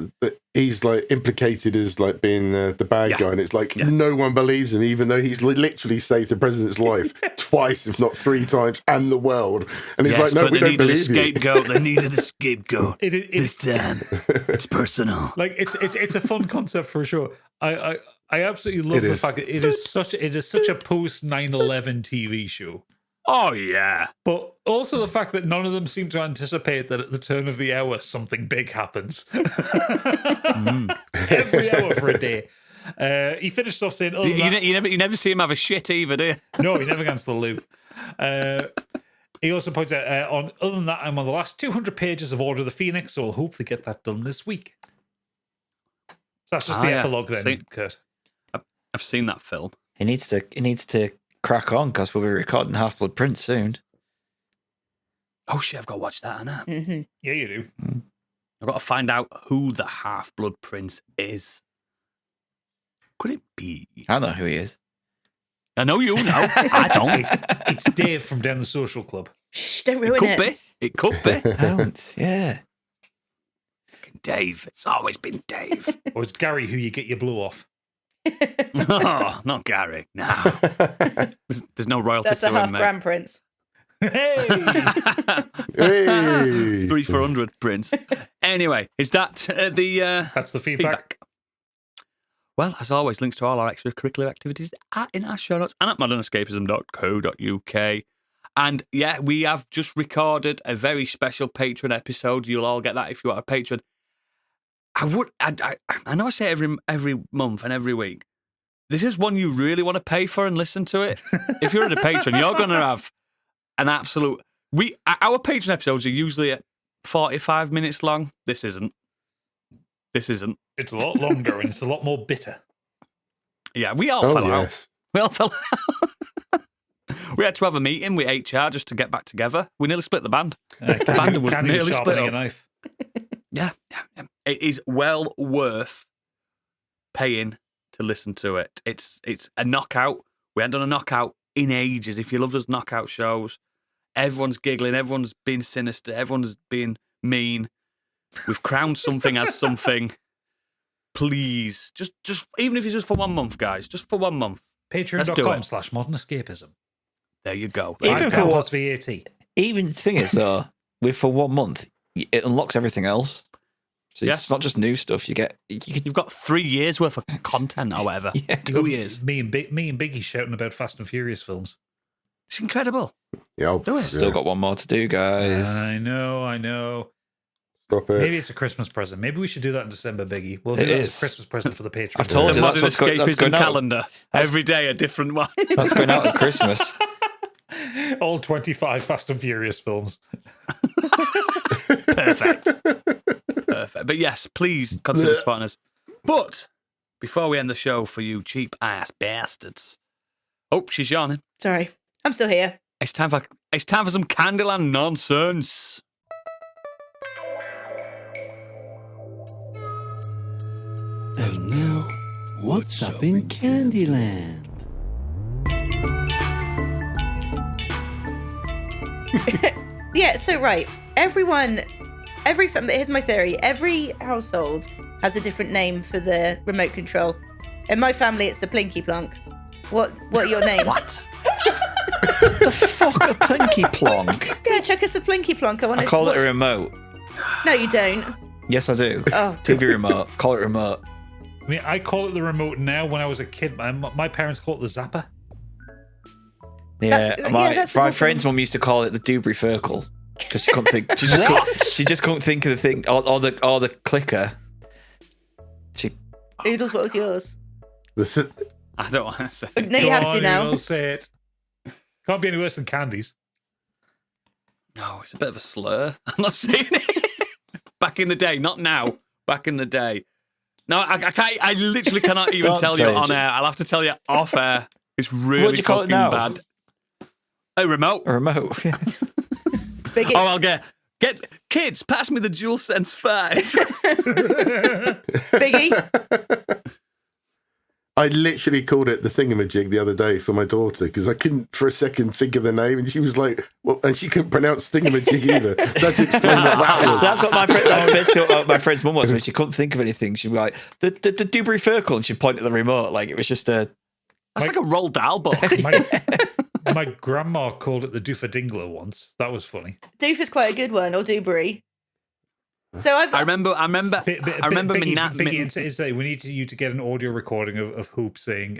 he's like implicated as like being the bad Yeah. guy, and it's like Yeah. no one believes him, even though he's literally saved the president's life twice, if not 3 times, and the world. And he's Yes, like, no, but we they don't needed a believe you. scapegoat. They needed a scapegoat. This It, time, it's personal. like it's a fun concept for sure. I absolutely love It the is. fact that it is such a post 9/11 TV show. Oh yeah. But also the fact that none of them seem to anticipate that at the turn of the hour something big happens. Every hour for a day. He finished off saying, You never see him have a shit either, do you? No, he never gets the loo. He also points out, other than that, I'm on the last 200 pages of Order of the Phoenix, so I'll hopefully get that done this week. So that's just the yeah. epilogue then, See- Kurt. I've seen that film. He needs to crack on because we'll be recording Half Blood Prince soon. Oh shit, I've got to watch that, Anna. Mm-hmm. Yeah, you do. I've got to find out who the Half-Blood Prince is. Could it be? I know who he is. I know you know. I don't. It's Dave from down the social club. Shh, don't It ruin could it. be. It could be. Don't. Yeah. Dave. It's always been Dave. Or it's Gary who you get your blow off. Oh, not Gary. No. There's no royalty That's to the him, half mate. grand prince. Hey! Hey. 3 for 100, Prince. Anyway, is that the That's the feedback. Well, as always, links to all our extracurricular activities are in our show notes and at modernescapism.co.uk. And yeah, we have just recorded a very special patron episode. You'll all get that if you are a patron. I know I say every month and every week. This is one you really want to pay for and listen to it. If you're a patron, you're going to have an absolute. Our patron episodes are usually at 45 minutes long. This isn't. This isn't. It's a lot longer and it's a lot more bitter. Yeah, we all Oh, fell out. yes. We all fell out. We had to have a meeting with HR just to get back together. We nearly split the band. band was Candy nearly split sharpening a up. knife. Yeah. It is well worth paying to listen to it. It's a knockout. We haven't done a knockout in ages. If you love those knockout shows, everyone's giggling, everyone's being sinister, everyone's being mean. We've crowned something as something. Please, just even if it's just for 1 month, guys, just for 1 month. Let's do it. Patreon.com/modern escapism. There you go. Even £5 for plus VAT. Even the thing is, though, with for 1 month, it unlocks everything else. So Yeah. it's not just new stuff. You can, You've got 3 years worth of content or whatever. Yeah. 2 years. Me and Biggie shouting about Fast and Furious films. It's incredible. Yeah, I'll, Do it. still got one more to do, guys. I know. Stop it. Maybe it's a Christmas present. Maybe we should do that in December, Biggie. We'll do It that as is. a Christmas present for the Patreon. I've told The you, modern that's escapism going out. calendar. Every day a different one. That's going out at Christmas. All 25 Fast and Furious films. Perfect. But yes, please consider supporting us. But before we end the show for you cheap ass bastards. Oh, she's yawning. Sorry, I'm still here. It's time for some Candyland nonsense. And now, what's up in Candyland? Yeah, so right. Here's my theory. Every household has a different name for the remote control. In my family, it's the Plinky Plonk. What are your names? What? The fuck a plinky plonk. Yeah, check us a Plinky Plonk. I call it a remote. No, you don't. Yes, I do. Oh, TV remote. Call it remote. I mean, I call it the remote now. When I was a kid, my parents called it the Zapper. Yeah, that's my a good friend's mum used to call it the Dewberry Firkle because she couldn't think. She just couldn't think of the thing or the clicker. Oodles, what was yours? I don't want to say. No, you have to now. We'll say it. Can't be any worse than candies. No, it's a bit of a slur. I'm not saying it. Back in the day, not now. Back in the day. No, I can't. I literally cannot even Don't tell you say it. on air. I'll have to tell you off air. It's really What do you call it fucking now? bad. A remote. A remote. Biggie. Oh, I'll get kids. Pass me the DualSense 5. Biggie. I literally called it the thingamajig the other day for my daughter because I couldn't for a second think of the name, and she was like, "Well," and she couldn't pronounce thingamajig either. So I had to explain what that was. That's what that's basically what my friend's mum was when she couldn't think of anything. She'd be like, the Dewberry Firkle, and she'd point at the remote like it was just a. That's like a Roald Dahl book. My grandma called it the Doofadingler once. That was funny. Doof is quite a good one, or Dewberry. So I've I got. remember. I remember. Biggie, we need you to get an audio recording of Hoop saying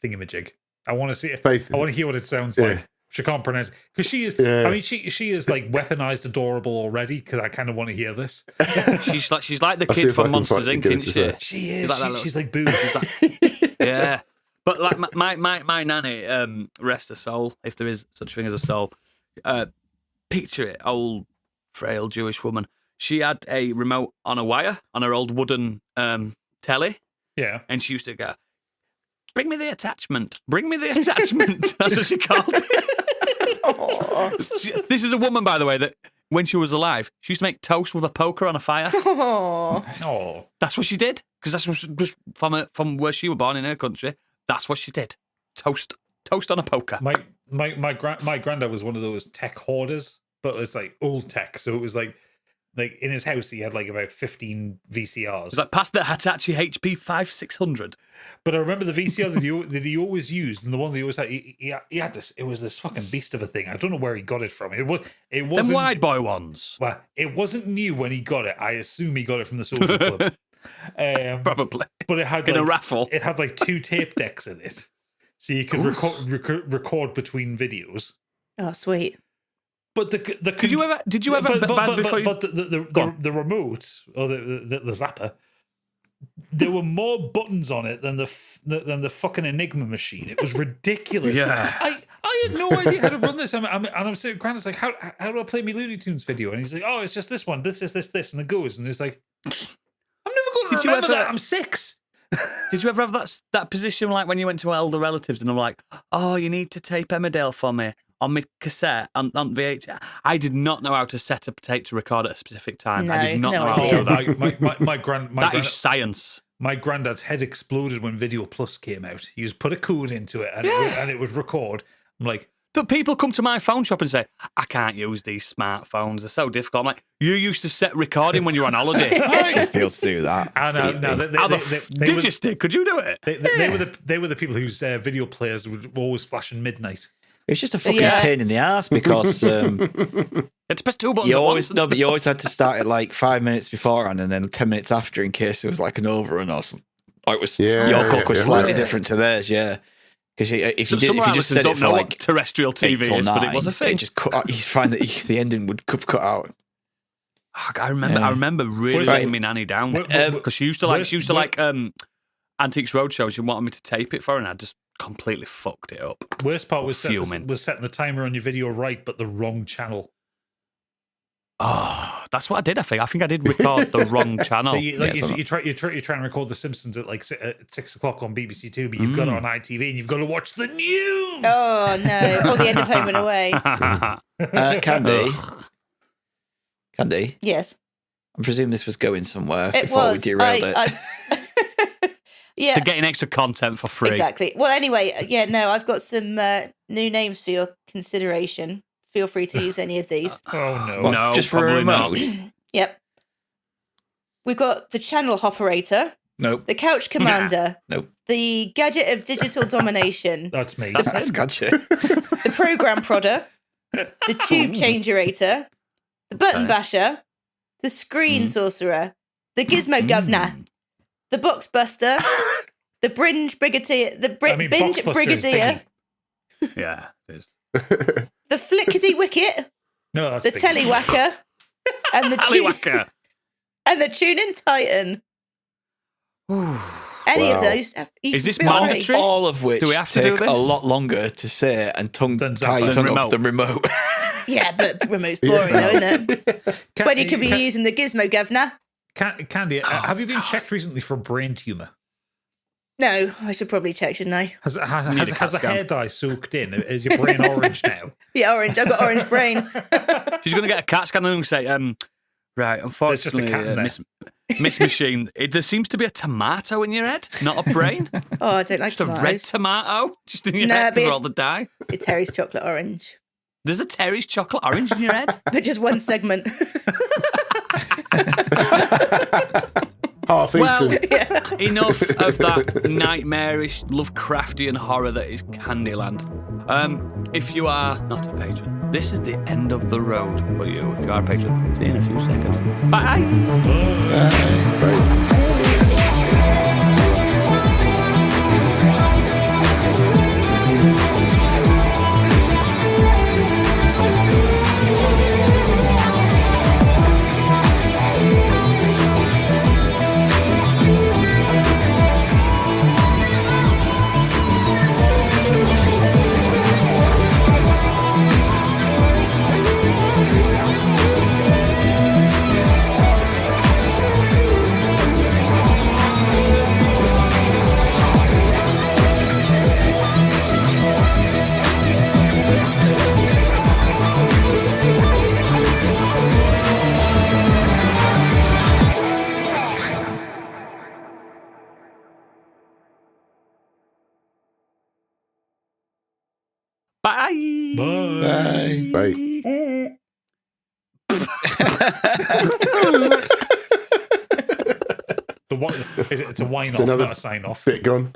thingamajig. I want to see it. Faith. I want to hear what it sounds Yeah. like. She can't pronounce it because she is. Yeah. I mean, she is like weaponized adorable already. Because I kind of want to hear this. she's like the I'll see kid if I from can Monsters find- Inc. give it Isn't to her. she? She is. She's like that She's like boo. Yeah. But like my nanny, rest her soul, if there is such a thing as a soul. Picture it, old frail Jewish woman. She had a remote on a wire on her old wooden telly, Yeah. and she used to go, "Bring me the attachment. Bring me the attachment." That's what she called it. This is a woman, by the way, that when she was alive, she used to make toast with a poker on a fire. Oh, That's what she did, because that's just from where she was born in her country. That's what she did. Toast on a poker. my granddad was one of those tech hoarders, but it's like old tech. So it was like in his house he had like about 15 VCRs. It's like past the Hitachi HP 5600. But I remember the VCR that he always used, and the one that he always had. He had this. It was this fucking beast of a thing. I don't know where he got it from. It wasn't Them wide boy ones. Well, it wasn't new when he got it. I assume he got it from the social club. Probably. But it had In a like, raffle. It had like 2 tape decks in it, so you could record between videos. Oh, sweet. But the Did you ever the remote or the zapper, there were more buttons on it than the fucking Enigma machine. It was ridiculous. Yeah. I had no idea how to run this. I'm sitting, Grandad's like, how do I play me Looney Tunes video? And he's like, oh, it's just this one. This, and it goes. And it's like, I'm never going to remember that. I'm 6. Did you ever have that position like when you went to elder relatives and they're like, oh, you need to tape Emmerdale for me on my cassette on VHS? I did not know how to set a tape to record at a specific time. No, I did not no know how to idea. do that. That Is science. My granddad's head exploded when Video Plus came out. He just put a code into it and it would record. I'm like, But people come to my phone shop and say, I can't use these smartphones. They're so difficult. I'm like, you used to set recording when you were on holiday. I feel to do that. and Did you stick? Could you do it? They were the people whose video players would always flash in midnight. It's just a fucking Yeah. pain in the ass because It's press 2 buttons you at always once. but you always had to start it like 5 minutes beforehand and then 10 minutes after in case it was like an overrun or something. Or it was your clock was slightly different to theirs, yeah. Because if you just said it for like terrestrial TV 8 or is, 9, but it was a thing. it just cut out, you find that the ending would cut out. I remember really Right. letting my nanny down because she used to like Antiques Roadshow. She wanted me to tape it for her, and I just completely fucked it up. Worst part was Fuming. setting the timer on your video right, but the wrong channel. Oh, that's what I did. I think I did record the wrong channel. You try and record The Simpsons at like at 6 o'clock on BBC Two, but you've got it on ITV and you've got to watch the news. Oh no! Or the end of Home and Away. Candy, Yes, I presume this was going somewhere it before was. we derailed it. Yeah, They're getting extra content for free. exactly. Well, anyway, yeah, no, I've got some new names for your consideration. Feel free to use any of these. Oh no! Well, No, just for a probably not. remote. Yep. We've got the channel operator, Nope. the couch commander, Nope. the gadget of digital domination, That's me. That's gotcha. the program prodder, the tube changerator, the button basher, the screen sorcerer, the gizmo governor, the box buster, the binge brigadier, binge Box Buster is brigadier, Yeah, it is. the flickety wicket, No, that's the Biggie. tellywhacker, and the Alleywacker. and the tune-in titan. Any of Wow. those? You Is can this feel free. mandatory? All of which Do we have to take do this? a lot longer to say and tongue Than tie Zappa. tongue Than off the remote. Yeah, but the remote's boring, though, isn't it? When you could be using the gizmo governor. Candy, have you been checked recently for brain tumor? No, I should probably check, shouldn't I? Has Need a the CAT scan. hair dye soaked in? Is your brain orange now? Yeah, orange. I've got orange brain. She's going to get a CAT scan and say, right, There's just a unfortunately, cat in there. Miss Machine, there seems to be a tomato in your head, not a brain. Oh, I don't like Just a red tomatoes. tomato just in your No, head because but- of all the dye. It's Terry's chocolate orange. There's a Terry's chocolate orange in your head. But just one segment. Half Well, eaten. enough of that nightmarish Lovecraftian horror that is Candyland. If you are not a patron, this is the end of the road for you. If you are a patron, see you in a few seconds. Bye. Bye. Bye. Bye. It's a wine It's off, another not a sign off. bit gone.